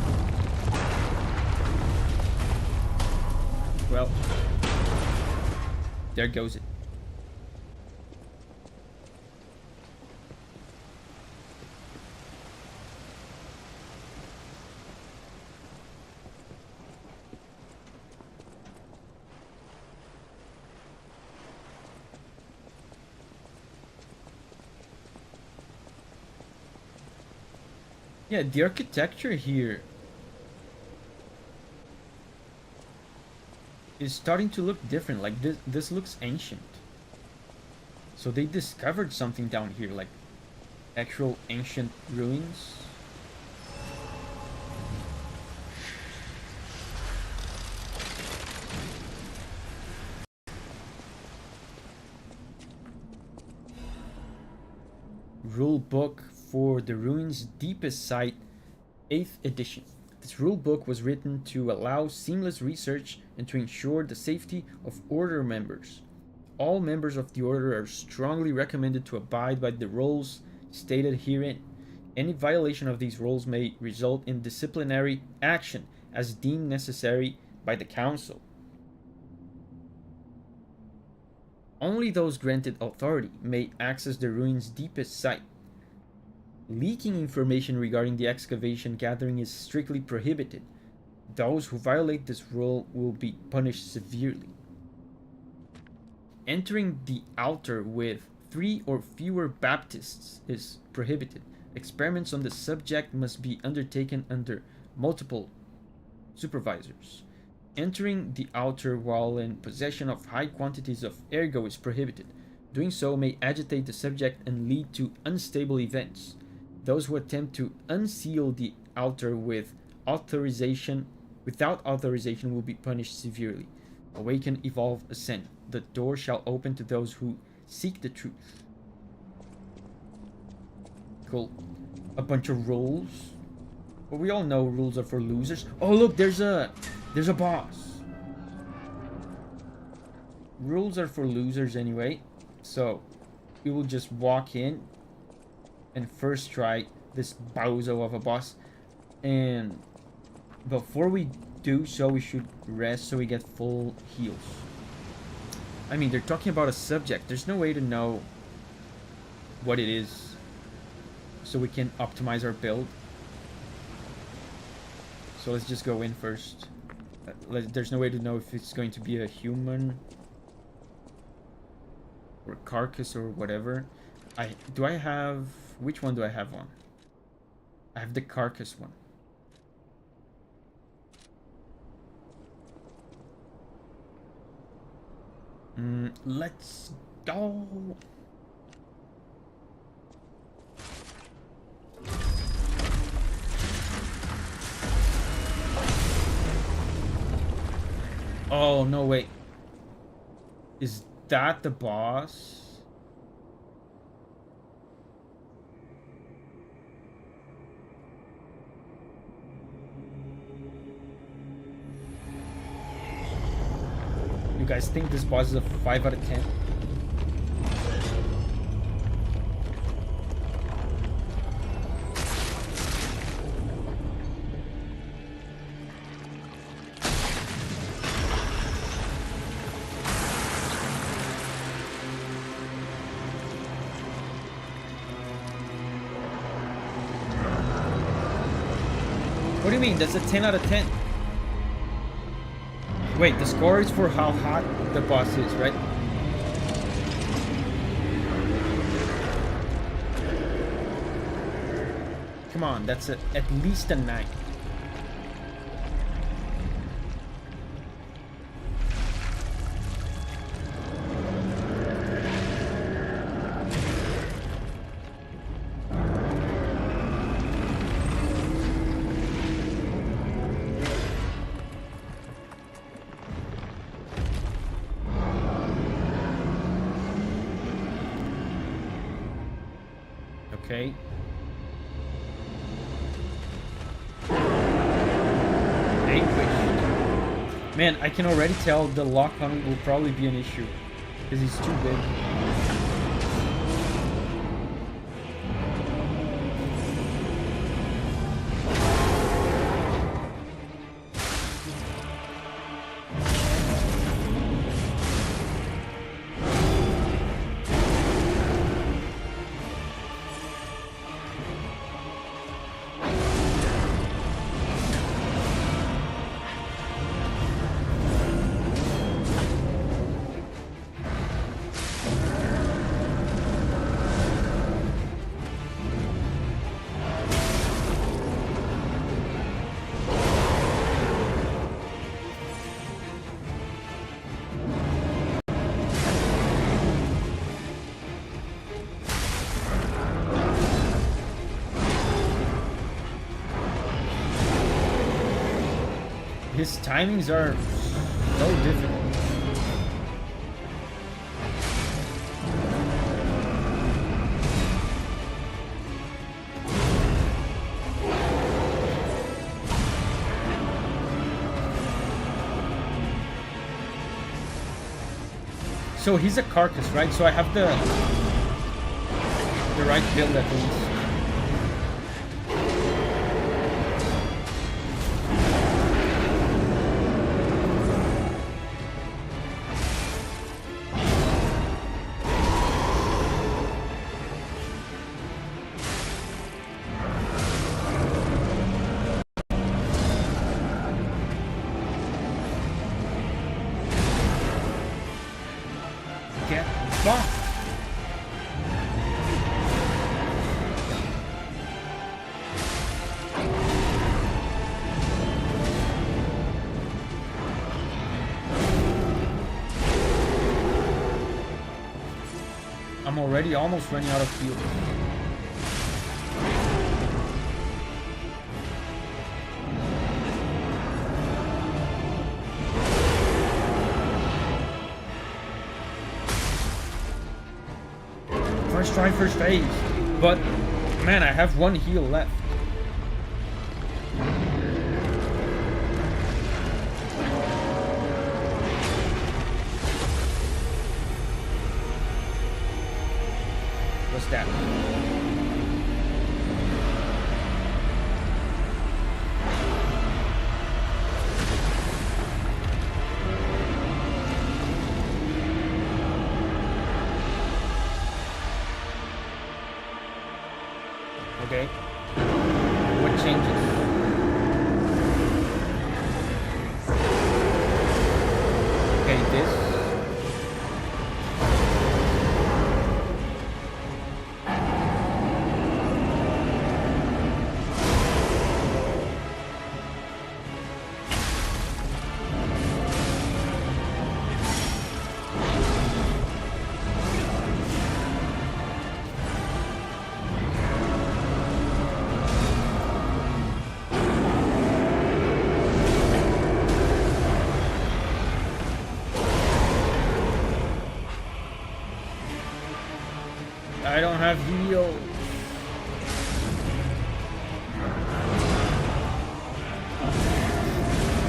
Well, there goes it. Yeah, the architecture here is starting to look different. Like this looks ancient. So they discovered something down here, like actual ancient ruins. Rule book for the ruins deepest site, 8th edition. This rule book was written to allow seamless research and to ensure the safety of Order members. All members of the Order are strongly recommended to abide by the rules stated herein. Any violation of these rules may result in disciplinary action as deemed necessary by the Council. Only those granted authority may access the ruins' deepest site. Leaking information regarding the excavation gathering is strictly prohibited. Those who violate this rule will be punished severely. Entering the altar with 3 or fewer Baptists is prohibited. Experiments on the subject must be undertaken under multiple supervisors. Entering the altar while in possession of high quantities of ergo is prohibited. Doing so may agitate the subject and lead to unstable events. Those who attempt to unseal the altar without authorization will be punished severely. Awaken, evolve, ascend. The door shall open to those who seek the truth. Cool. A bunch of rules. Well, we all know rules are for losers. Oh, look, there's a boss. Rules are for losers anyway. So, we will just walk in and first try this bozo of a boss. And before we do so, we should rest so we get full heals. I mean, they're talking about a subject. There's no way to know what it is so we can optimize our build. So let's just go in first. There's no way to know if it's going to be a human or carcass or whatever. Which one do I have on? I have the carcass one. Let's go. Oh, no, wait. Is that the boss? You guys think this boss is a 5 out of 10? What do you mean? That's a 10 out of 10. Wait, the score is for how hot the boss is, right? Come on, that's at least a 9. Okay. Vanquished. Man, I can already tell the lock on will probably be an issue. Because he's too big. His timings are so difficult. So he's a carcass, right? So I have the right build at least. Get fucked. I'm already almost running out of fuel. First try, first phase. But, man, I have one heal left. What's that? Okay. What changes? Okay, this. I don't have heal.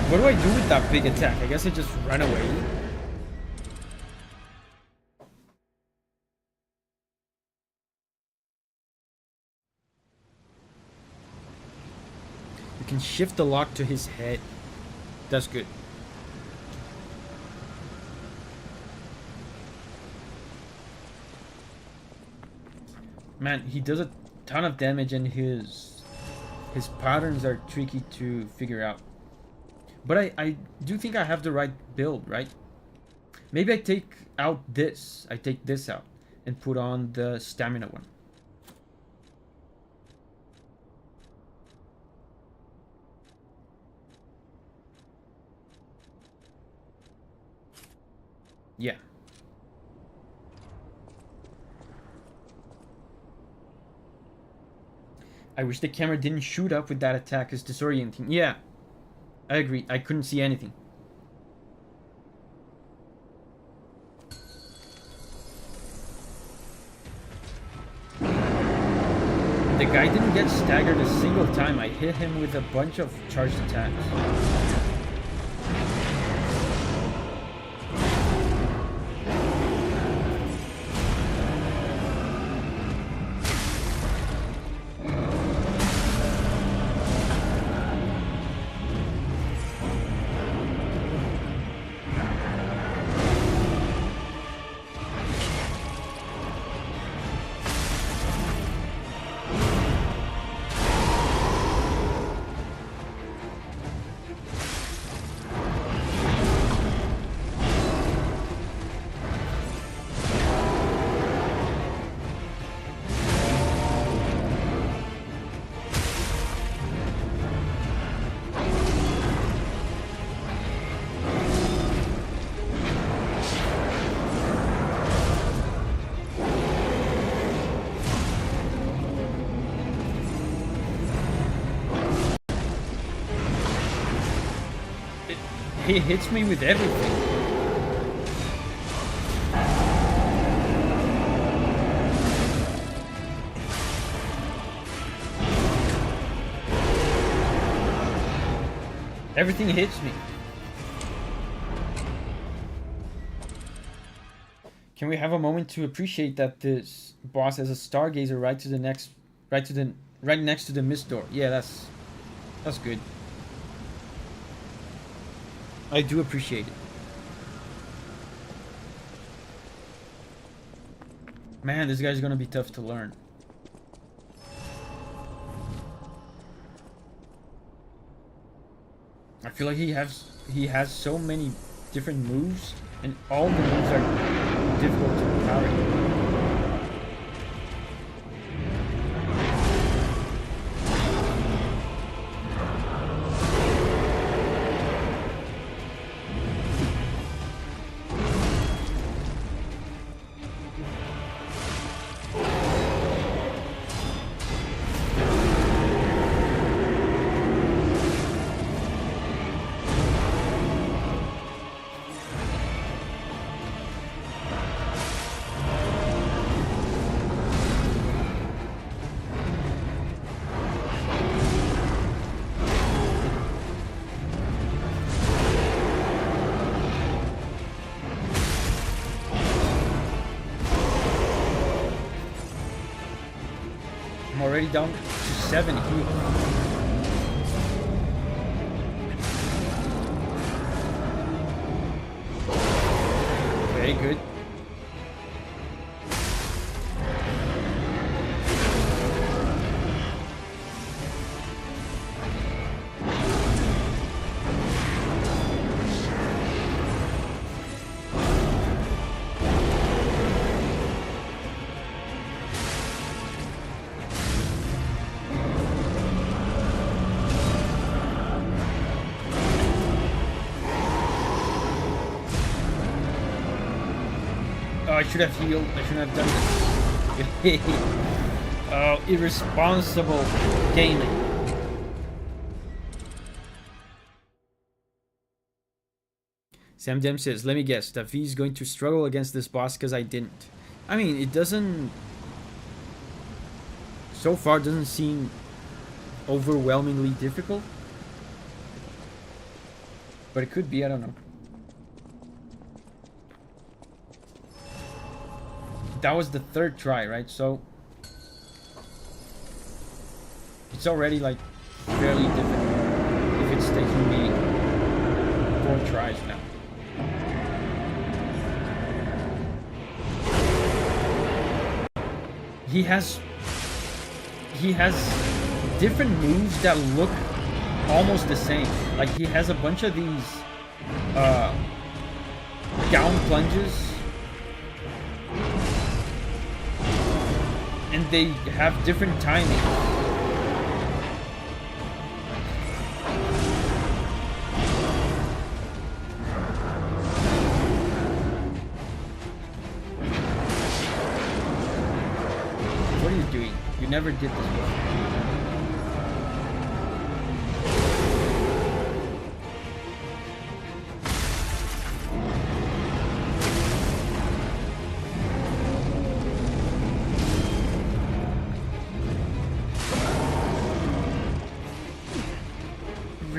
What do I do with that big attack? I guess I just run away. You can shift the lock to his head. That's good. Man, he does a ton of damage and his patterns are tricky to figure out. But I do think I have the right build, right? Maybe I take out this. I take this out and put on the stamina one. Yeah. I wish the camera didn't shoot up with that attack. It's disorienting. Yeah, I agree. I couldn't see anything. the guy didn't get staggered a single time. I hit him with a bunch of charged attacks. He hits me with everything. Everything hits me. Can we have a moment to appreciate that this boss has a stargazer right next to the mist door? Yeah, that's good. I do appreciate it. Man, this guy's gonna be tough to learn. I feel like he has so many different moves, and all the moves are difficult to parry. Already down to 7 here. Very good. I should have healed. I shouldn't have done this. Oh, irresponsible gaming. Sam Dem says, let me guess, Davi's going to struggle against this boss because I didn't. I mean, it doesn't... So far, doesn't seem overwhelmingly difficult. But it could be, I don't know. That was the 3rd try, right? So it's already like fairly difficult if it's taking me 4 tries now. He has different moves that look almost the same. Like he has a bunch of these down plunges. And they have different timing. What are you doing? You never did this before.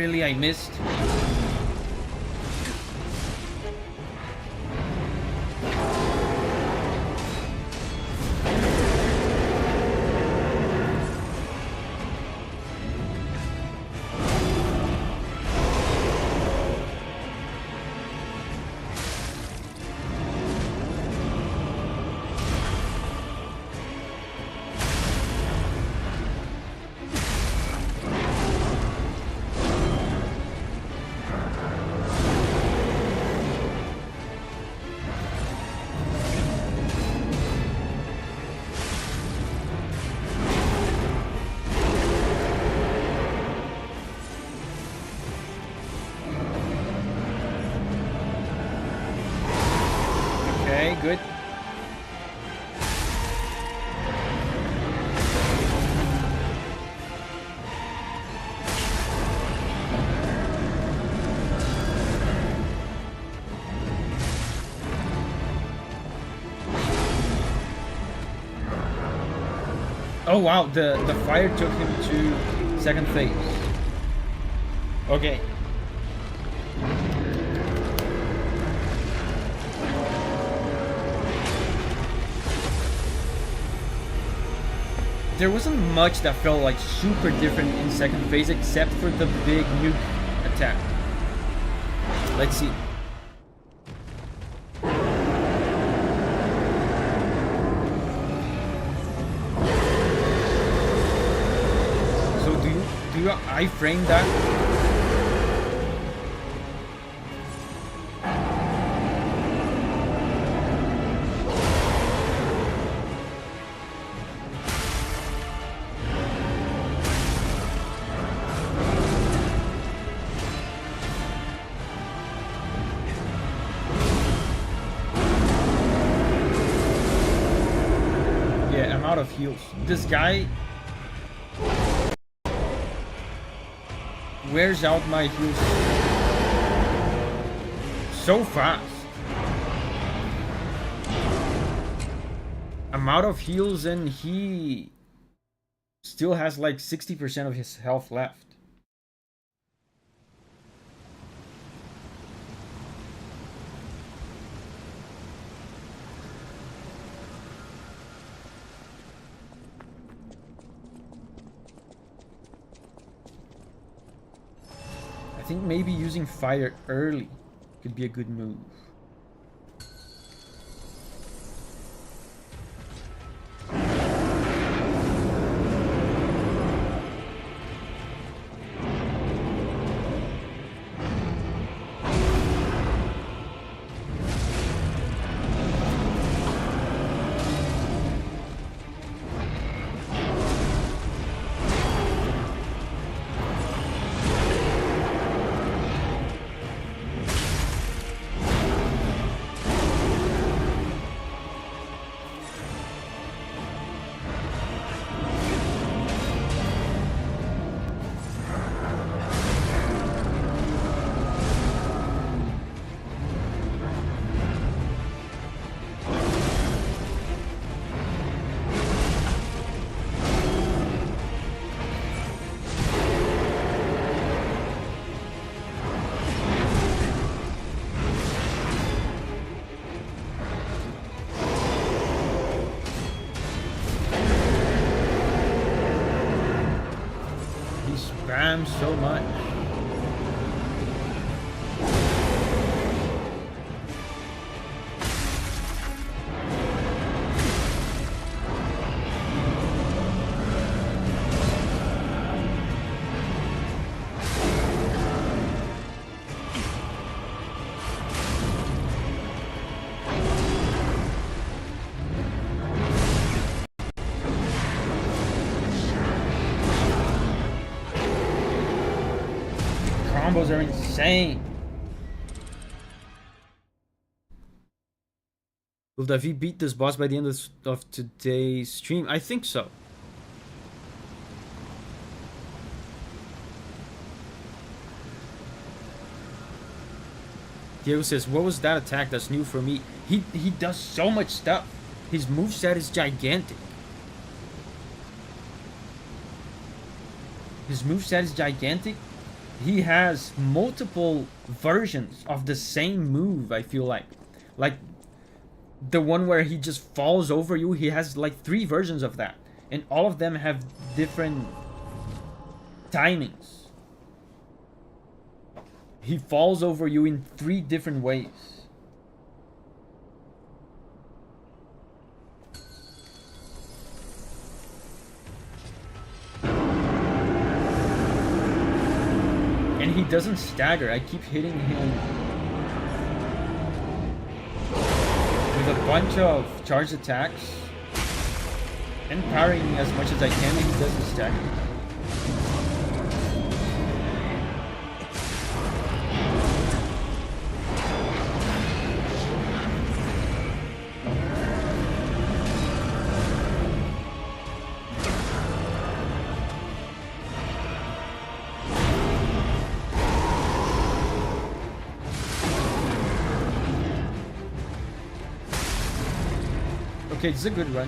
really? I missed. Okay, good. Oh wow, the fire took him to second phase. Okay. There wasn't much that felt like super different in second phase except for the big nuke attack. Let's see. So do you iframe that? Out of heals. This guy wears out my heals so fast. I'm out of heals and he still has like 60% of his health left. I think maybe using fire early could be a good move. Spams so much. Combos are insane. Will Davi beat this boss by the end of today's stream? I think so. Diego says, what was that attack that's new for me? He does so much stuff. His moveset is gigantic. His moveset is gigantic, he has multiple versions of the same move, I feel like the one where he just falls over you, he has like 3 versions of that, and all of them have different timings. He falls over you in 3 different ways. And he doesn't stagger. I keep hitting him with a bunch of charged attacks and parrying as much as I can, and he doesn't stagger. Okay, it's a good run.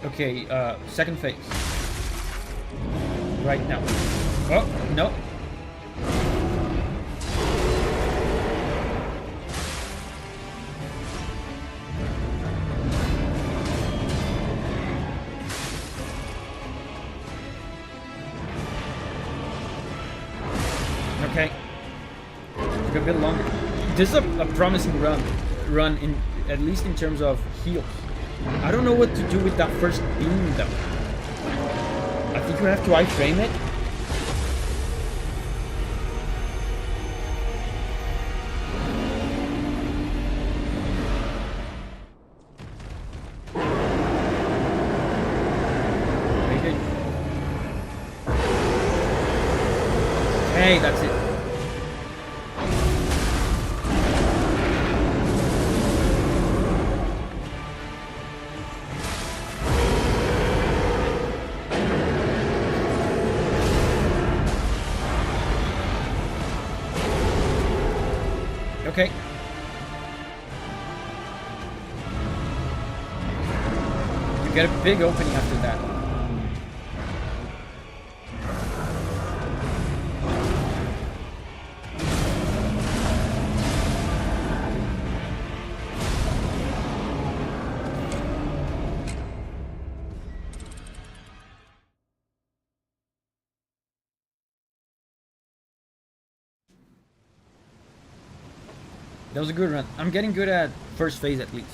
Okay, second phase. Right now. Oh, no. Okay. Took a bit longer. This is a promising run in at least in terms of heals. I don't know what to do with that first beam though. I think you have to iframe it. Okay. Hey, that's it. Okay. You get a big opening after that. That was a good run. I'm getting good at first phase at least.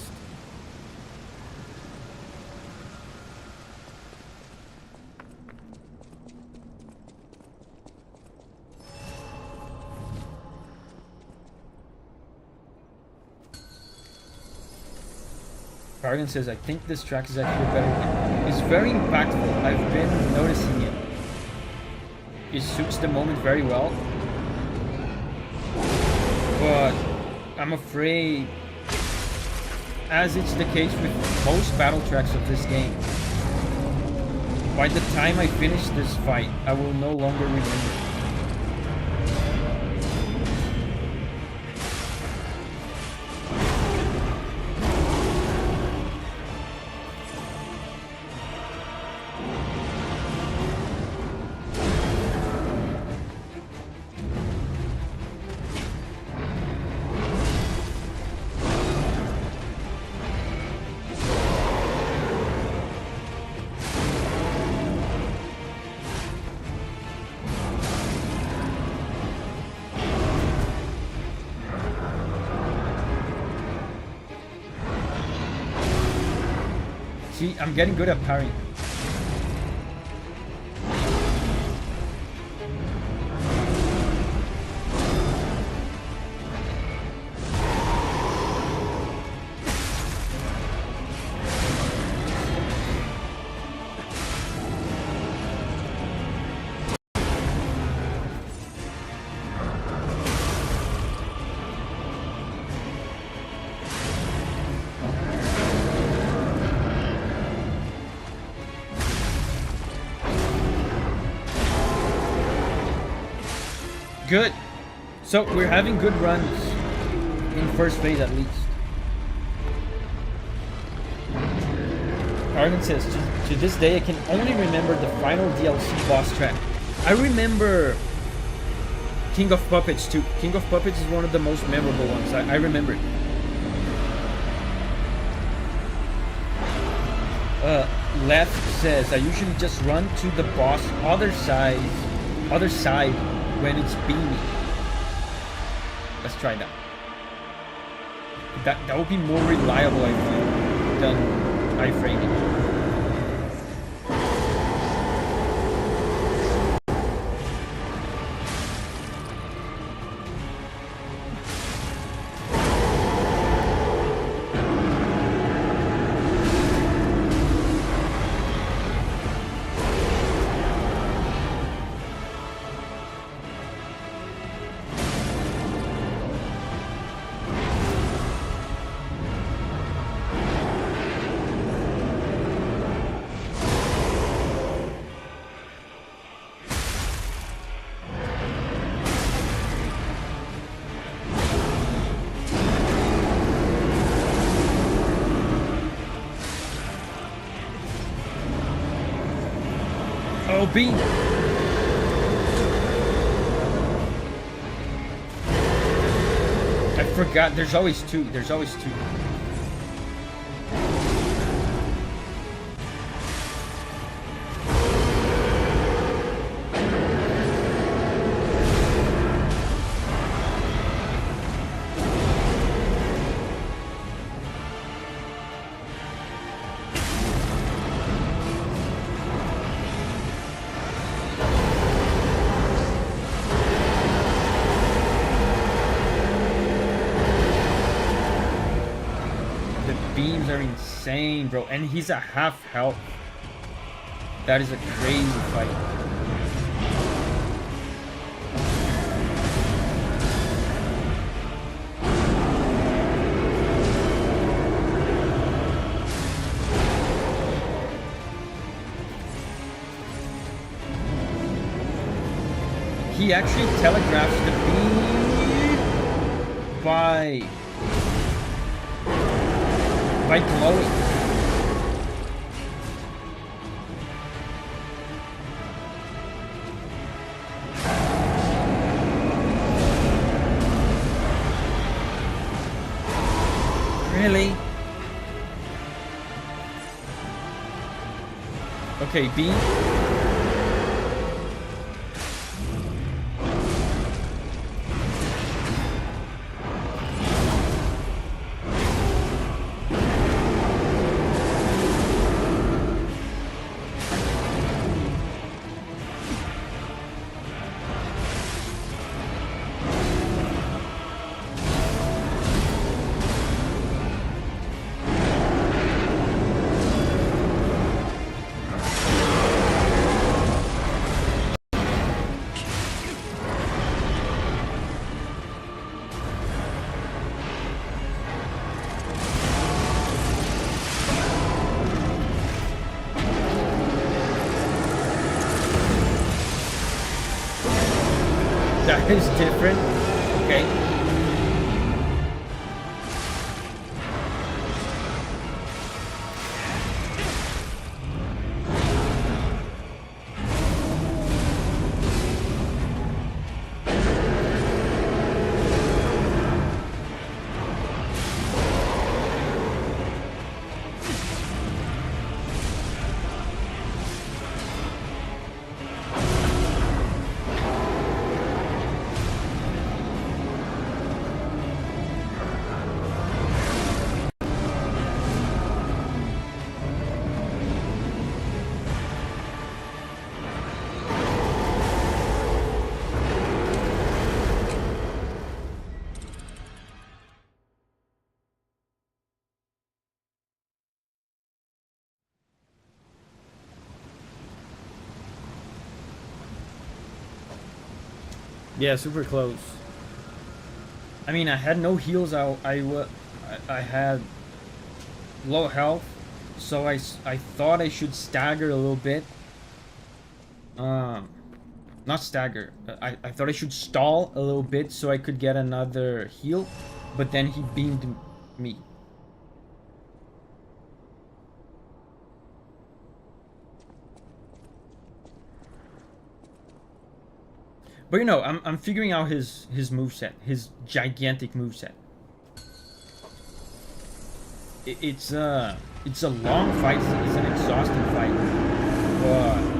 Bargain says, I think this track is actually a better one. It's very impactful. I've been noticing it. It suits the moment very well. But I'm afraid, as it's the case with most battle tracks of this game, by the time I finish this fight, I will no longer remember. See, I'm getting good at parrying. Good. So we're having good runs in first phase at least. Argon says, to this day I can only remember the final DLC boss track. I remember King of Puppets too. King of Puppets is one of the most memorable ones. I remember it. Left says, I usually just run to the boss other side when it's beaming. Let's try that. That would be more reliable, I feel, than iframing. Oh, beam! I forgot, there's always two. There's always two. Beams are insane, bro, and he's a half health. That is a crazy fight. He actually telegraphs the beam by glowing. Really? Okay, B. That is different. Okay. Yeah, super close. I mean, I had no heals. I had low health, so I thought I should stagger a little bit. Not stagger. I thought I should stall a little bit so I could get another heal, but then he beamed me. But you know, I'm figuring out his moveset, his gigantic moveset. It's a long fight, it's an exhausting fight. But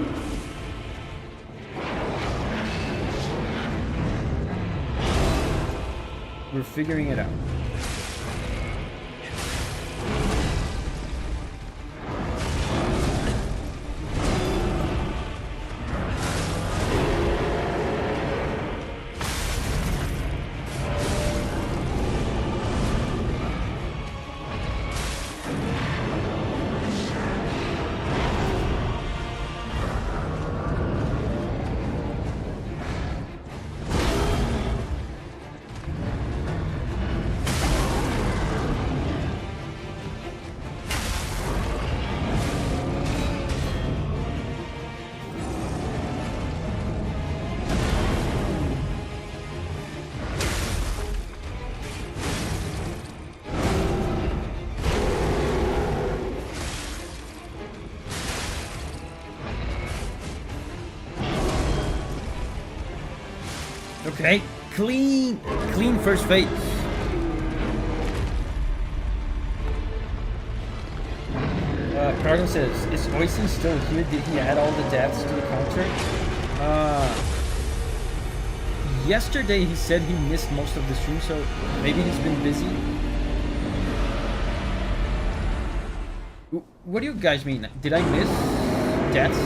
we're figuring it out. Okay, clean first phase. Cargo says, is Oisin still here? Did he add all the deaths to the counter? Yesterday he said he missed most of the stream, so maybe he's been busy. What do you guys mean? Did I miss deaths?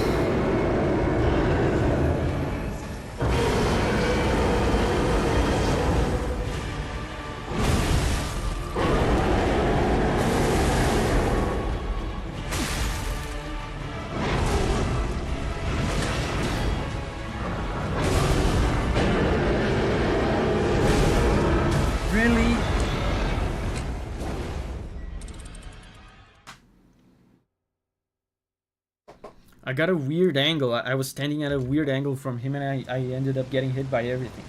I got a weird angle. I was standing at a weird angle from him and I ended up getting hit by everything.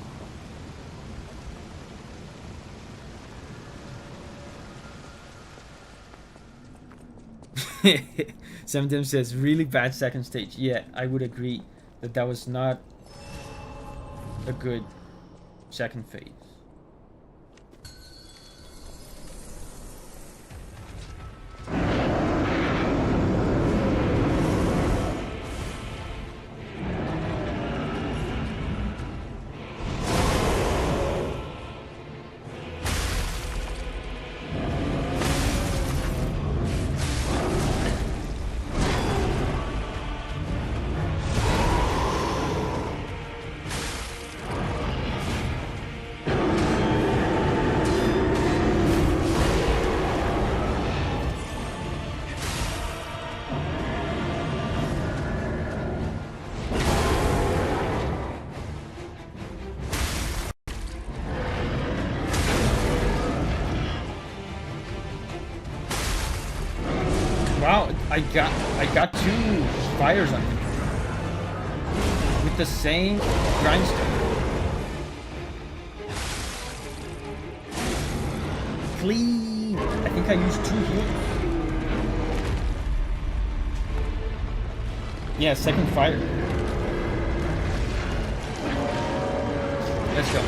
Sometimes says really bad second stage. Yeah, I would agree that was not a good second phase. Wow, I got 2 fires on him with the same grindstone. Clean. I think I used 2 heals. Yeah, second fire. Let's go.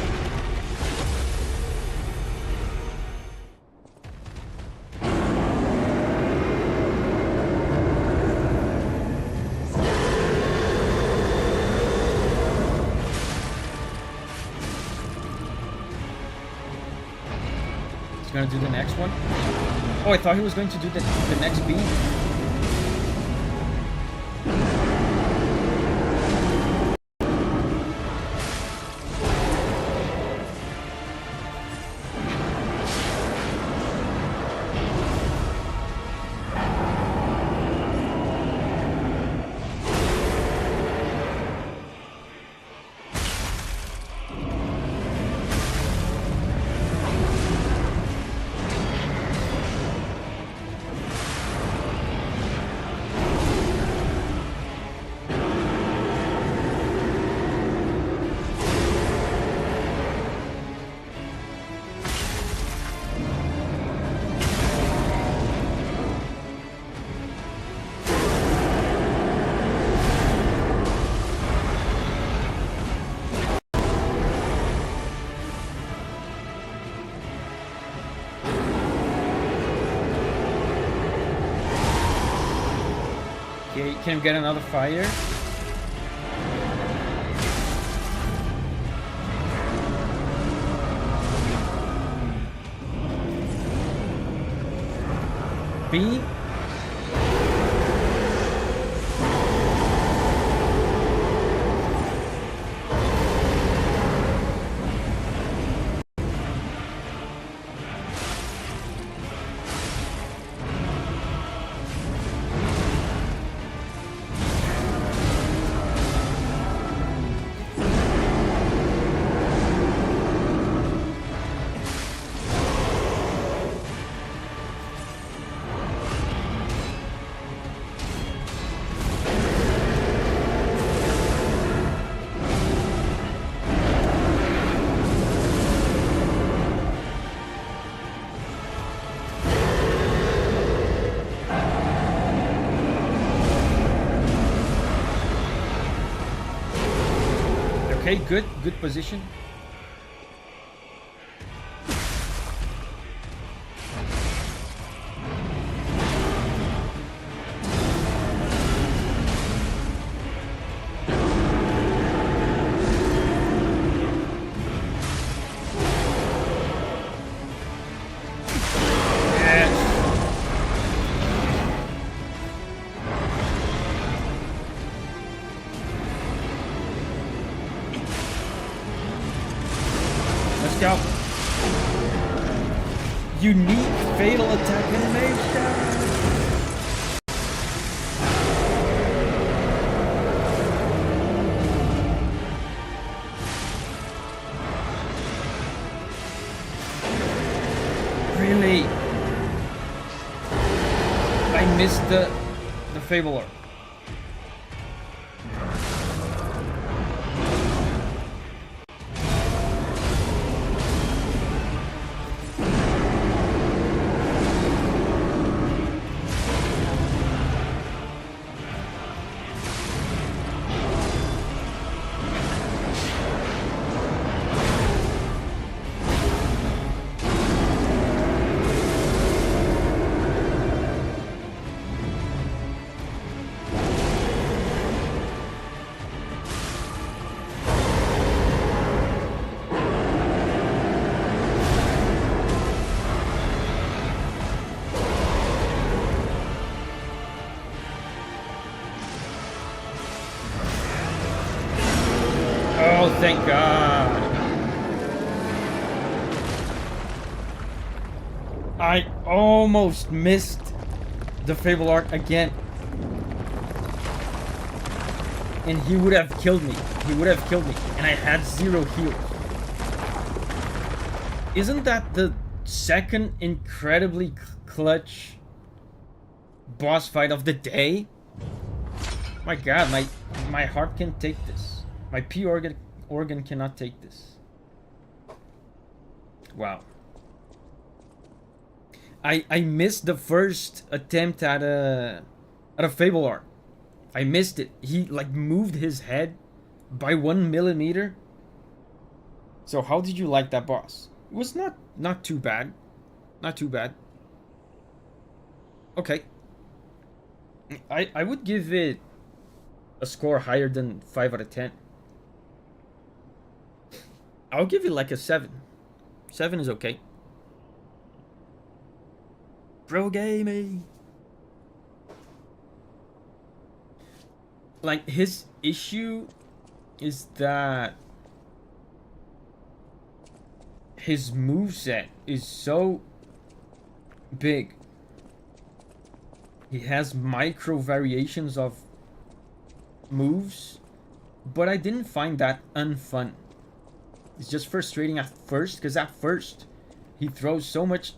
Gonna do the next one. Oh, I thought he was going to do the next beam. Okay, can we get another fire? B. Okay, good position. Let's go. Unique fatal attack animation. Really? I missed the Fabler. Oh, thank God. I almost missed the Fable Art again. And he would have killed me. He would have killed me. And I had 0 heals. Isn't that the second incredibly clutch boss fight of the day? My God, my heart can't take this. My P organ cannot take this. Wow. I missed the first attempt at a Fable Art. I missed it. He like moved his head by 1 millimeter. So how did you like that boss? It was not too bad. Not too bad. Okay. I would give it a score higher than 5 out of 10. I'll give it like a 7. 7 is okay. Pro gaming. Like, his issue is that his moveset is so big. He has micro variations of moves, but I didn't find that unfun. It's just frustrating at first, because at first he throws so much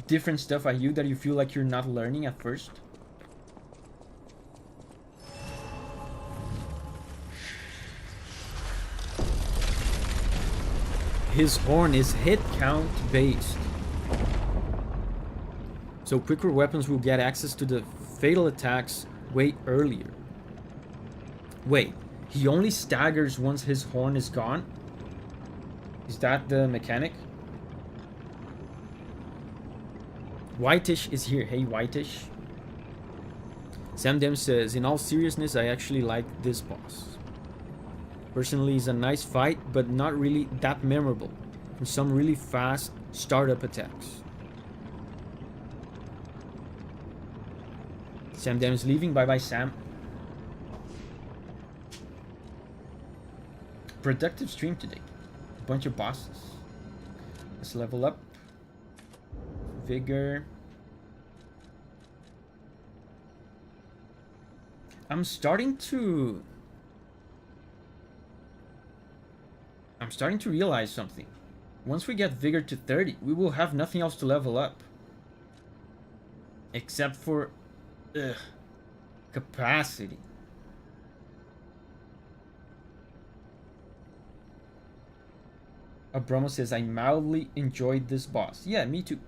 different stuff at you that you feel like you're not learning at first. His horn is hit count based. So quicker weapons will get access to the fatal attacks way earlier. Wait, he only staggers once his horn is gone? Is that the mechanic? Whitish is here. Hey, Whitish. Sam Dem says, in all seriousness, I actually like this boss. Personally, it's a nice fight, but not really that memorable. And some really fast startup attacks. Sam Dem is leaving. Bye bye, Sam. Productive stream today. A bunch of bosses. Let's level up. Vigor. I'm starting to realize something. Once we get Vigor to 30, we will have nothing else to level up. Except for capacity. Abromo says, I mildly enjoyed this boss. Yeah, me too.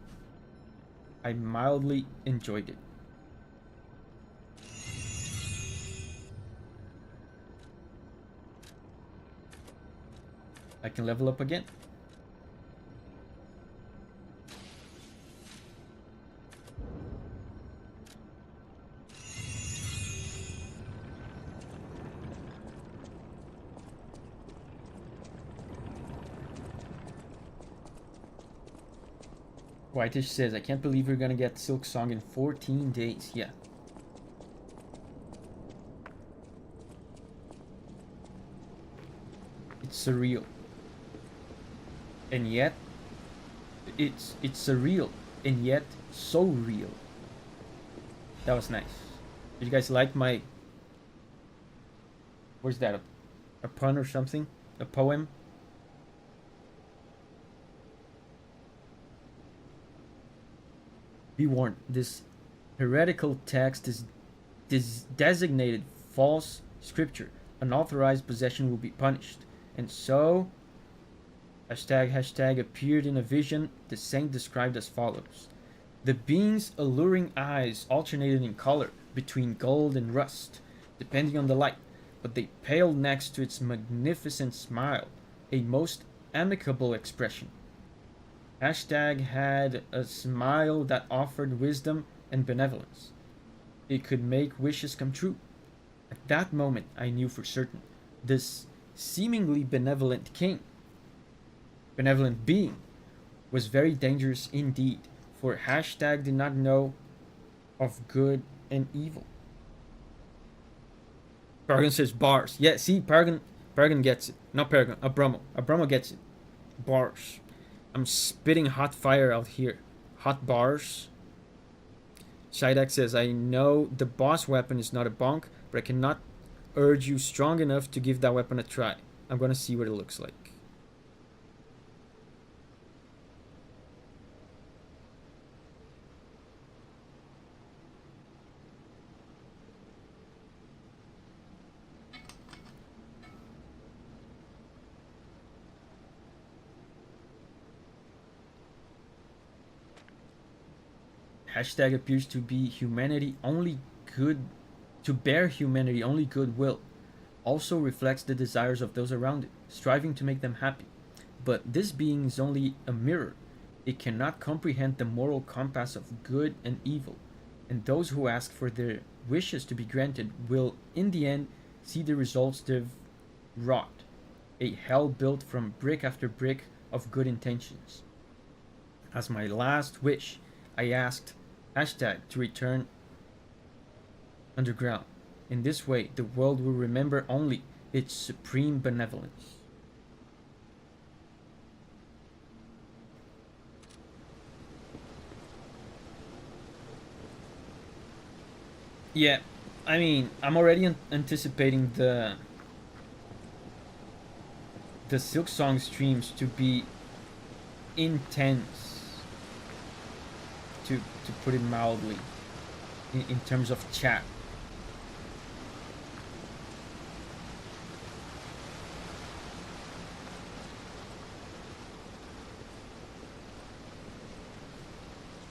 I mildly enjoyed it. I can level up again. Whitish says, I can't believe we're gonna get Silk Song in 14 days. Yeah. It's surreal. And yet, it's surreal. And yet, so real. That was nice. Did you guys like my... Where's that? A pun or something? A poem? Be warned, this heretical text is designated false scripture. Unauthorized possession will be punished. And so, ## appeared in a vision, the saint described as follows. The being's alluring eyes alternated in color between gold and rust, depending on the light, but they paled next to its magnificent smile, a most amicable expression. # had a smile that offered wisdom and benevolence. It could make wishes come true. At that moment, I knew for certain this seemingly benevolent being, was very dangerous indeed, for # did not know of good and evil. Paragon says bars. Yeah, see, Paragon gets it. Not Paragon, Abromo. Abromo gets it. Bars. I'm spitting hot fire out here. Hot bars. Shidak says, I know the boss weapon is not a bonk, but I cannot urge you strong enough to give that weapon a try. I'm gonna see what it looks like. # appears to be humanity only good, to bear humanity only goodwill. Also reflects the desires of those around it, striving to make them happy. But this being is only a mirror. It cannot comprehend the moral compass of good and evil, and those who ask for their wishes to be granted will, in the end, see the results they've wrought. A hell built from brick after brick of good intentions. As my last wish, I asked # to return underground. In this way, the world will remember only its supreme benevolence. Yeah, I mean, I'm already anticipating the Silk Song streams to be intense, to put it mildly, in terms of chat.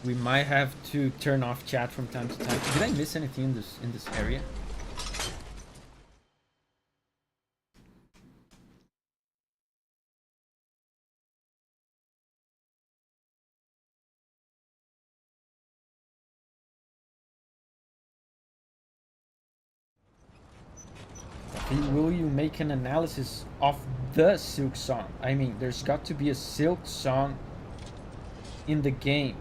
We might have to turn off chat from time to time. Did I miss anything in this area? Will you make an analysis of the Silk Song? I mean, there's got to be a Silk Song in the game.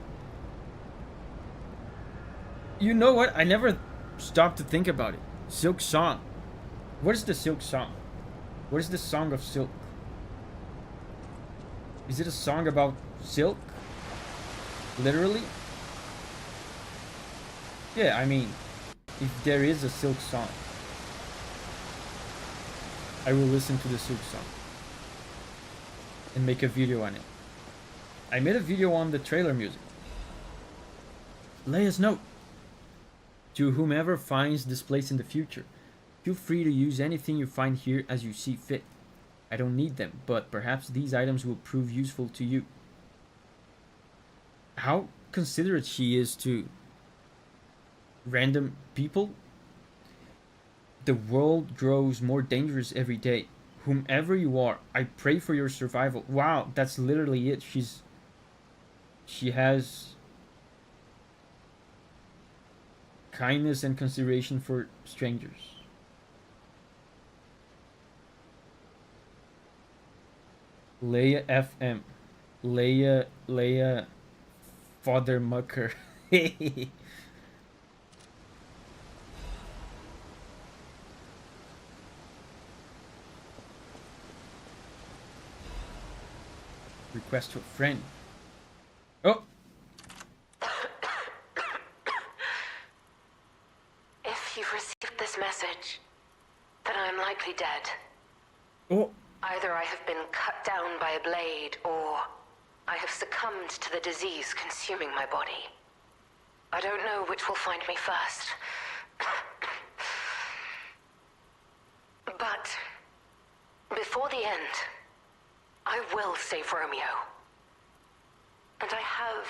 You know what? I never stopped to think about it. Silk Song. What is the Silk Song? What is the Song of Silk? Is it a song about silk? Literally? Yeah, I mean, if there is a Silk Song, I will listen to the Silk Song and make a video on it. I made a video on the trailer music. Leia's note. To whomever finds this place in the future, feel free to use anything you find here as you see fit. I don't need them, but perhaps these items will prove useful to you. How considerate she is to random people. The world grows more dangerous every day. Whomever you are, I pray for your survival. Wow, that's literally it. She has kindness and consideration for strangers. Leia FM. Leia Father Mucker. Request to a friend. Oh! If you've received this message, then I am likely dead. Oh! Either I have been cut down by a blade, or I have succumbed to the disease consuming my body. I don't know which will find me first. But before the end, I will save Romeo. And I have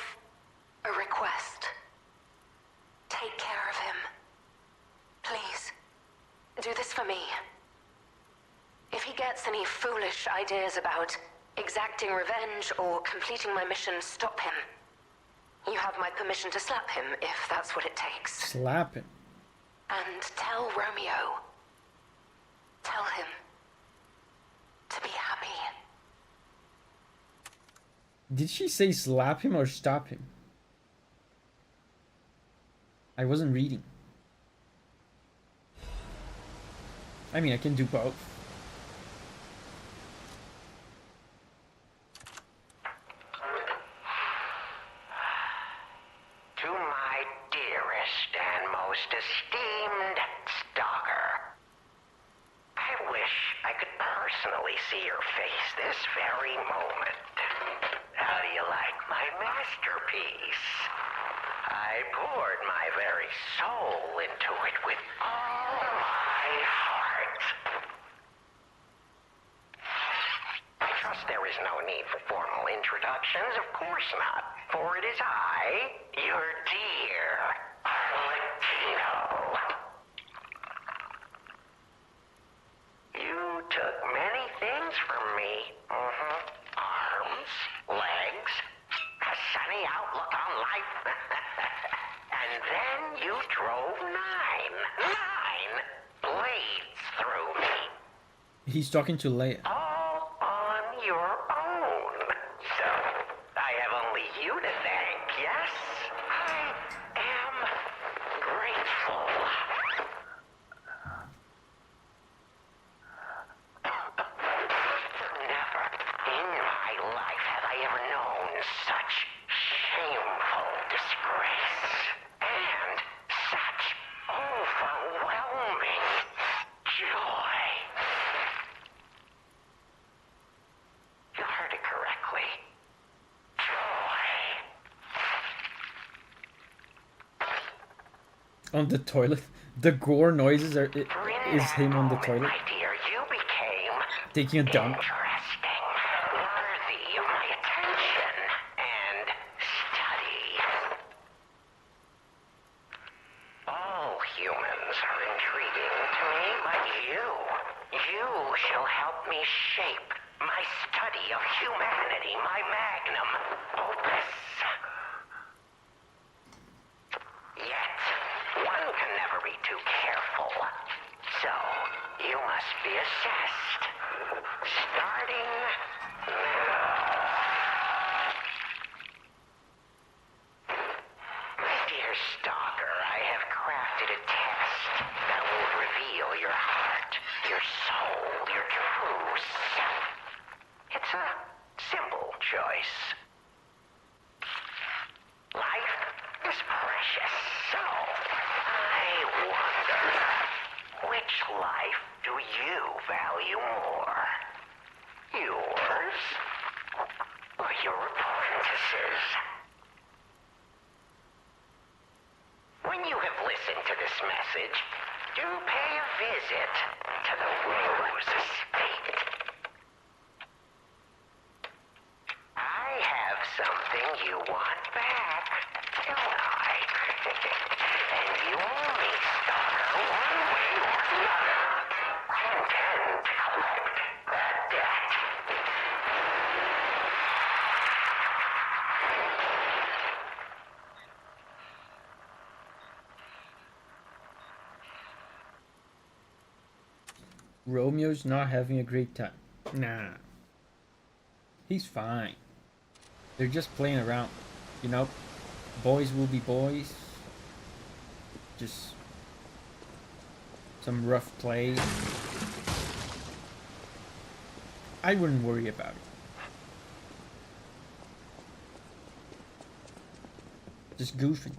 a request. Take care of him. Please, do this for me. If he gets any foolish ideas about exacting revenge or completing my mission, stop him. You have my permission to slap him, if that's what it takes. Slap him. And tell Romeo. Tell him to be happy. Did she say slap him or stop him? I wasn't reading. I mean, I can do both. To my dearest and most esteemed stalker, I wish I could personally see your face this very moment. How do you like my masterpiece? I poured my very soul into it with all my heart. I trust there is no need for formal introductions, of course not, for it is I, your dear Latino. You took many things from me. Arms, legs, a sunny outlook on life. And then you drove nine blades through me. He's talking to Leia. All on your own. So, I have only you to thank, yes? I am grateful. Never in my life have I ever known such shameful disgrace. And such overwhelming joy. You heard it correctly. Joy. On the toilet. The gore noises are is him on the toilet. My dear, you became taking a dump. interesting, worthy of my attention and study. All humans are intriguing to me, but you shall help me shape my study of humanity, my magnum opus. Yet, one can never be too careful. So, you must assessed. Starting now. My dear Stalker, I have crafted a test that will reveal your heart, your soul, your true self. It's a simple choice. Life is precious, so I wonder, which life do you value more? Yours or your apprentice's? When you have listened to this message, do pay a visit to the Rose Estate. I have something you want back, don't I? And you owe me, Stalker, one way or another. I intend to collect that debt. Romeo's not having a great time. Nah. He's fine. They're just playing around. You know? Boys will be boys. Just some rough play. I wouldn't worry about it. Just goofing.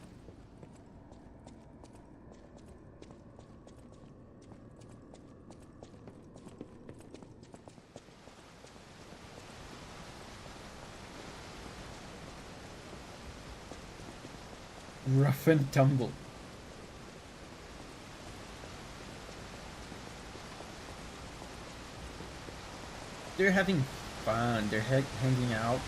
Rough and tumble. They're having fun. They're hanging out.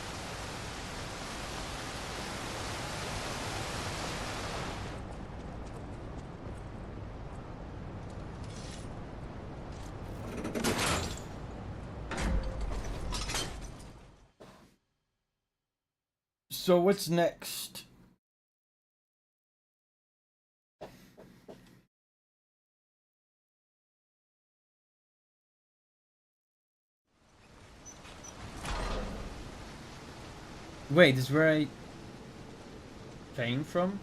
So what's next? Wait, this is where I came from?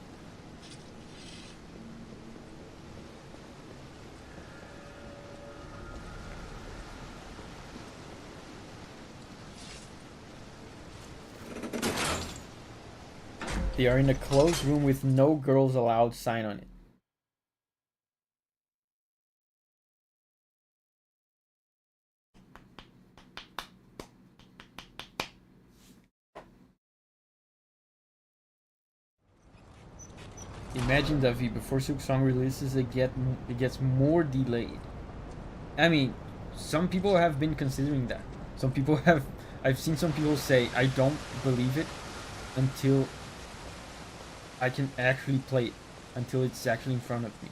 They are in a closed room with no girls allowed sign on it. Imagine Davi, before Silk Song releases, it gets more delayed. I mean, some people have been considering that. Some people have. I've seen some people say, I don't believe it until I can actually play it, until it's actually in front of me.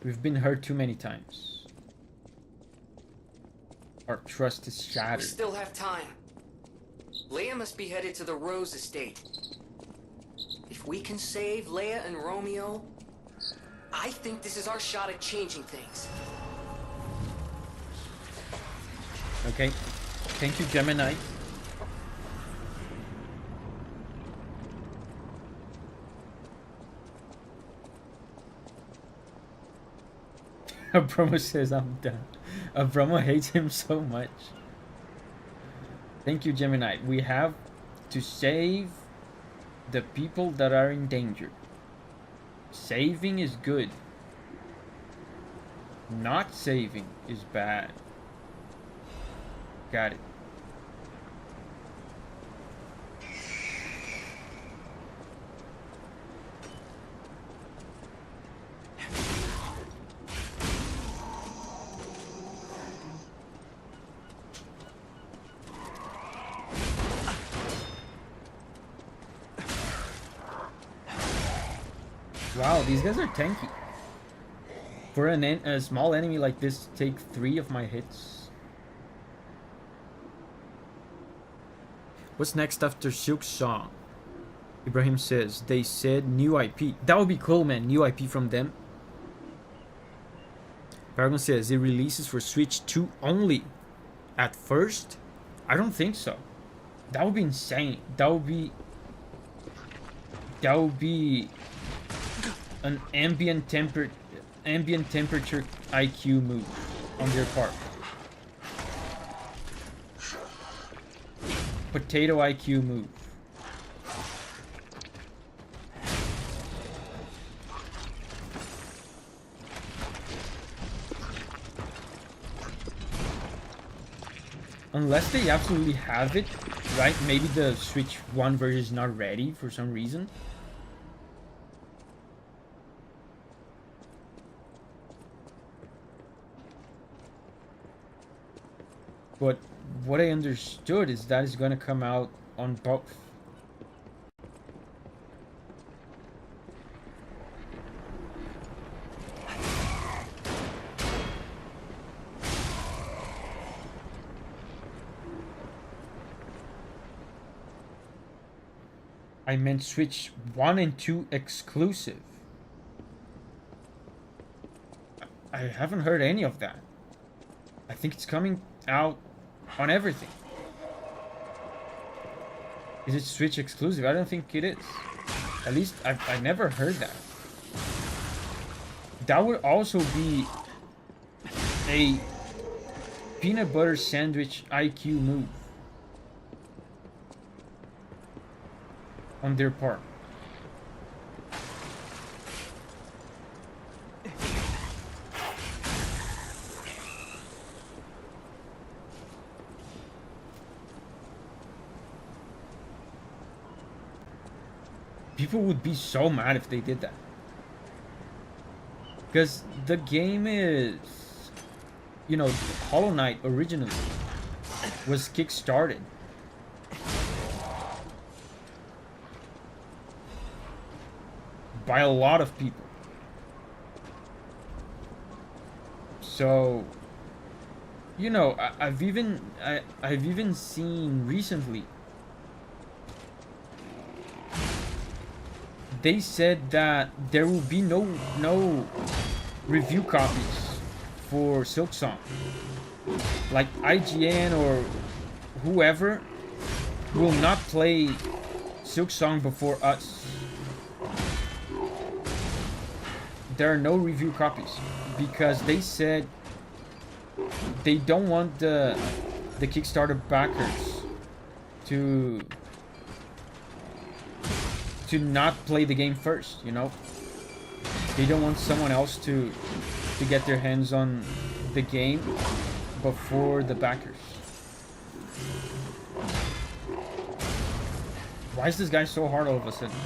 We've been hurt too many times. Our trust is We shattered. still have time. Leia must be headed to the Rose Estate. If we can save Leia and Romeo, I think this is our shot at changing things. Okay. Thank you, Gemini. Abromo says I'm done. Abromo hates him so much. Thank you, Gemini. We have to save the people that are in danger. Saving is good. Not saving is bad. Got it. Wow, these guys are tanky. For a small enemy like this, take 3 of my hits. What's next after Silk Song? Ibrahim says, they said new IP. That would be cool, man. New IP from them. Paragon says it releases for Switch 2 only. At first? I don't think so. That would be insane. That would be an ambient temperature IQ move on their part. Potato IQ move. Unless they absolutely have it, right? Maybe the Switch 1 version is not ready for some reason. But what I understood is that it's gonna come out on both. I meant Switch 1 and 2 exclusive. I haven't heard any of that. I think it's coming out on everything. Is it Switch exclusive? I don't think it is. At least I never heard that. That would also be a peanut butter sandwich IQ move on their part. People would be so mad if they did that. Because the game is... You know, Hollow Knight originally was kickstarted. By a lot of people. So... You know, I've even seen recently... They said that there will be no review copies for Silksong. Like IGN or whoever will not play Silksong before us. There are no review copies because they said they don't want the Kickstarter backers to not play the game first, you know? They don't want someone else to get their hands on the game before the backers. Why is this guy so hard all of a sudden?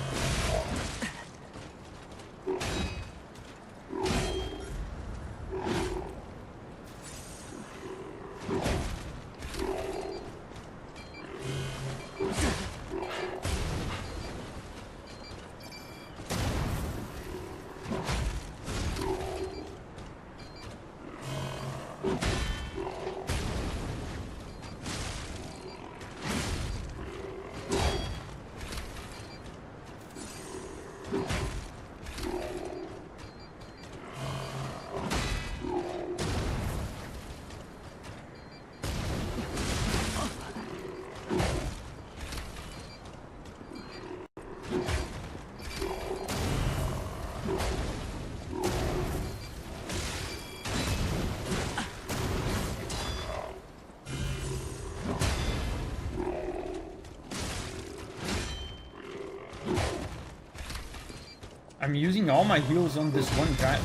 I'm using all my heals on this one guy.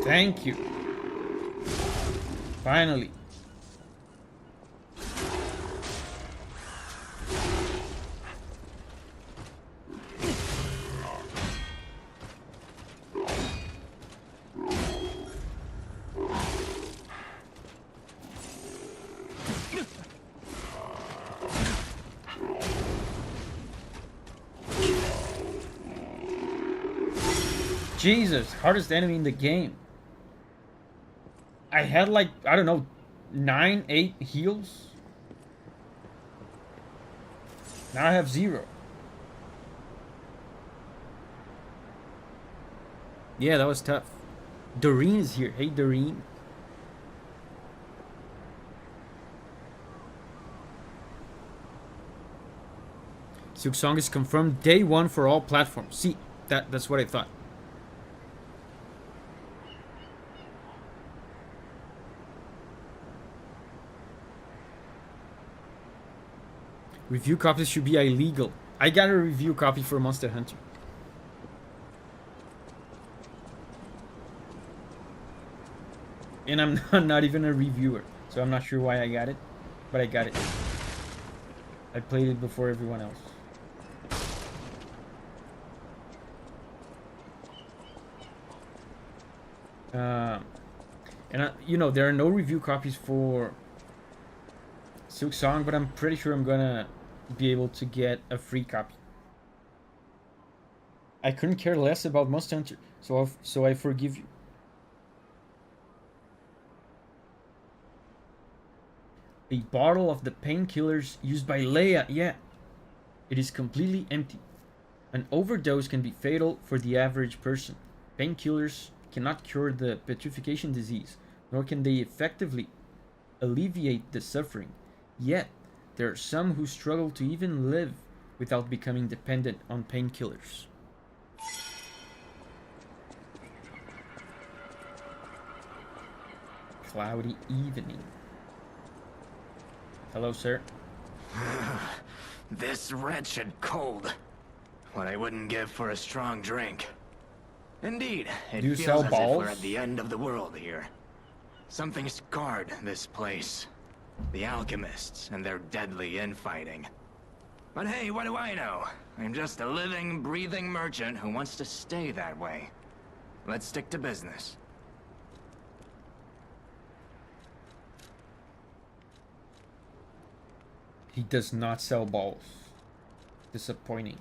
Thank you. Finally. Jesus, hardest enemy in the game. I had like, I don't know, 9, 8 heals. Now I have 0. Yeah, that was tough. Doreen is here. Hey, Doreen. Silk Song is confirmed day 1 for all platforms. See, that's what I thought. Review copies should be illegal. I got a review copy for Monster Hunter. And I'm not even a reviewer, so I'm not sure why I got it, but I got it. I played it before everyone else. You know, there are no review copies for Silk Song, but I'm pretty sure I'm gonna be able to get a free copy. I couldn't care less about Monster Hunter, so I forgive you. A bottle of the painkillers used by Leia. Yeah, it is completely empty. An overdose can be fatal for the average person. Painkillers cannot cure the petrification disease, nor can they effectively alleviate the suffering. Yet, there are some who struggle to even live without becoming dependent on painkillers. Cloudy evening. Hello, sir. This wretched cold. What I wouldn't give for a strong drink. Indeed, it Do you feels sell as balls? if we're at the end of the world here. Something scarred this place. The Alchemists and their deadly infighting. But hey, what do I know? I'm just a living, breathing merchant who wants to stay that way. Let's stick to business. He does not sell balls. Disappointing.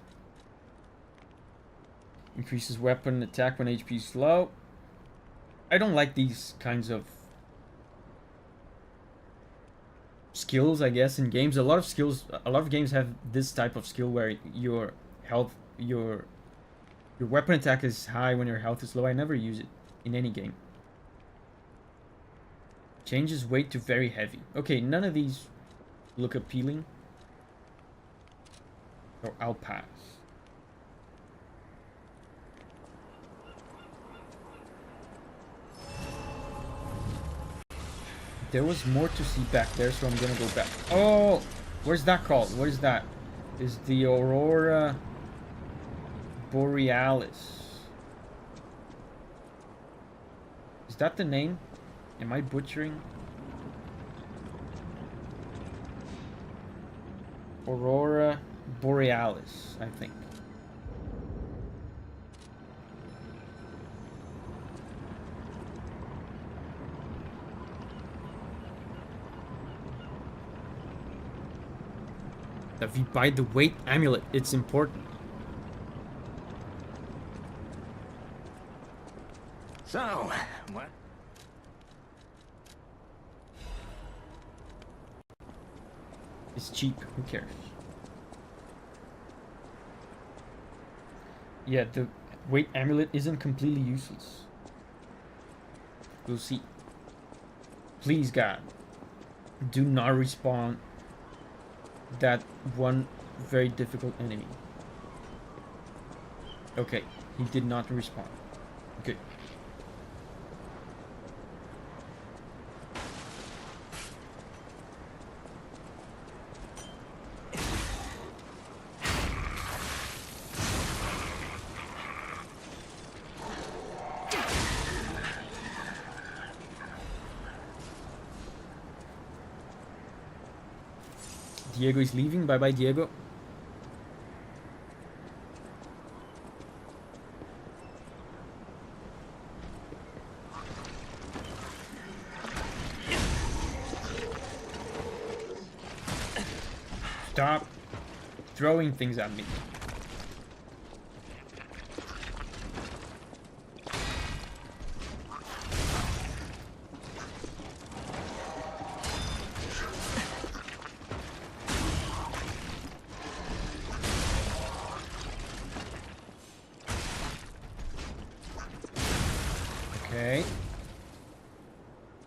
Increases weapon attack when HP is low. I don't like these kinds of skills, I guess, in games. A lot of games have this type of skill where your health, your weapon attack is high when your health is low. I never use it in any game. Changes weight to very heavy. Okay, none of these look appealing. So I'll pass. There was more to see back there, so I'm gonna go back. Oh, where's that called? What is that? Is the Aurora Borealis? Is that the name? Am I butchering? Aurora Borealis, I think. Davi, buy the weight amulet. It's important. So, what? It's cheap. Who cares? Yeah, the weight amulet isn't completely useless. We'll see. Please, God, do not respawn that one very difficult enemy. Okay, he did not respawn. Okay. Diego is leaving. Bye bye, Diego. Stop throwing things at me.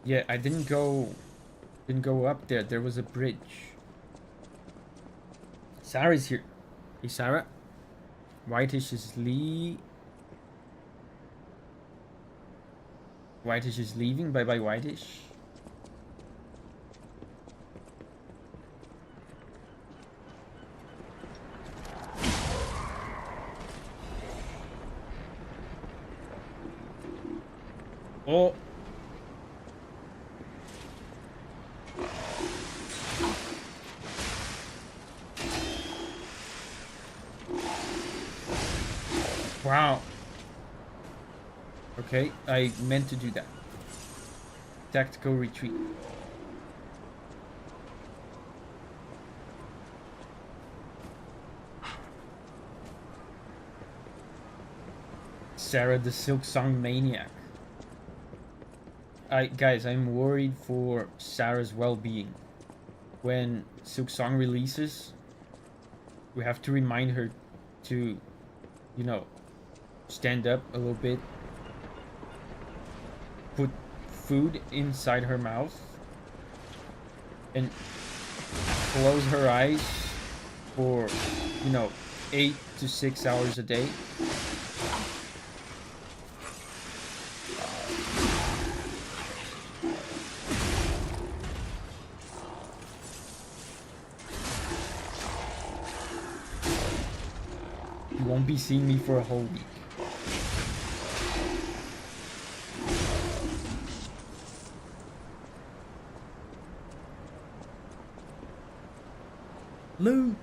Yeah, I didn't go up there. There was a bridge. Sarah's here. Hey, Sarah. Whitish is Whitish is leaving. Bye bye, Whitish. Oh. Wow. Okay, I meant to do that. Tactical retreat. Sarah the Silk Song Maniac. Guys, I'm worried for Sarah's well-being. When Silk Song releases, we have to remind her to, you know, stand up a little bit, put food inside her mouth, and close her eyes for, you know, 8 to 6 hours a day. You won't be seeing me for a whole week. Loot!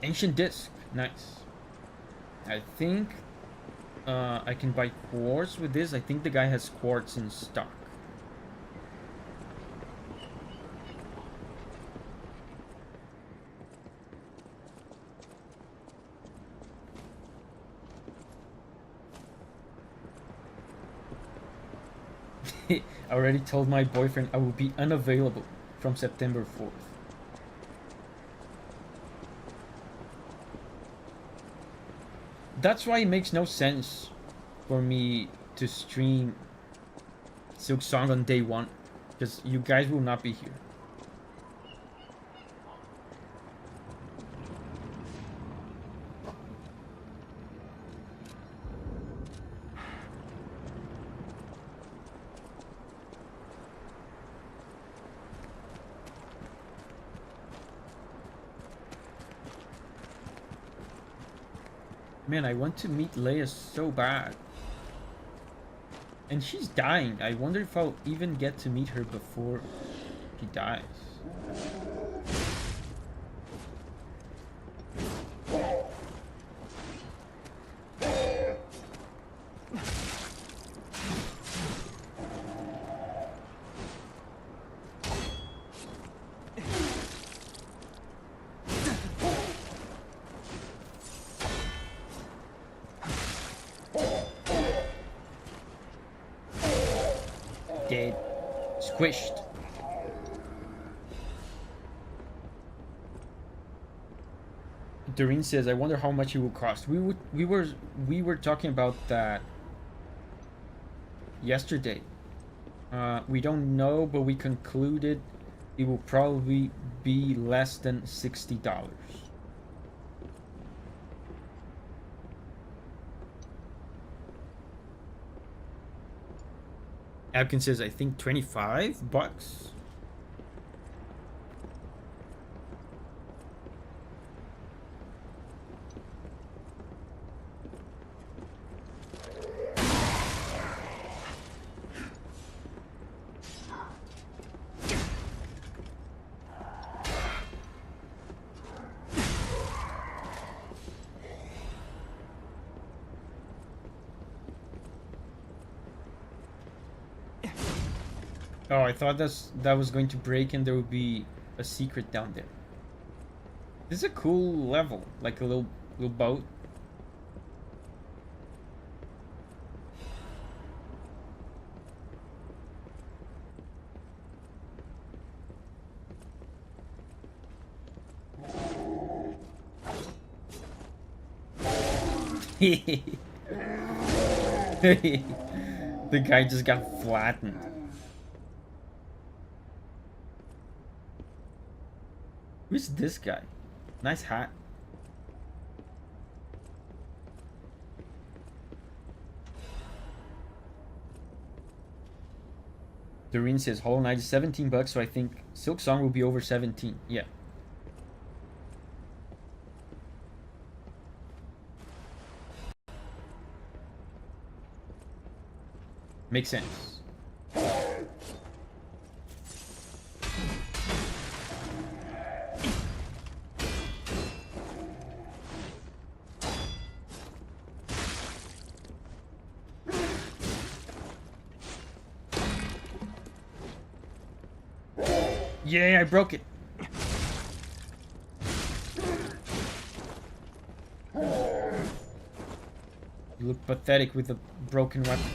Ancient disc, nice. I think I can buy quartz with this. I think the guy has quartz in stock. I already told my boyfriend I will be unavailable from September 4th. That's why it makes no sense for me to stream Silk Song on day 1, because you guys will not be here. Man, I want to meet Leia so bad. And she's dying. I wonder if I'll even get to meet her before she dies. Dead. Squished. Doreen says, I wonder how much it will cost. We were talking about that yesterday. We don't know, but we concluded it will probably be less than $60. Abkin says, I think 25 bucks. Oh, I thought that was going to break and there would be a secret down there. This is a cool level, like a little boat. The guy just got flattened. Who's this guy? Nice hat. Doreen says Hollow Knight is $17, so I think Silk Song will be over 17. Yeah. Makes sense. Yeah, I broke it. You look pathetic with a broken weapon.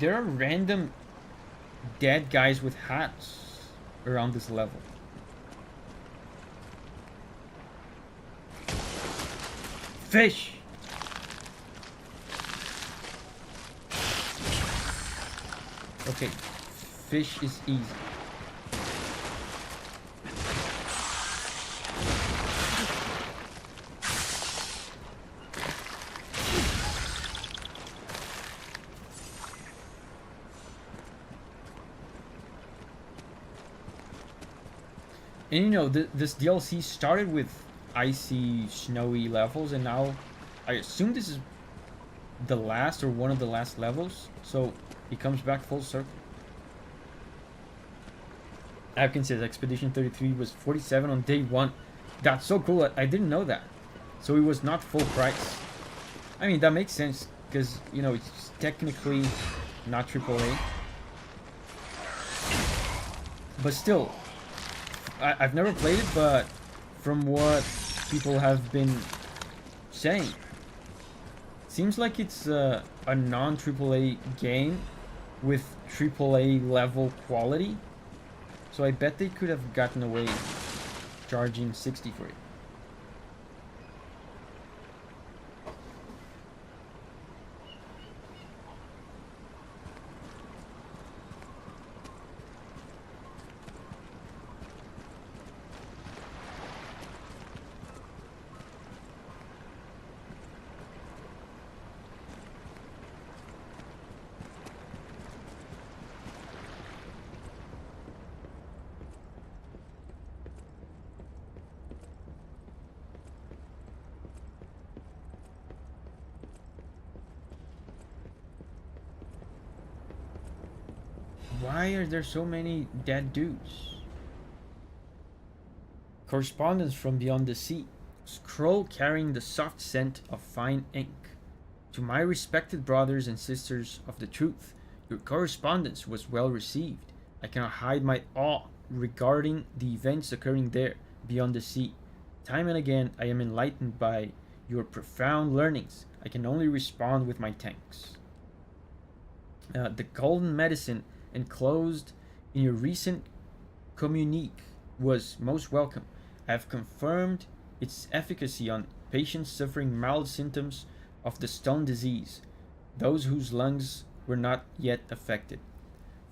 There are random dead guys with hats around this level. Fish! Okay, fish is easy. And you know, this DLC started with icy, snowy levels, and now I assume this is the last or one of the last levels, so it comes back full circle. Atkins says Expedition 33 was 47 on day 1. That's so cool. I didn't know that. So it was not full price. I mean, that makes sense, because, you know, it's technically not AAA. But still, I've never played it, but from what people have been saying, seems like it's a non-AAA game with AAA level quality. So I bet they could have gotten away charging 60 for it. Why are there so many dead dudes? Correspondence from beyond the sea. Scroll carrying the soft scent of fine ink. To my respected brothers and sisters of the truth, your correspondence was well received. I cannot hide my awe regarding the events occurring there, beyond the sea. Time and again, I am enlightened by your profound learnings. I can only respond with my thanks. The golden medicine enclosed in your recent communique was most welcome. I have confirmed its efficacy on patients suffering mild symptoms of the stone disease, those whose lungs were not yet affected.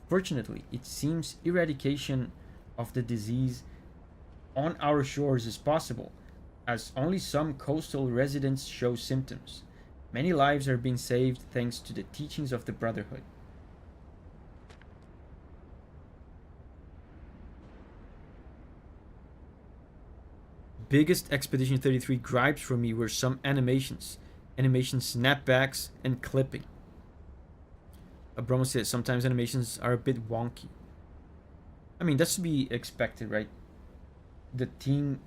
Fortunately, it seems eradication of the disease on our shores is possible, as only some coastal residents show symptoms. Many lives are being saved thanks to the teachings of the Brotherhood. Biggest Expedition 33 gripes for me were some animation snapbacks, and clipping. Abromo says sometimes animations are a bit wonky. I mean, that's to be expected, right? The team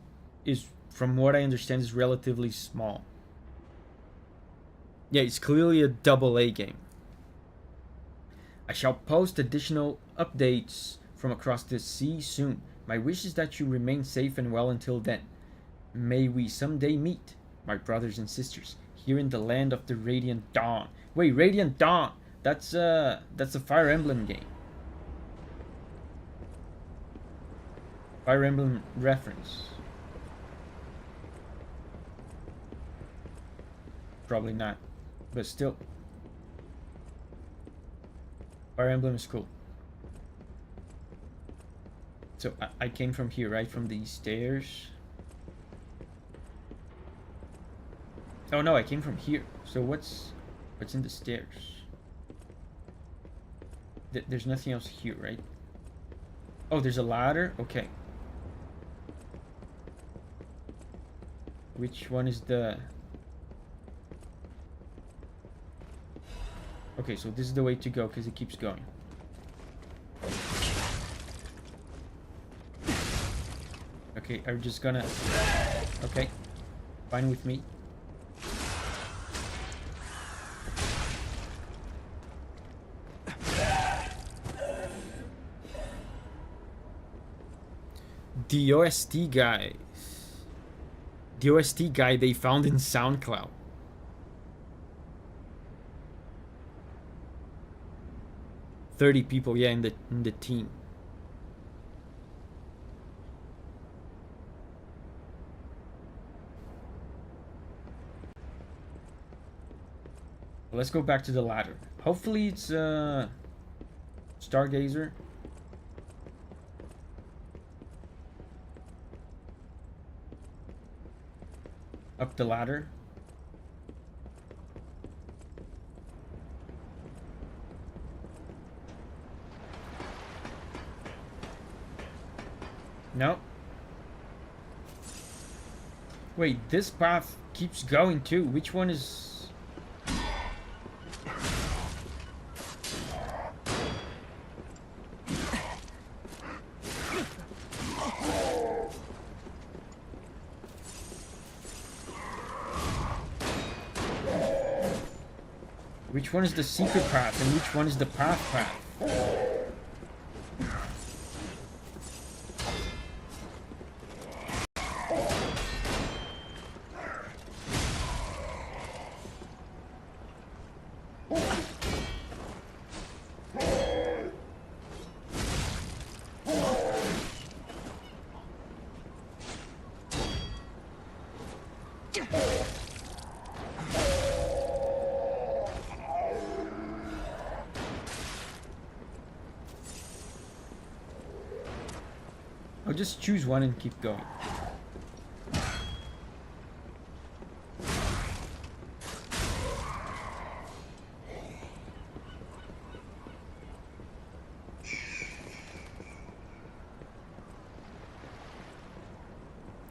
is, from what I understand, is relatively small. Yeah, it's clearly a AA game. I shall post additional updates from across the sea soon. My wish is that you remain safe and well until then. May we someday meet, my brothers and sisters, here in the land of the Radiant Dawn. Wait, Radiant Dawn! That's a Fire Emblem game. Fire Emblem reference. Probably not, but still. Fire Emblem is cool. So I came from here, right? From these stairs. Oh no, I came from here. So what's in the stairs? There's nothing else here, right? Oh, there's a ladder? Okay. Which one is the... Okay, so this is the way to go because it keeps going. Okay, I'm just gonna... Okay, fine with me. The OST guy. The OST guy they found in SoundCloud. $30 people, yeah, in the team. Let's go back to the ladder. Hopefully it's Stargazer. Up the ladder. No. Wait, this path keeps going too. Which one is... Which one is the secret path and which one is the path path? I'll just choose one and keep going.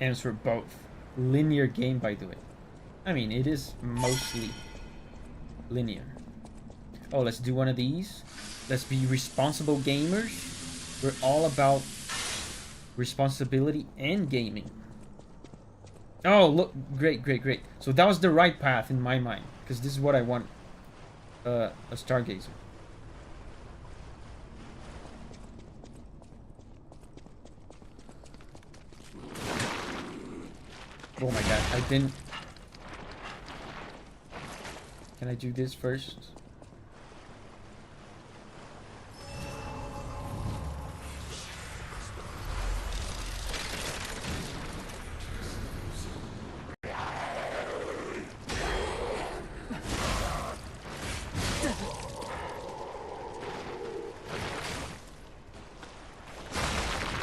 Answer both. Linear game, by the way. I mean, it is mostly linear. Oh, let's do one of these. Let's be responsible gamers. We're all about responsibility and gaming. Oh, look, great. So that was the right path in my mind, because this is what I want. A Stargazer. Oh my god, I didn't... Can I do this first?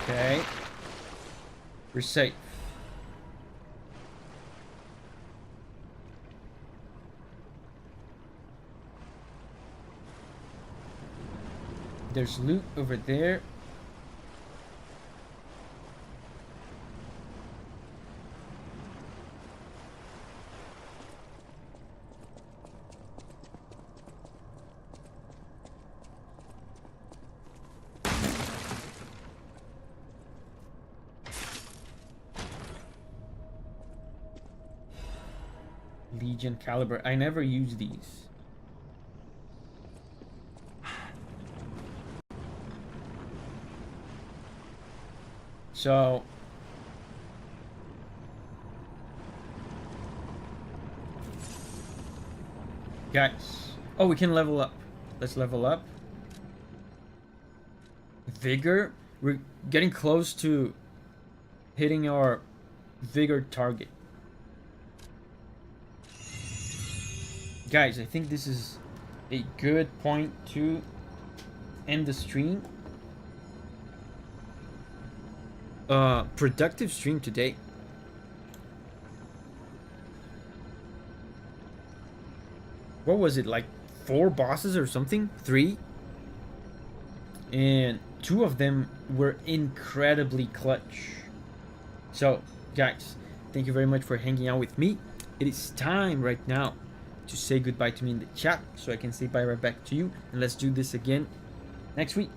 Okay. We're safe. There's loot over there. Legion caliber. I never use these. So guys, oh, we can level up. Let's level up. Vigor. We're getting close to hitting our vigor target. Guys, I think this is a good point to end the stream. Productive stream today. What was it, like 4 bosses or something? 3? And 2 of them were incredibly clutch. So, guys, thank you very much for hanging out with me. It is time right now to say goodbye to me in the chat, so I can say bye right back to you. And let's do this again next week.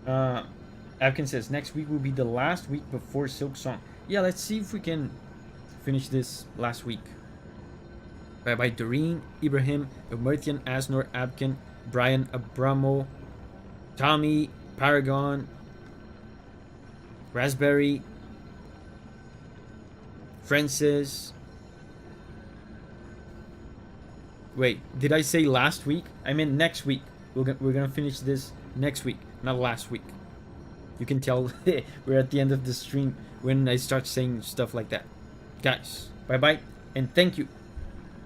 Avkin says next week will be the last week before Silk Song. Yeah, let's see if we can finish this last week. Bye bye Doreen, Ibrahim, Emerthian, Asnor, Abkin, Brian, Abramo, Tommy, Paragon, Raspberry, Francis. Wait, did I say last week? I meant next week. We're gonna finish this next week, not last week. You can tell we're at the end of the stream when I start saying stuff like that. Guys, bye bye, and thank you